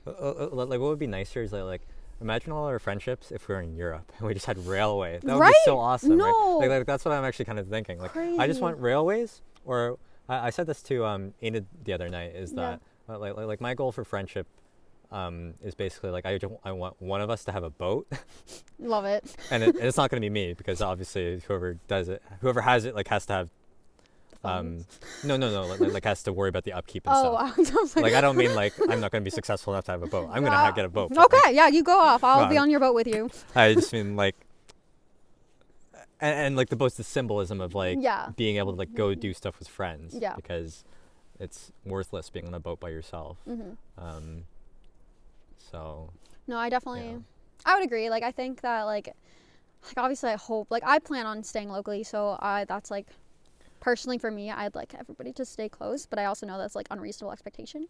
what would be nicer is like imagine all our friendships if we were in Europe and we just had railway. That would be so awesome. No. Right? Like that's what I'm actually kind of thinking. Like Crazy. I just want railways, or I said this to Enid the other night, is that like my goal for friendship is basically like I want one of us to have a boat. Love it. And it's not going to be me, because obviously whoever has it like has to have no like has to worry about the upkeep and stuff. Like I don't mean like I'm not going to be successful enough to have a boat. I'm going to get a boat. Okay, you go off. I'll be on your boat with you. I just mean like and like the boat's the symbolism of like being able to like go do stuff with friends, because it's worthless being on a boat by yourself. So no, I definitely I would agree. Like I think that like obviously I hope, like I plan on staying locally, so that's like personally for me, I'd like everybody to stay close, but I also know that's like unreasonable expectation.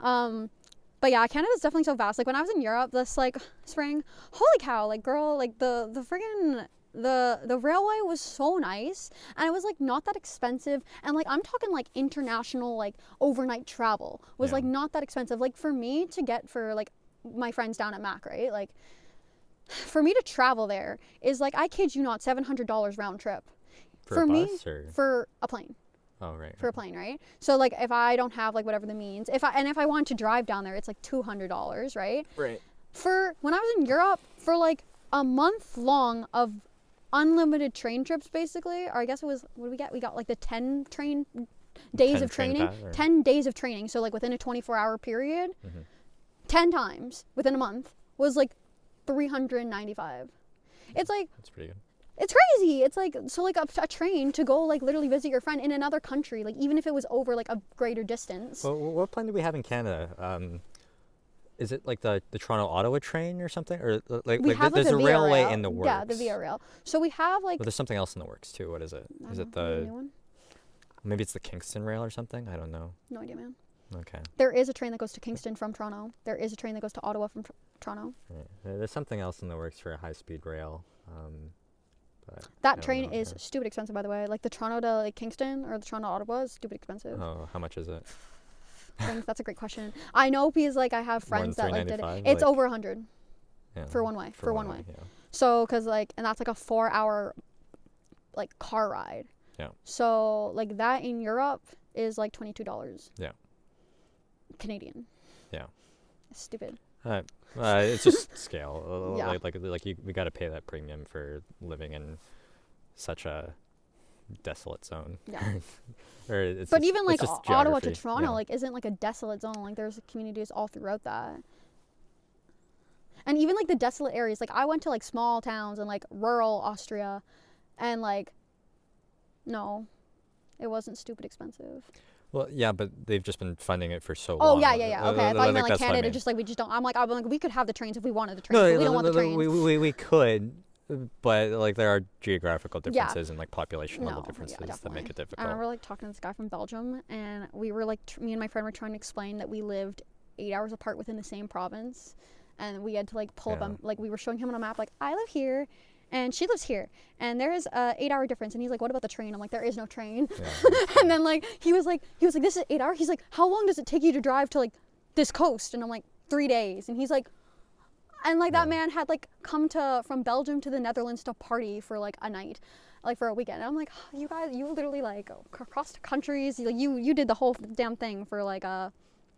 But yeah, Canada's definitely so vast. Like when I was in Europe this like spring, holy cow, like girl, like the friggin' the railway was so nice, and it was like not that expensive, and like I'm talking like international like overnight travel was like not that expensive. Like for me to get for like my friends down at Mac, right? Like for me to travel there is like, I kid you not, $700 round trip. For me, for a plane. Oh, right. For a plane, right? So like if I don't have like whatever the means, if I want to drive down there, it's like $200, right? Right. For when I was in Europe for like a month long of unlimited train trips, basically, or I guess it was, what did we get? We got like the 10 days of training. 10 days of training. So like within a 24-hour period, 10 times within a month was like $395. It's like, that's pretty good. It's crazy. It's like, so like a train to go like literally visit your friend in another country, like even if it was over like a greater distance. Well, what plane do we have in Canada? Is it like the Toronto-Ottawa train or something? Or like there's a railway in the works. Yeah, the Via Rail. So we have like... But there's something else in the works too. What is it? Is it the... new one? Maybe it's the Kingston Rail or something? I don't know. No idea, man. Okay. There is a train that goes to Kingston from Toronto. There is a train that goes to Ottawa from Toronto. Right. There's something else in the works for a high-speed rail. That train is stupid expensive, by the way. Like the Toronto to like Kingston or the Toronto to Ottawa is stupid expensive. Oh, how much is it? That's a great question. I know because like I have friends that like did it. It's like, over 100 for one way. For one way. Yeah. So because like, and that's like a 4-hour like car ride. Yeah. So like that in Europe is like $22. Yeah. Canadian. Yeah. It's stupid. It's just scale. Yeah. We got to pay that premium for living in such a desolate zone. Yeah. But even like Ottawa to Toronto, yeah. like isn't like a desolate zone. Like there's communities all throughout that. And even like the desolate areas, like I went to like small towns in like rural Austria, and like, no, it wasn't stupid expensive. Well, yeah, but they've just been funding it for so long. Oh, yeah. Okay, I thought you meant like Canada, I mean. just like we just don't. I'm like, we could have the trains if we wanted the trains, but we don't want the trains. We could, but like there are geographical differences and like population level differences that make it difficult. I remember like talking to this guy from Belgium, and we were like, me and my friend were trying to explain that we lived 8 hours apart within the same province, and we had to like pull up, like we were showing him on a map, like I live here, and she lives here, and there is a 8 hour difference, and he's like, what about the train? I'm like, there is no train. And then like he was like this is 8 hours. He's like, how long does it take you to drive to like this coast? And I'm like, 3 days. And he's like, and like that man had like come from Belgium to the Netherlands to party for like a night, like for a weekend. And I'm like, you guys, you literally like crossed countries, like you did the whole damn thing for like a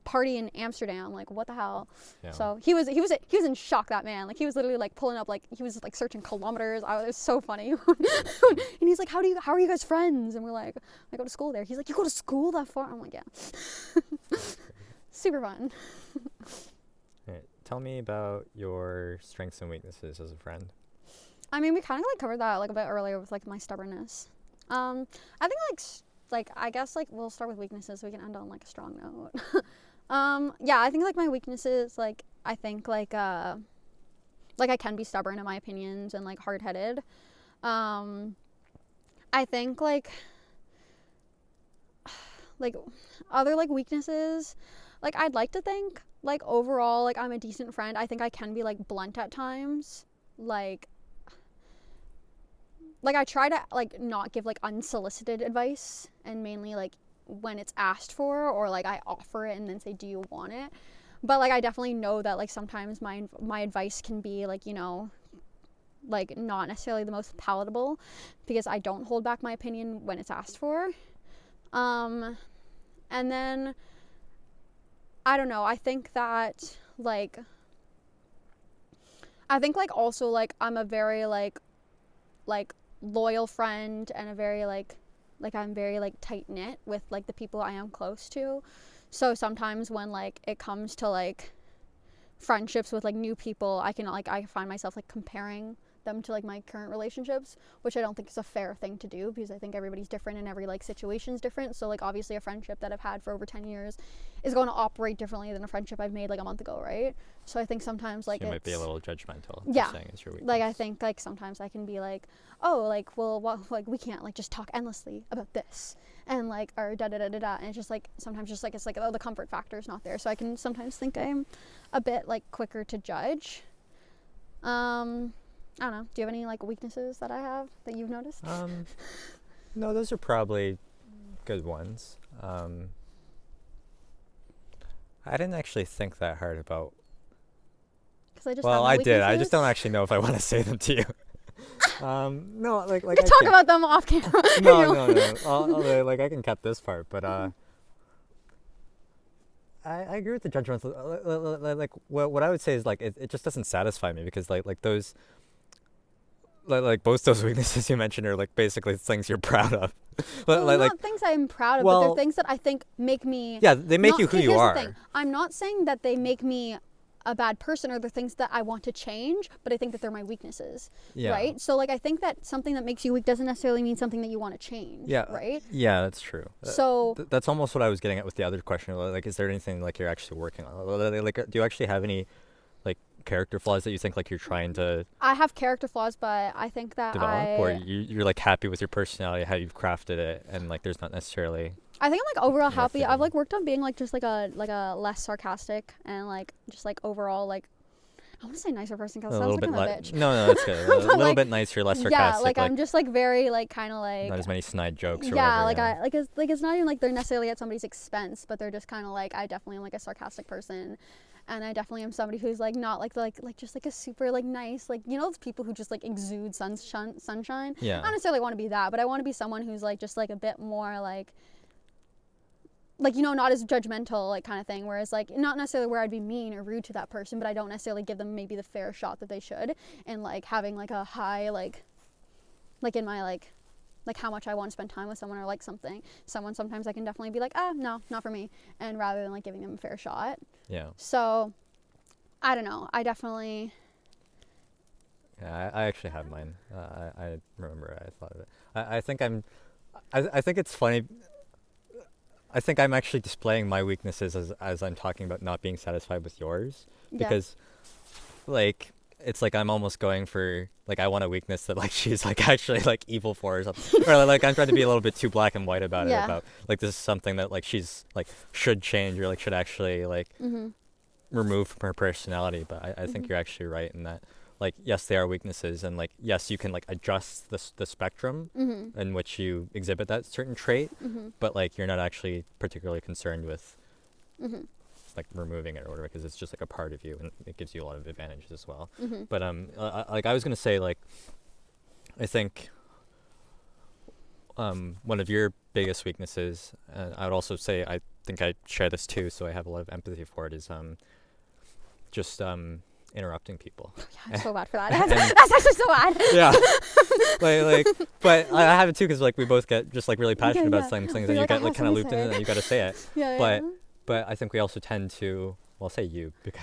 party in Amsterdam. Like what the hell? Yeah. So he was in shock, that man. Like he was literally like pulling up, like he was like searching kilometers. It was so funny. And he's like, how are you guys friends? And we're like, I go to school there. He's like, you go to school that far? I'm like, yeah. Super fun. Right. Tell me about your strengths and weaknesses as a friend. I mean, we kind of like covered that like a bit earlier with like my stubbornness. I think like I guess like we'll start with weaknesses so we can end on like a strong note. Yeah, I think like my weaknesses, like I think like I can be stubborn in my opinions and like hard-headed. I think like other like weaknesses, like I'd like to think like overall like I'm a decent friend. I think I can be like blunt at times. Like I try to like not give like unsolicited advice, and mainly like when it's asked for, or like I offer it and then say, do you want it? But like I definitely know that like sometimes my advice can be like, you know, like not necessarily the most palatable, because I don't hold back my opinion when it's asked for. And then I don't know, I think that like also like I'm a very like loyal friend, and a very like I'm very like tight knit with like the people I am close to. So sometimes when like it comes to like friendships with like new people, I find myself like comparing them to like my current relationships, which I don't think is a fair thing to do, because I think everybody's different and every like situation's different. So like obviously a friendship that I've had for over 10 years is going to operate differently than a friendship I've made like a month ago, right? So I think sometimes like so you might be a little judgmental. Yeah, saying it's your weakness. Like I think like sometimes I can be like, oh, like well like we can't like just talk endlessly about this, and like or da da da da da, and it's just like sometimes just like it's like, oh, the comfort factor is not there. So I can sometimes think I'm a bit like quicker to judge. I don't know. Do you have any like weaknesses that I have that you've noticed? No, those are probably good ones. I didn't actually think that hard about. Well, I did. I just don't actually know if I want to say them to you. No, like we can talk about them off camera. No. Like I can cut this part, but I agree with the judgmental. Like what I would say is like it just doesn't satisfy me, because like those. Like both those weaknesses you mentioned are like basically things you're proud of. Not things I'm proud of, but they're things that I think make me. Yeah, they make you who you are. The thing. I'm not saying that they make me a bad person, or they're things that I want to change, but I think that they're my weaknesses. Yeah. Right? So like I think that something that makes you weak doesn't necessarily mean something that you want to change. Yeah. Right? Yeah, that's true. So that's almost what I was getting at with the other question. Like, is there anything like you're actually working on? Like, do you actually have any like character flaws that you think like you're trying to? I have character flaws, but I think that develop, or you're like happy with your personality, how you've crafted it, and like there's not necessarily. I think I'm like overall happy. I've like worked on being like just like a less sarcastic, and like just like overall like I want to say nicer person, because it sounds like I'm a bitch. No, that's good. A little like, bit nicer, less sarcastic. Yeah, like I'm just like very like kind of like not as many snide jokes. Or yeah, whatever, it's not even like they're necessarily at somebody's expense, but they're just kind of like I definitely am like a sarcastic person. And I definitely am somebody who's like not like just like a super like nice, like, you know, those people who just like exude sunshine. Yeah. I don't necessarily want to be that, but I want to be someone who's like just like a bit more like like, you know, not as judgmental, like, kind of thing, whereas, like, not necessarily where I'd be mean or rude to that person, but I don't necessarily give them maybe the fair shot that they should, and, like, having, like, a high, like in my, like how much I want to spend time with someone or like someone sometimes I can definitely be like, no, not for me, and rather than, like, giving them a fair shot. Yeah. So, I don't know, I definitely... Yeah, I actually have mine. I remember I thought of it. I think I think it's funny. I think I'm actually displaying my weaknesses as I'm talking about not being satisfied with yours. Because, like, it's like I'm almost going for, like, I want a weakness that, like, she's, like, actually, like, evil for or something. Or, like, I'm trying to be a little bit too black and white about it. About, like, this is something that, like, she's, like, should change or, like, should actually, like, remove from her personality. But I think you're actually right in that. Like, yes, they are weaknesses, and, like, yes, you can, like, adjust the spectrum in which you exhibit that certain trait, but, like, you're not actually particularly concerned with, like, removing it or whatever, because it's just, like, a part of you, and it gives you a lot of advantages as well. But, like, I was going to say, like, I think one of your biggest weaknesses, and I would also say, I think I share this too, so I have a lot of empathy for it, is just interrupting people. Yeah, I'm so bad for that. That's actually so bad. Yeah. like, but I have it too, because, like, we both get just, like, really passionate about some things, and you get, like, kind of looped in it, and you got to say it. But I think we also tend to, well, say you, because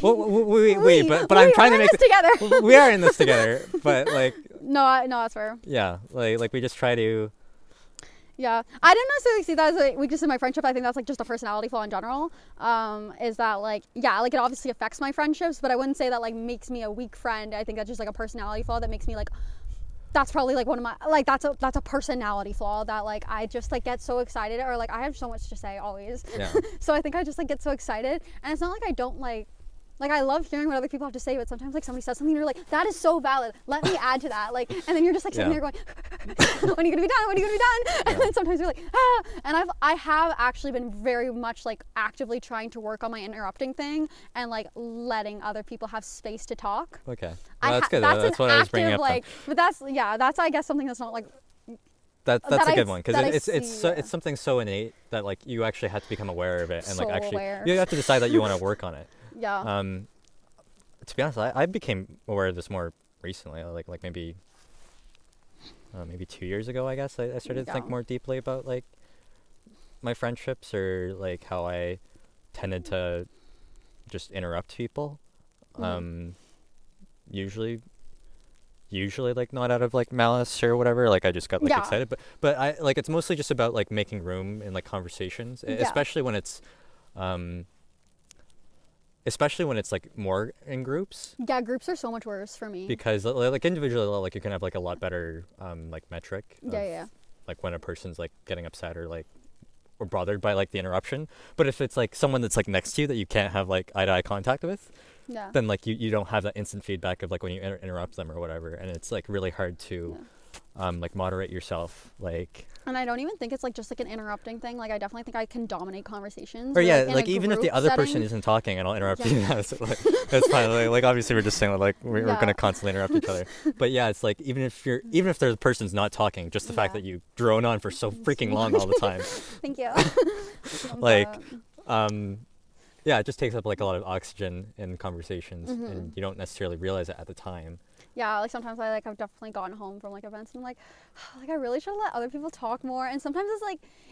but I'm trying to make this together. We are in this together, but, like, no, that's fair. Yeah, like we just try to. Yeah, I didn't necessarily see that as a weakness in my friendship. I think that's, like, just a personality flaw in general. Is that, like, yeah, like, it obviously affects my friendships, but I wouldn't say that, like, makes me a weak friend. I think that's just, like, a personality flaw that makes me, like, that's probably, like, one of my, like, that's a personality flaw that, like, I just, like, get so excited, or, like, I have so much to say always. Yeah. So I think I just, like, get so excited, and it's not like I don't, like, I love hearing what other people have to say, but sometimes, like, somebody says something and you're like, that is so valid, let me add to that, like, and then you're just, like, sitting there going, when are you gonna be done, when are you gonna be done? And then sometimes you're like, and I have actually been very much, like, actively trying to work on my interrupting thing and, like, letting other people have space to talk. Okay, well, that's good. That's what I was bringing up, like, but that's I guess something that's not, like, that's a good one, because it's something so innate that, like, you actually have to become aware of it, and, like, actually you have to decide that you want to work on it. Yeah. To be honest, I became aware of this more recently, like maybe 2 years ago, I guess. I started to think more deeply about, like, my friendships, or, like, how I tended to just interrupt people. Usually, like, not out of, like, malice or whatever. Like, I just got, like, excited, but I, like, it's mostly just about, like, making room in, like, conversations, especially when it's like more in groups. Yeah, groups are so much worse for me. Because, like, individually, like, you can have, like, a lot better like, metric of, like, when a person's, like, getting upset or, like, or bothered by, like, the interruption. But if it's, like, someone that's, like, next to you that you can't have, like, eye-to-eye contact with, then, like, you don't have that instant feedback of, like, when you interrupt them or whatever, and it's, like, really hard to like, moderate yourself, like. And I don't even think it's, like, just, like, an interrupting thing. Like, I definitely think I can dominate conversations. Or like even if the other person isn't talking, and I'll interrupt you. That's fine. Like, obviously we're just saying, like, we're gonna constantly interrupt each other. But yeah, it's like, even if the person's not talking, just the fact that you drone on for so freaking long all the time. Thank you. Like, yeah, it just takes up, like, a lot of oxygen in conversations, and you don't necessarily realize it at the time. Yeah, like, sometimes I've definitely gotten home from, like, events, and I'm like, I really should let other people talk more. And sometimes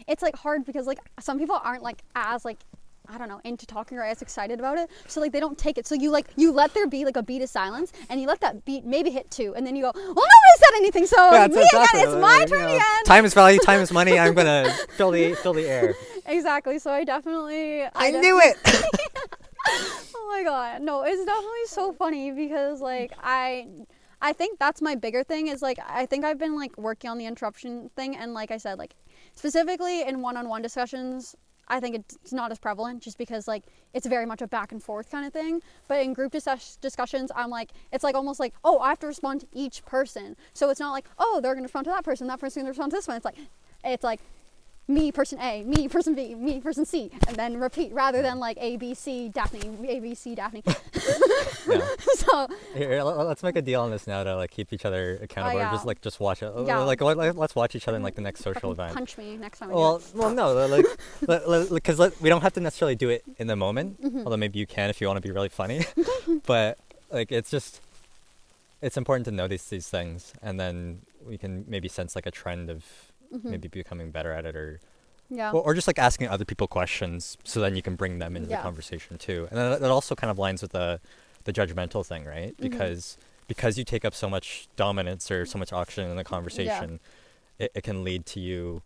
it's like hard because, like, some people aren't, like, as, like, I don't know, into talking or as excited about it, so, like, they don't take it. So you let there be, like, a beat of silence, and you let that beat maybe hit 2, and then you go, well, nobody said anything, so me again, it's my turn again. Time is value, time is money. I'm gonna fill the air. Exactly. So I knew it. Oh my god, no, it's definitely so funny because, like, I think that's my bigger thing is, like, I think I've been, like, working on the interruption thing, and, like I said, like, specifically in one-on-one discussions, I think it's not as prevalent just because, like, it's very much a back and forth kind of thing. But in group discussions, I'm like, it's like almost like, oh, I have to respond to each person. So it's not like, oh, they're going to respond to that person's going to respond to this one. It's like me person A, me person B, me person C, and then repeat rather than like A, B, C, Daphne, A, B, C, Daphne. Yeah. So Here, let's make a deal on this now to like keep each other accountable, yeah. or just watch it. Yeah. Like let's watch each other in like the next social Fucking event. punch me next time. Well, no, like, because we don't have to necessarily do it in the moment. Although maybe you can if you want to be really funny. But like, it's important to notice these things, and then we can maybe sense like a trend of maybe becoming better at it, or just like asking other people questions, so then you can bring them into the conversation too. And then that also kind of aligns with the judgmental thing, right? Because you take up so much dominance or so much oxygen in the conversation, it can lead to you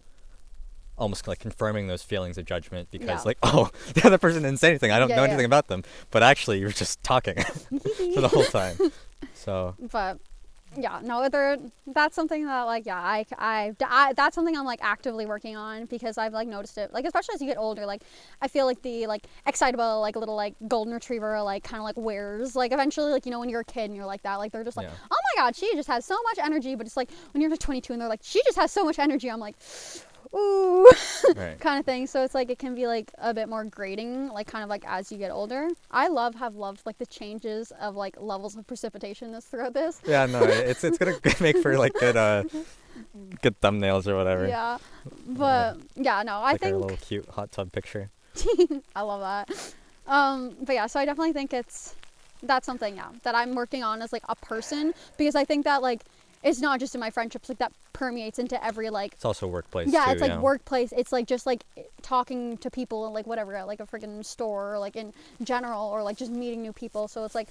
almost like confirming those feelings of judgment, because like, oh, the other person didn't say anything, I don't know anything about them, but actually you're just talking for the whole time. So but yeah, no, that's something that like, I that's something I'm like actively working on, because I've like noticed it, like especially as you get older, like I feel like the like excitable like little like golden retriever like kind of like wears, like eventually, like, you know, when you're a kid and you're like that, like they're just like, oh my god, she just has so much energy. But it's like when you're like 22 and they're like, she just has so much energy, I'm like, ooh, kind of thing. So it's like it can be like a bit more grating, like kind of like as you get older. I have loved like the changes of like levels of precipitation that's throughout this. Yeah, no, it's gonna make for like good thumbnails or whatever. Yeah, but yeah, no, I like think a little cute hot tub picture. I love that. But yeah, so I definitely think that's something that I'm working on as like a person, because I think that like it's not just in my friendships, like that permeates into every like, it's also workplace yeah, too, it's like workplace, it's like just like talking to people and like whatever at like a freaking store, or like in general, or like just meeting new people. So it's like,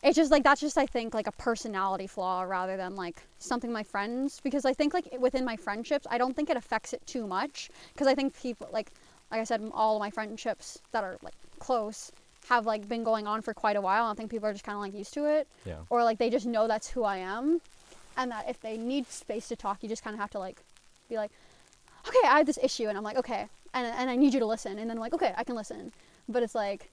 it's just like, that's just, I think, like a personality flaw rather than like something my friends, because I think like within my friendships, I don't think it affects it too much, because I think people like I said, all of my friendships that are like close have like been going on for quite a while. I think people are just kind of like used to it, or like they just know that's who I am. And that if they need space to talk, you just kind of have to like be like, okay, I have this issue, and I'm like, okay, and I need you to listen, and then I'm like, okay, I can listen. But it's like,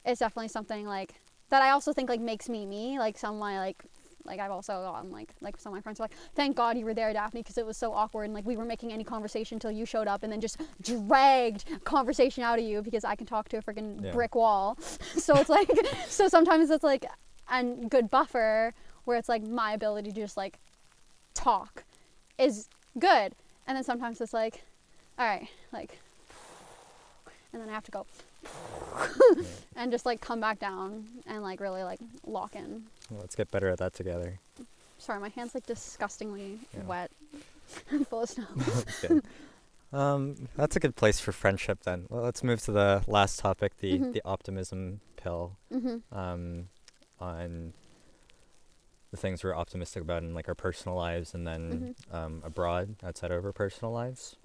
it's definitely something like that I also think like makes me, like some of my like I've also gotten like some of my friends are like, thank God you were there, Daphne, because it was so awkward, and like we were making any conversation until you showed up, and then just dragged conversation out of you, because I can talk to a freaking brick wall. So it's like, so sometimes it's like a good buffer, where it's like my ability to just like talk is good, and then sometimes it's like, all right, like, and then I have to go and just like come back down and like really like lock in. Well, let's get better at that together. Sorry, my hand's like disgustingly wet and full of snow. That's good. That's a good place for friendship then. Well, let's move to the last topic, the optimism pill. On the things we're optimistic about in like our personal lives, and then abroad, outside of our personal lives.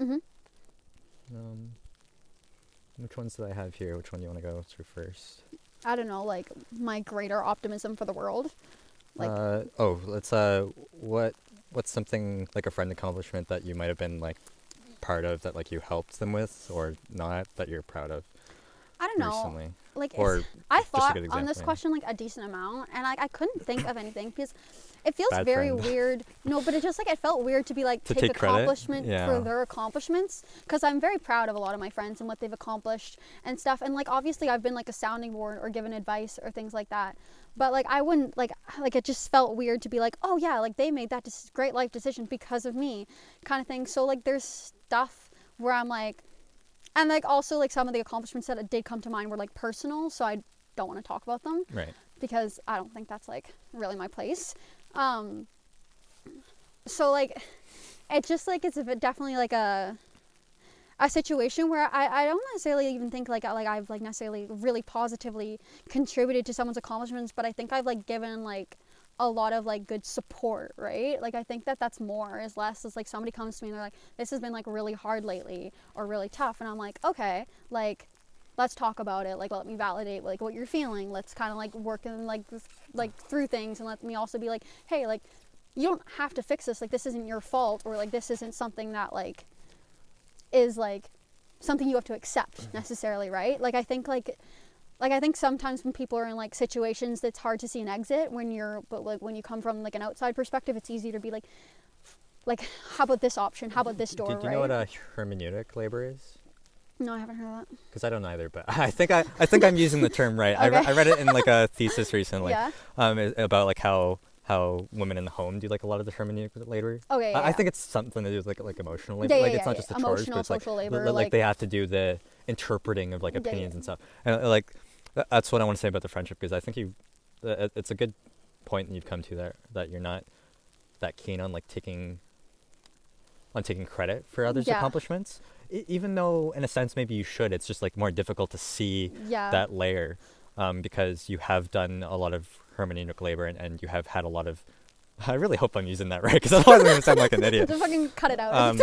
Which ones do I have here? Which one do you want to go through first? I don't know, like my greater optimism for the world. Like let's what's something like a friend accomplishment that you might have been like part of, that like you helped them with, or not, that you're proud of? I don't know. Recently. Like, or I thought on this question like a decent amount, and like I couldn't think of anything, because it feels very weird. No, but it just like, it felt weird to be like take accomplishment for their accomplishments, because I'm very proud of a lot of my friends and what they've accomplished and stuff, and like obviously I've been like a sounding board or given advice or things like that, but like I wouldn't like it just felt weird to be like, oh yeah, like they made that great life decision because of me, kind of thing. So like there's stuff where I'm like, and like also like some of the accomplishments that did come to mind were like personal, so I don't want to talk about them, because I don't think that's like really my place. So like it just like it's definitely like a situation where I don't necessarily even think like I've like necessarily really positively contributed to someone's accomplishments, but I think I've like given like a lot of like good support, right? Like I think that's more is less is like somebody comes to me and they're like, this has been like really hard lately or really tough, and I'm like, okay, like let's talk about it, like let me validate like what you're feeling, let's kind of like work in like through things, and let me also be like, hey, like you don't have to fix this, like this isn't your fault, or like this isn't something that like is like something you have to accept necessarily, right? Like I think I think sometimes when people are in like situations that's hard to see an exit when you're, but like when you come from like an outside perspective, it's easier to be like, like, how about this option? How about this door? Do you know what a hermeneutic labor is? No, I haven't heard of that. Because I don't either, but I think I'm using the term right. Okay. I read it in like a thesis recently. Yeah. About like how women in the home do like a lot of the hermeneutic labor. Okay. Yeah, I think it's something to do with like emotional labor. Yeah, like yeah, it's not yeah. just a Emotional, chores, but it's social like, labor, like they have to do the interpreting of like opinions and stuff. And like that's what I want to say about the friendship, because I think it's a good point that you've come to there, that you're not that keen on like taking credit for others' accomplishments. Even though in a sense maybe you should, it's just like more difficult to see that layer, because you have done a lot of hermeneutic labor and you have had a lot of, I really hope I'm using that right, because otherwise I'm going to sound like an idiot. Just fucking cut it out.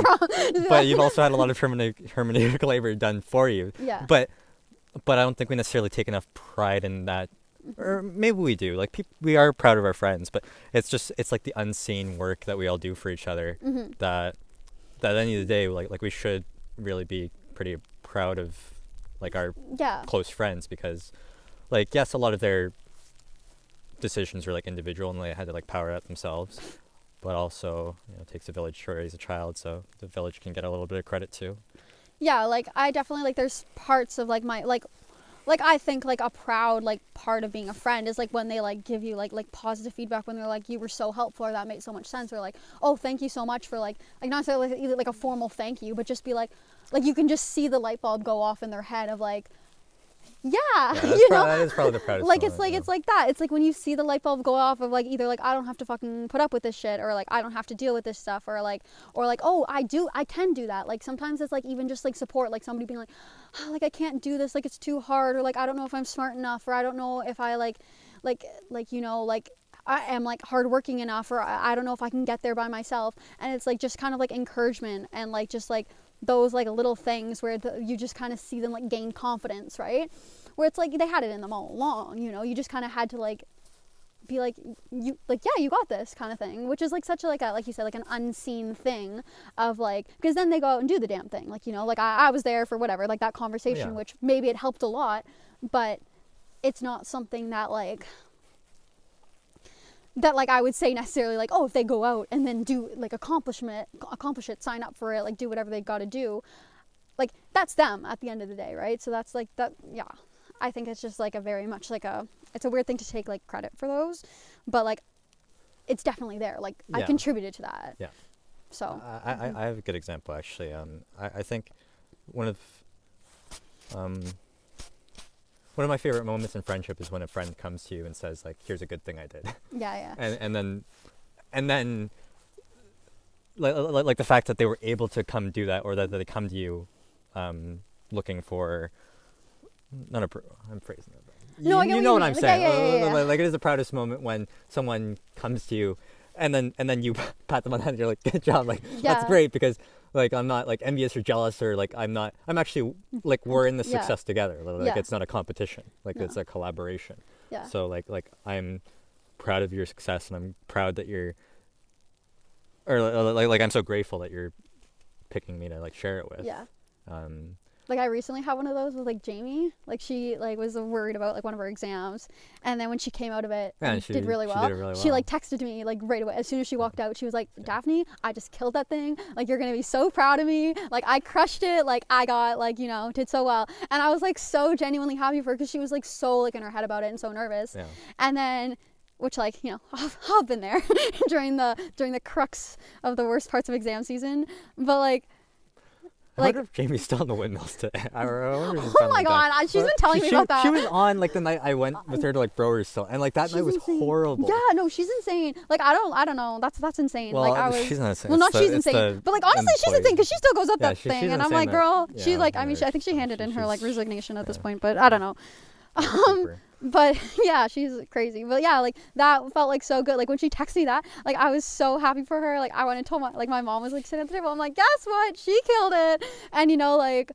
But you've also had a lot of hermeneutic labor done for you. Yeah. But I don't think we necessarily take enough pride in that. Or maybe we do. Like we are proud of our friends, but it's like the unseen work that we all do for each other. That at the end of the day, like we should really be pretty proud of like our close friends, because like yes, a lot of their decisions were like individual and they had to like power up themselves, but also it takes a village to raise a child, so the village can get a little bit of credit too. Yeah, like I definitely like there's parts of like my like I think like a proud like part of being a friend is like when they like give you like positive feedback, when they're like, you were so helpful, or that made so much sense, or like, oh, thank you so much for like not necessarily like a formal thank you, but just be like you can just see the light bulb go off in their head of like, that is probably the proudest like moment, it's like it's like that, it's like when you see the light bulb go off of like either like I don't have to fucking put up with this shit, or like I don't have to deal with this stuff, or like oh I can do that. Like sometimes it's like even just like support, like somebody being like, oh, like I can't do this, like it's too hard, or like I don't know if I'm smart enough, or I don't know if I like I am like hardworking enough, or I don't know if I can get there by myself. And it's like just kind of like encouragement and like just like those like little things where you just kind of see them like gain confidence, right? Where it's like they had it in them all along, you just kind of had to like be like, you like, yeah, you got this kind of thing, which is like such a like you said, like an unseen thing of like, because then they go out and do the damn thing, like like I was there for whatever, like that conversation, which maybe it helped a lot, but it's not something that like I would say necessarily like, oh, if they go out and then do like accomplish it, sign up for it, like do whatever they got to do, like that's them at the end of the day, right? So that's like that. Yeah, I think it's just like a very much like it's a weird thing to take like credit for those, but like it's definitely there. Like I contributed to that. Yeah. So I have a good example actually. I think one of my favorite moments in friendship is when a friend comes to you and says like, here's a good thing I did. Yeah. And then like the fact that they were able to come do that, or that they come to you looking for I'm phrasing it. No, you know what I'm saying. Yeah. Like it is the proudest moment when someone comes to you and then you pat them on the head and you're like, good job, like that's great, because like I'm not like envious or jealous, or like I'm actually like we're in the success together. Like it's not a competition, like it's a collaboration. Yeah. So like I'm proud of your success, and I'm proud that you're, or like I'm so grateful that you're picking me to like share it with. Yeah. Like I recently had one of those with like Jamie, like she like was worried about like one of her exams, and then when she came out of it and did really well, she like texted me like right away as soon as she walked out. She was like, Daphne, I just killed that thing, like you're gonna be so proud of me, like I crushed it, like I got like did so well. And I was like so genuinely happy for her, because she was like so like in her head about it and so nervous. And then which like I've been there during the crux of the worst parts of exam season, but like I wonder if Jamie's still in the windmills today. Oh my god, she's been telling me about that. She was on like the night I went with her to like Browers still, and like that night was insane. horrible. Yeah, no, she's insane. Like I don't know. That's insane. Well, like she's not insane. Well, not she's insane, but like honestly, she's insane because she still goes up that thing, and I'm like, girl, she like I think she handed in her like resignation at this point, but I don't know. But yeah, she's crazy. But yeah, like that felt like so good. Like when she texted me that, like I was so happy for her. Like I went and told my mom was like sitting at the table. I'm like, guess what? She killed it. And like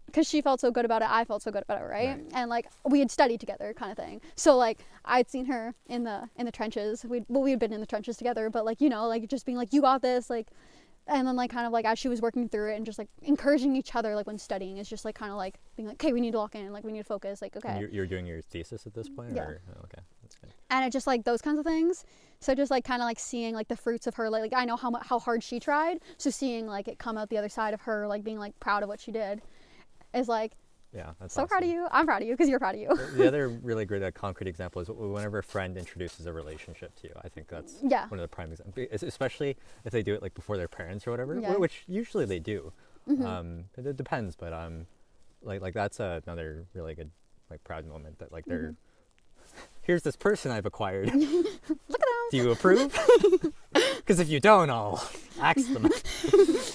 because she felt so good about it, I felt so good about it, right? And like we had studied together, kind of thing. So like I'd seen her in the trenches. We had been in the trenches together, but like like just being like, you got this, like. And then like kind of like as she was working through it and just like encouraging each other, like when studying, is just like kind of like being like, okay, we need to lock in, like we need to focus, like okay. And you're doing your thesis at this point? Yeah. Or? Oh, okay, that's good. And it just like those kinds of things So just like kind of like seeing like the fruits of her, like I know how hard she tried. So seeing like it come out the other side of her, like being like proud of what she did is like, yeah, that's so awesome. proud of you. I'm proud of you because you're proud of you. The other really great concrete example is whenever a friend introduces a relationship to you. I think that's one of the prime examples, especially if they do it like before their parents or whatever, which usually they do. It depends, but like that's another really good like proud moment that like they're here's this person I've acquired. Look at them. Do you approve? Because if you don't, I'll axe them.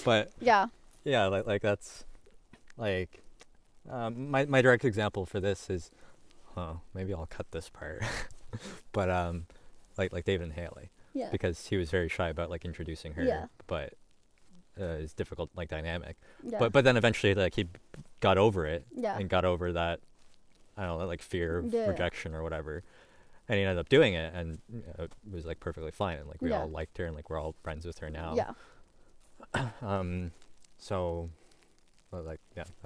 But yeah, like that's like my direct example for this is, maybe I'll cut this part, but like David and Haley, because he was very shy about like introducing her, but it's difficult like dynamic, but then eventually like he got over it and got over that, I don't know, like fear of rejection or whatever. And he ended up doing it, and it was like perfectly fine, and like we all liked her, and like we're all friends with her now. So, like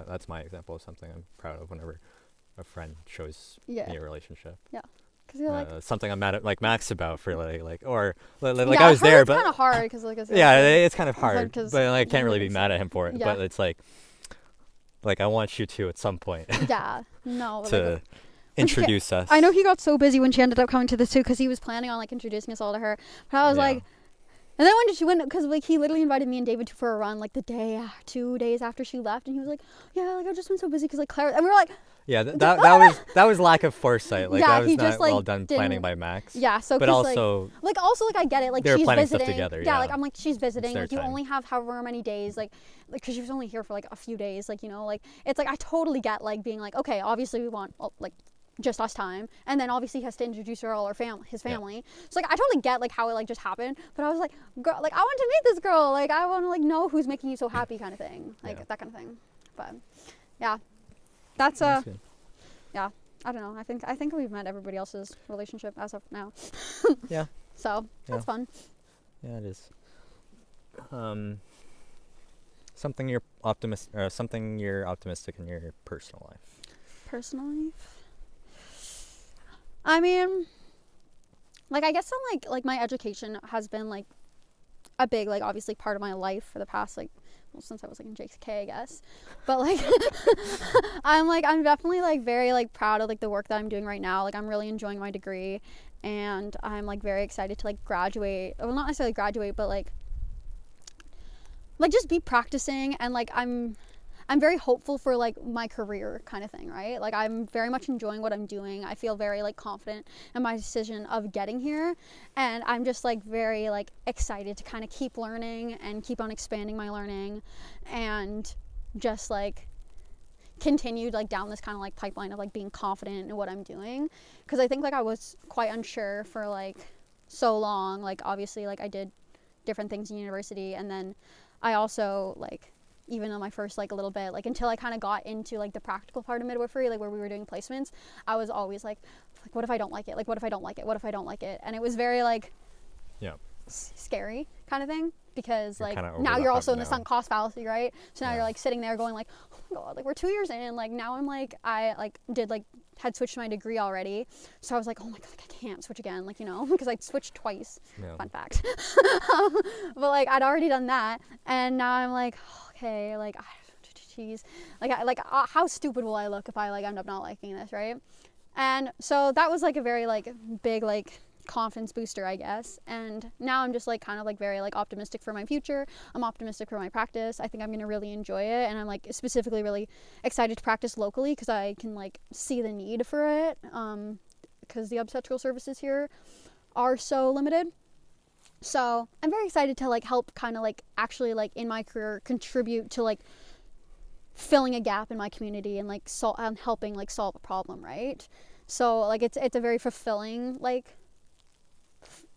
that's my example of something I'm proud of whenever a friend shows me a relationship. Yeah, because you're like something I'm mad at like Max about for like I was there, but it's kind of hard because like it's kind of hard, but I can't really be mad at him for it. But it's like I want you to at some point. To introduce us. I know he got so busy when she ended up coming to this too, because he was planning on like introducing us all to her. But I was like, and then when did she win? Because like he literally invited me and David for a run like the 2 days after she left, and he was like, yeah, like I've just been so busy because like Claire, and we were like, that was lack of foresight. Like that was not just, like, well done planning by Max. Yeah, so but also like I get it. Like they were she's planning visiting. Stuff together. Yeah, like I'm like she's visiting. Like you time. only have however many days. Like because she was only here for like a few days. Like like it's like I totally get like being like, okay, obviously we want like just us time, and then obviously he has to introduce her all his family. So like I totally get like how it like just happened, but I was like, girl, like I want to meet this girl, like I want to like know who's making you so happy, kind of thing, like that kind of thing. But that's good. I don't know. I think we've met everybody else's relationship as of now. Yeah. So that's fun. Yeah, it is. Something you're optimistic in your personal life. Personal life. I mean, like I guess like my education has been like a big like obviously part of my life for the past like since I was like in JK, I guess. But like I'm definitely like very like proud of like the work that I'm doing right now. Like I'm really enjoying my degree, and I'm like very excited to like graduate. Well, not necessarily graduate, but like just be practicing, and like I'm very hopeful for like my career kind of thing, right? Like I'm very much enjoying what I'm doing. I feel very like confident in my decision of getting here, and I'm just like very like excited to kind of keep learning and keep on expanding my learning, and just like continued like down this kind of like pipeline of like being confident in what I'm doing, because I think like I was quite unsure for like so long. Like obviously like I did different things in university, and then I also like even on my first like a little bit like until I kind of got into like the practical part of midwifery, like where we were doing placements, I was always like what if I don't like it, like what if I don't like it, what if I don't like it, and it was very like scary kind of thing, because like now you're also in the sunk cost fallacy, right? So now you're like sitting there going like, oh my god, like we're 2 years in, like now I'm like I like had switched my degree already, so I was like, oh my god, like I can't switch again, like because I switched twice. Fun fact. But like I'd already done that, and now I'm like, okay, like geez, like how stupid will I look if I like end up not liking this, right? And so that was like a very like big like confidence booster, I guess. And now I'm just like kind of like very like optimistic for my future. I'm optimistic for my practice. I think I'm gonna really enjoy it, and I'm like specifically really excited to practice locally because I can like see the need for it, because the obstetrical services here are so limited. So I'm very excited to like help kind of like actually like in my career contribute to like filling a gap in my community and like helping like solve a problem, right? So like it's a very fulfilling like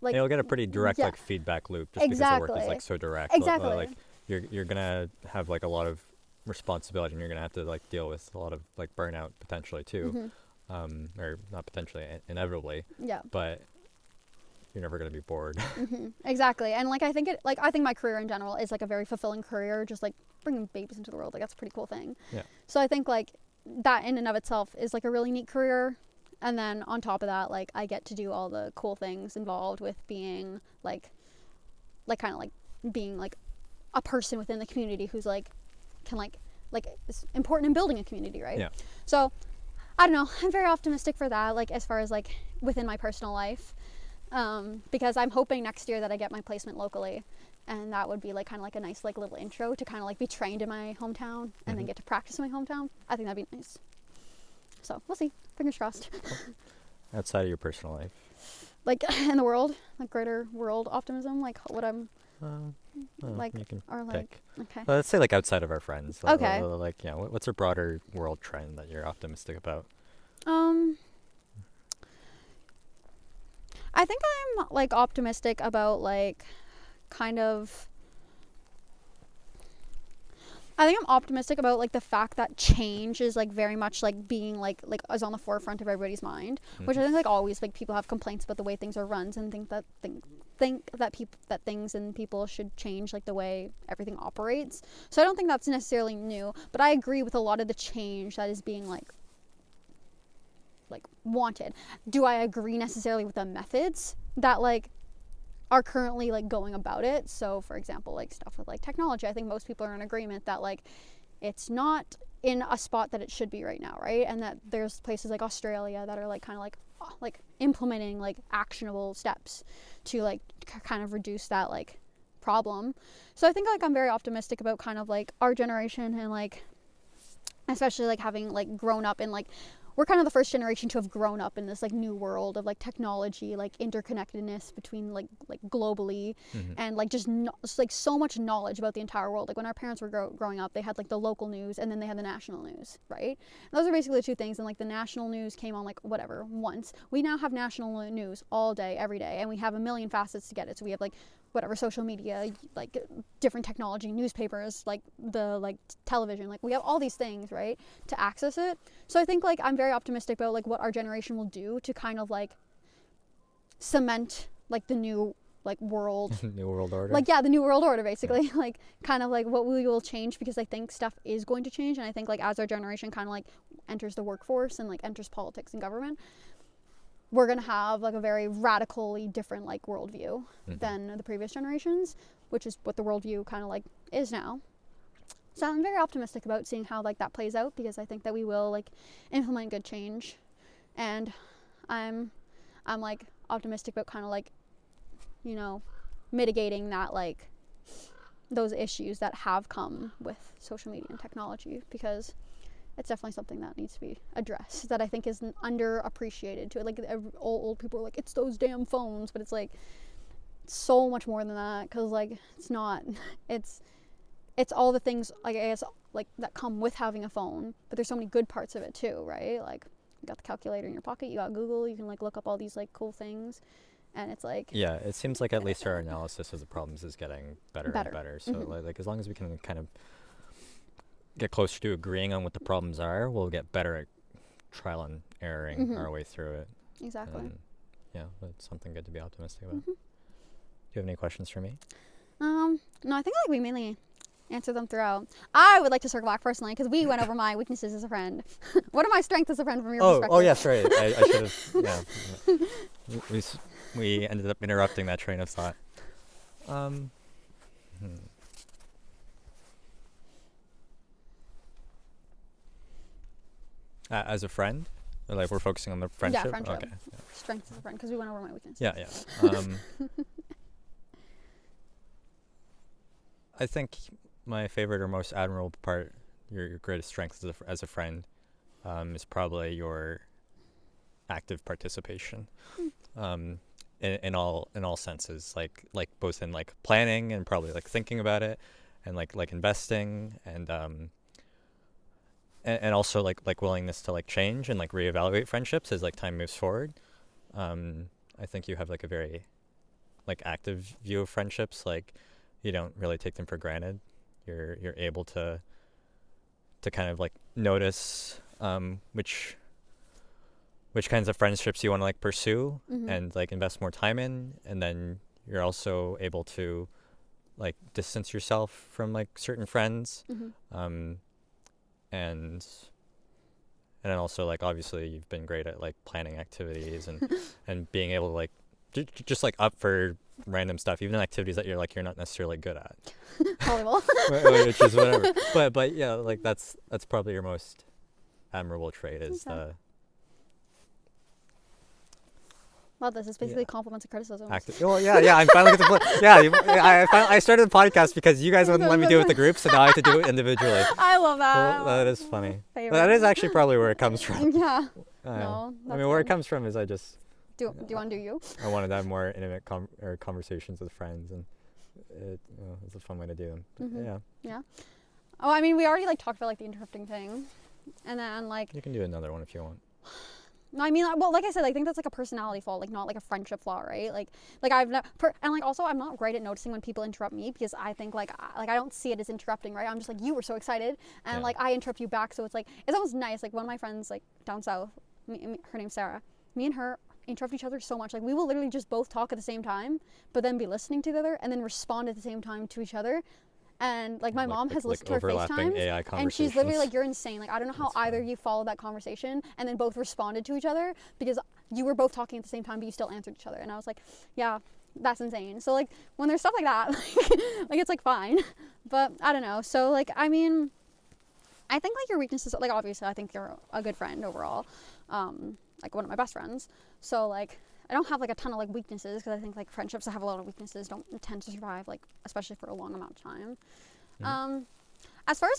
you'll get a pretty direct like feedback loop just because the work is like so direct. Like you're gonna have like a lot of responsibility, and you're gonna have to like deal with a lot of like burnout potentially too, or not potentially, inevitably. But you're never gonna be bored. Exactly. And like I think my career in general is like a very fulfilling career, just like bringing babies into the world. Like that's a pretty cool thing. So I think like that in and of itself is like a really neat career, And then on top of that, like, I get to do all the cool things involved with being like kind of like being like a person within the community who's like can like is important in building a community, right? Yeah. So I don't know, I'm very optimistic for that, like as far as like within my personal life, because I'm hoping next year that I get my placement locally, and that would be like kind of like a nice like little intro to kind of like be trained in my hometown and then get to practice in my hometown. I think that'd be nice. So we'll see. Fingers crossed. Outside of your personal life, like in the world, like greater world optimism, like what I'm like, you can or like pick. okay. Well, let's say like outside of our friends. Okay. Like, yeah, what's a broader world trend that you're optimistic about? I think I'm like optimistic about like kind of. I think I'm optimistic about like the fact that change is like very much like being like is on the forefront of everybody's mind, which I think like always like people have complaints about the way things are run and think that things and people should change like the way everything operates. So I don't think that's necessarily new, but I agree with a lot of the change that is being like wanted. Do I agree necessarily with the methods that like are currently like going about it? So for example, like stuff with like technology, I think most people are in agreement that like it's not in a spot that it should be right now, right? And that there's places like Australia that are like kind of like implementing like actionable steps to like kind of reduce that like problem. So I think like I'm very optimistic about kind of like our generation, and like especially like having like grown up in like we're kind of the first generation to have grown up in this like new world of like technology, like interconnectedness between like globally, and like just like so much knowledge about the entire world. Like when our parents were growing up, they had like the local news and then they had the national news, right? And those are basically the two things. And like the national news came on like whatever once. We now have national news all day, every day, and we have a million facets to get it. So we have like whatever social media, like different technology, newspapers, like the like television, like we have all these things, right, to access it. So I think like I'm very optimistic about like what our generation will do to kind of like cement like the new like world New world order, like the new world order basically. Like kind of like what we will change, because I think stuff is going to change, and I think like as our generation kind of like enters the workforce and like enters politics and government, we're going to have like a very radically different like worldview than the previous generations, which is what the worldview kind of like is now. So I'm very optimistic about seeing how like that plays out, because I think that we will like implement good change, and I'm like optimistic about kind of like, you know, mitigating that like those issues that have come with social media and technology, because it's definitely something that needs to be addressed, that I think is underappreciated too. Like old people are like, it's those damn phones, but it's like so much more than that, because like it's not, it's all the things like I guess like that come with having a phone, but there's so many good parts of it too, right? Like you got the calculator in your pocket, you got Google, you can like look up all these like cool things, and it's like, yeah, it seems like at least our analysis of the problems is getting better and better. So like as long as we can kind of get closer to agreeing on what the problems are, we'll get better at trial and erroring our way through it. Exactly. And yeah, that's something good to be optimistic about. Do you have any questions for me? No, I think like we mainly answered them throughout. I would like to circle back personally, because we went over my weaknesses as a friend. What are my strengths as a friend from your perspective? Oh yes, right. I should have. Yeah, we ended up interrupting that train of thought. As a friend, or like we're focusing on the friendship. Yeah, friendship. Okay. Yeah. Strengths as a friend, because we went over my weaknesses. Yeah. I think my favorite or most admirable part, your greatest strength as a friend, is probably your active participation, in all senses, like both in like planning and probably like thinking about it, and like investing, and also like willingness to like change and like reevaluate friendships as like time moves forward. I think you have like a very like active view of friendships. Like you don't really take them for granted. You're able to kind of like notice which kinds of friendships you want to like pursue and like invest more time in, and then you're also able to like distance yourself from like certain friends, and And then also like obviously you've been great at like planning activities and being able to like just like up for random stuff, even activities that you're not necessarily good at. Volleyball. Which is whatever. But yeah, like that's probably your most admirable trait is the. Well, this is basically compliments and criticism. Well, yeah. I'm finally getting I started the podcast because you guys wouldn't let me do it with the group, so now I have to do it individually. I love that. Well, that is funny. That is actually probably where it comes from. Yeah. No. I mean, where it comes from is I just. Do you want to do you? I wanted to have more intimate conversations with friends, and it's a fun way to do them. But Yeah. Oh, I mean, we already like talked about like the interrupting thing, and then like. You can do another one if you want. No, I mean, well, like I said, I think that's like a personality flaw, like not like a friendship flaw, right? Like I've never, and like also I'm not great at noticing when people interrupt me because I think like I don't see it as interrupting, right? I'm just like, you were so excited, and like I interrupt you back, so it's like it's almost nice. Like one of my friends like down south, her name's Sarah, me and her interrupt each other so much. Like we will literally just both talk at the same time, but then be listening to the other and then respond at the same time to each other. And like my mom has listened to her FaceTimes, and she's literally like, "You're insane! Like I don't know how either of you followed that conversation and then both responded to each other because you were both talking at the same time, but you still answered each other." And I was like, "Yeah, that's insane." So like when there's stuff like that, like it's like fine, but I don't know. So like I mean, I think like your weaknesses, like obviously I think you're a good friend overall, like one of my best friends. So like. I don't have like a ton of like weaknesses because I think like friendships that have a lot of weaknesses don't tend to survive, like especially for a long amount of time. As far as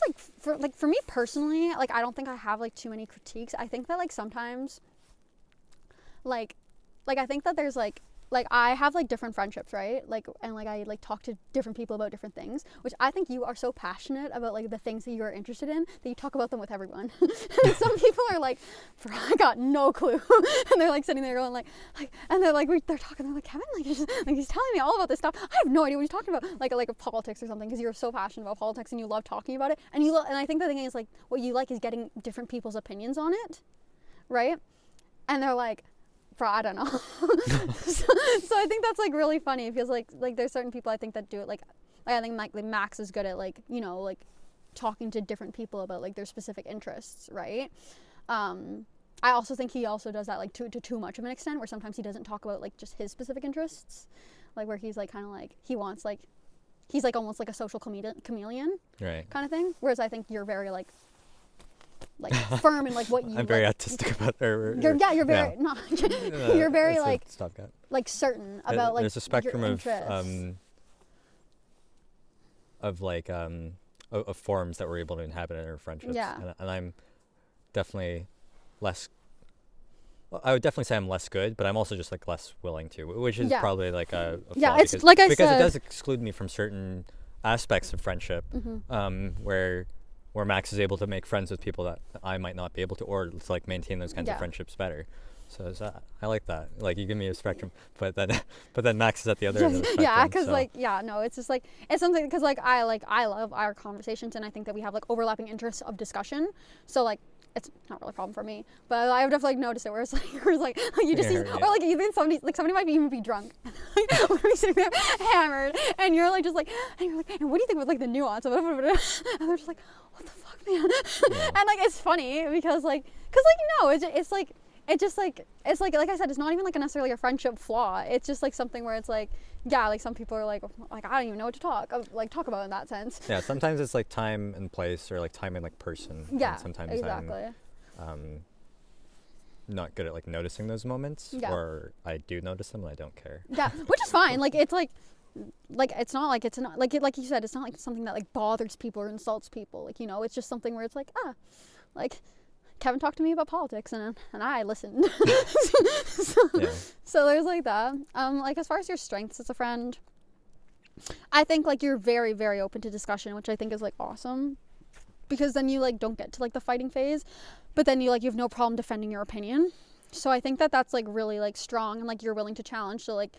like for me personally, like I don't think I have like too many critiques. I think that like sometimes like I think that there's like I have like different friendships, right? Like and like I like talk to different people about different things, which I think you are so passionate about like the things that you are interested in that you talk about them with everyone. And some people are like, I got no clue, and they're like sitting there going like and they're like they're talking, they're like, Kevin, like he's telling me all about this stuff. I have no idea what he's talking about, like politics or something, because you're so passionate about politics and you love talking about it, and and I think the thing is like what you like is getting different people's opinions on it, right? And they're like. I don't know. so I think that's like really funny because like there's certain people I think that do it like I think like Max is good at like like talking to different people about like their specific interests, right? I also think he also does that like to too much of an extent where sometimes he doesn't talk about like just his specific interests, like where he's like kind of like he wants like he's like almost like a social chameleon right kind of thing, whereas I think you're very like firm in like what you. I'm very artistic about that. You're very no, you're very like certain about like there's a spectrum your of like of forms that we're able to inhabit in our friendships. Yeah. And I'm definitely less. Well, I would definitely say I'm less good, but I'm also just like less willing to, which is probably like a flaw it's like I said, because it does exclude me from certain aspects of friendship, where Max is able to make friends with people that I might not be able to, or to like maintain those kinds of friendships better. So I like that. Like you give me a spectrum, but then Max is at the other end of the spectrum. Yeah, because it's just like it's something because like I love our conversations, and I think that we have like overlapping interests of discussion. So like it's not really a problem for me, but I've definitely noticed it where it's like you just see, or like even somebody might even be drunk, we're sitting there hammered, and you're like just like and what do you think about like the nuance of it? And they're just like, what the fuck, man? And like it's funny because it's like I said, it's not even like necessarily a friendship flaw. It's just like something where it's like like some people are like I don't even know what to talk about in that sense. Yeah, sometimes it's like time and place, or like time and like person. Yeah, and sometimes exactly. I'm not good at like noticing those moments, or I do notice them and I don't care. Yeah, which is fine. Like it's like it's not like like you said, it's not like something that like bothers people or insults people. Like it's just something where it's like like Kevin talked to me about politics and I listened. So there's like that. Like as far as your strengths as a friend, I think like you're very, very open to discussion, which I think is like awesome, because then you like don't get to like the fighting phase, but then you have no problem defending your opinion. So I think that that's like really like strong, and like you're willing to challenge. So like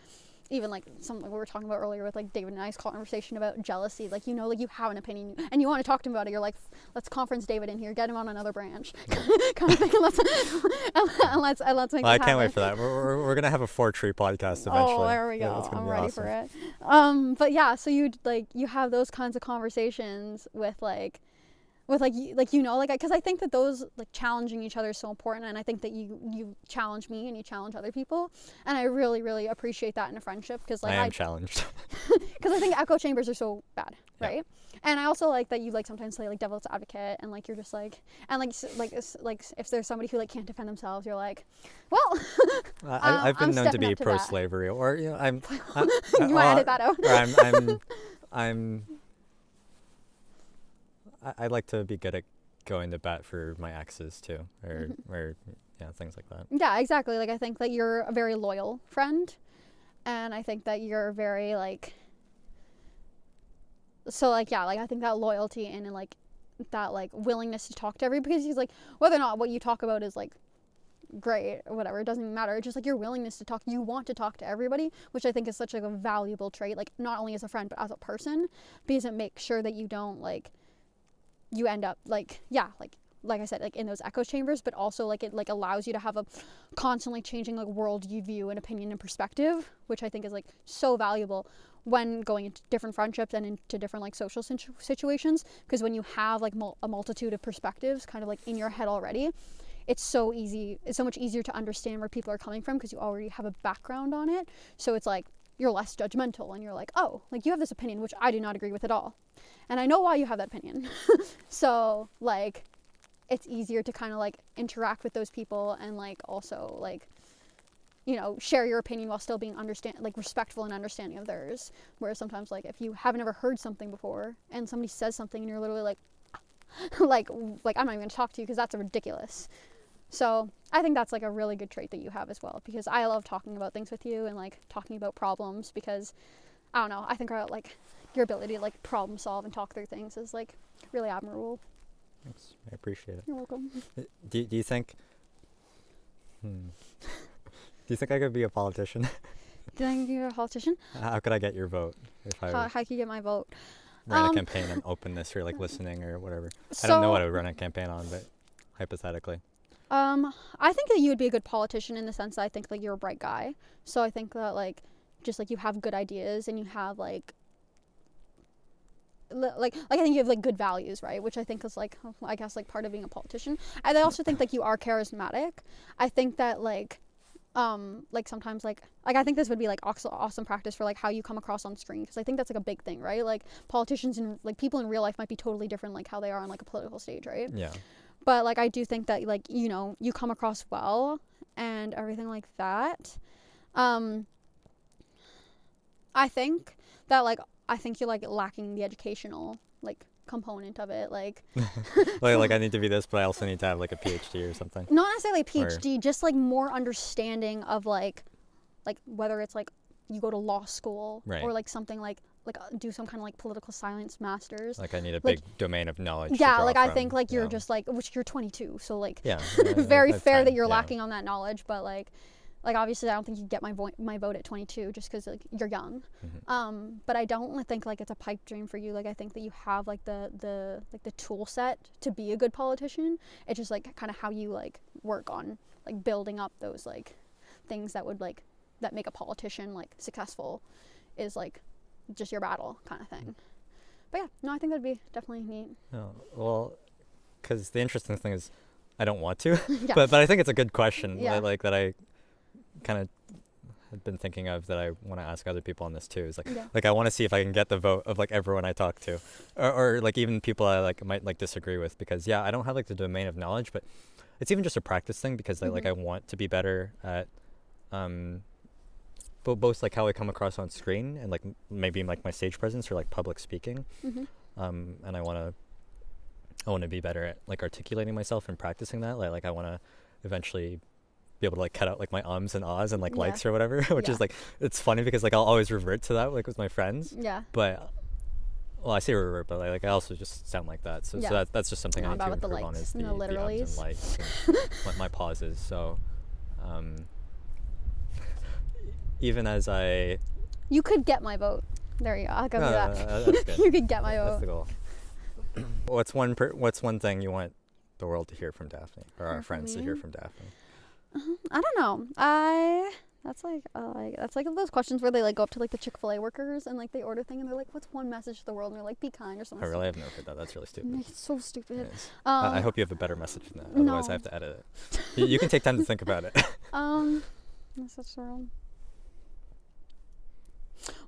even like something we were talking about earlier with like David and I's conversation about jealousy, like like you have an opinion and you want to talk to him about it, you're like, let's conference David in here, get him on another branch, kind of thing, and let's make I can't wait for that. We're gonna have a 4-tree podcast eventually. Oh, there we go. Yeah, I'm ready awesome. for it. But yeah, so you have those kinds of conversations with like with like you know, like, because I think that those like challenging each other is so important, and I think that you challenge me and you challenge other people, and I really really appreciate that in a friendship, because like I am challenged. because I think echo chambers are so bad, right? And I also like that you like sometimes play like devil's advocate, and like you're just like, and like if there's somebody who like can't defend themselves, you're like, well, I've been I'm known to be stepping up to pro-slavery, or you know, you want to edit that out? Or I like to be good at going to bat for my exes too, or yeah, things like that. Yeah, exactly. Like I think that you're a very loyal friend, and I think that you're very like, so like yeah, like I think that loyalty and like that like willingness to talk to everybody, because he's like, whether or not what you talk about is like great or whatever, it doesn't even matter. It's just like your willingness to talk. You want to talk to everybody, which I think is such like a valuable trait, like not only as a friend but as a person, because it makes sure that you don't like, you end up like, yeah, like I said, like in those echo chambers, but also like it like allows you to have a constantly changing like world you view and opinion and perspective, which I think is like so valuable when going into different friendships and into different like social situations, because when you have like a multitude of perspectives kind of like in your head already, it's so much easier to understand where people are coming from, because you already have a background on it. So it's like you're less judgmental, and you're like, oh, like you have this opinion which I do not agree with at all, and I know why you have that opinion. So like it's easier to kind of like interact with those people, and like also like, you know, share your opinion while still being respectful and understanding of theirs. Whereas sometimes like if you haven't ever heard something before and somebody says something and you're literally like like I'm not even gonna talk to you because that's ridiculous. So I think that's like a really good trait that you have as well, because I love talking about things with you and like talking about problems, because I don't know, I think like your ability to like problem solve and talk through things is like really admirable. Thanks. I appreciate it. You're welcome. Do you think do you think I could be a politician? Do you think you're a politician? How could I get your vote? If I How could you get my vote? ran a campaign on openness or like listening or whatever. So, I don't know what I would run a campaign on, but hypothetically. I think that you would be a good politician in the sense that I think like you're a bright guy. So I think that like just like you have good ideas, and you have like I think you have like good values, right? Which I think is like, I guess like part of being a politician. And I also think like you are charismatic. I think that like sometimes like I think this would be like awesome practice for like how you come across on screen, because I think that's like a big thing, right? Like politicians and like people in real life might be totally different like how they are on like a political stage, right? Yeah. But like I do think that like, you know, you come across well and everything like that. I think that like you're like lacking the educational like component of it, like like I need to be this, but I also need to have like a PhD or something. Not necessarily a PhD, just like more understanding of like whether it's like you go to law school, right, or like something like do some kind of like political science masters. Like I need a big domain of knowledge. Yeah, like I think like you're just like, which you're 22, so like yeah, very fair that you're lacking on that knowledge, but like obviously I don't think you get my vote at 22 just because like you're young. Mm-hmm. But I don't think like it's a pipe dream for you. Like I think that you have like the tool set to be a good politician. It's just like kind of how you like work on like building up those like things that would like that make a politician like successful is like just your battle kind of thing. But yeah, no, I think that'd be definitely neat. Oh, well, because the interesting thing is I don't want to, yeah. but I think it's a good question. Yeah. Like that I kind of had been thinking of, that I want to ask other people on this too, is like, yeah, like I want to see if I can get the vote of like everyone I talk to, or like even people I like might like disagree with, because yeah, I don't have like the domain of knowledge, but it's even just a practice thing, because mm-hmm, like I want to be better at both like how I come across on screen and like maybe like my stage presence or like public speaking. Mm-hmm. And I want to be better at like articulating myself and practicing that. Like I want to eventually be able to like cut out like my ums and ahs and like yeah, likes or whatever, which is like, it's funny because like I'll always revert to that like with my friends. Yeah. But I say revert, but like I also just sound like that. So, yeah, so that's just something I need to improve on, is the ums and likes and my pauses. So even as you could get my vote. There you go. I'll go with that. That's good. You could get my vote. That's the goal. What's one thing you want the world to hear from Daphne, or our friends to hear from Daphne? I don't know. I That's like those questions where they like go up to like the Chick-fil-A workers and like they order thing and they're like, what's one message to the world? And they're like, be kind or something. Oh really? I've never heard that. That's really stupid. It's so stupid. I hope you have a better message than that. Otherwise I have to edit it. You can take time to think about it. Message to the world.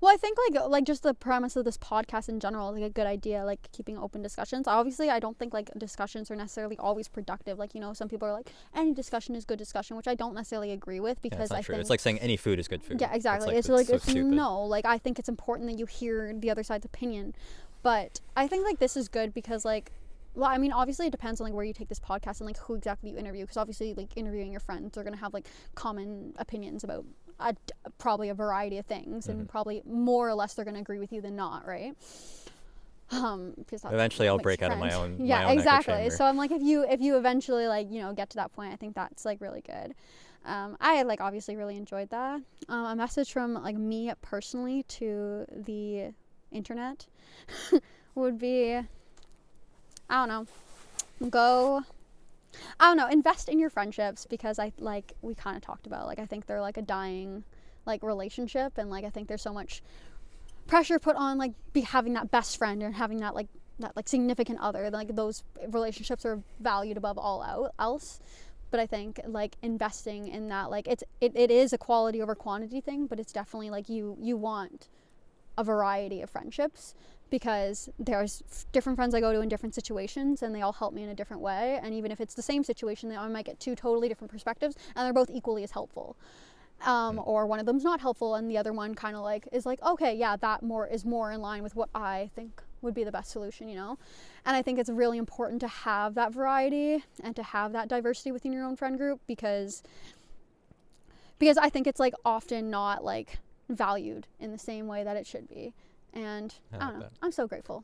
Well, I think like just the premise of this podcast in general is like a good idea, like keeping open discussions. Obviously, I don't think like discussions are necessarily always productive. Like, you know, some people are like, any discussion is good discussion, which I don't necessarily agree with, because I think it's like saying any food is good food. Yeah, exactly. It's no, like I think it's important that you hear the other side's opinion. But I think like this is good because like, well, I mean, obviously it depends on like where you take this podcast and like who exactly you interview, because obviously like interviewing your friends, they're gonna have like common opinions about probably a variety of things, and probably more or less they're gonna agree with you than not, right? Because eventually I'll break out of my own exactly. echo chamber. So I'm like, if you eventually like, you know, get to that point, I think that's like really good. I like obviously really enjoyed that. A message from like me personally to the internet would be, invest in your friendships, because we kind of talked about, like, I think they're like a dying like relationship, and like I think there's so much pressure put on like having that best friend and having that significant other. Like those relationships are valued above all else. But I think like investing in that, like it is a quality over quantity thing, but it's definitely like you want a variety of friendships, because there's different friends I go to in different situations and they all help me in a different way, and even if it's the same situation, I might get two totally different perspectives and they're both equally as helpful. Or one of them's not helpful and the other one kind of like is like, okay, yeah, that is more in line with what I think would be the best solution, you know? And I think it's really important to have that variety and to have that diversity within your own friend group, because I think it's like often not like valued in the same way that it should be. And I don't know, I'm so grateful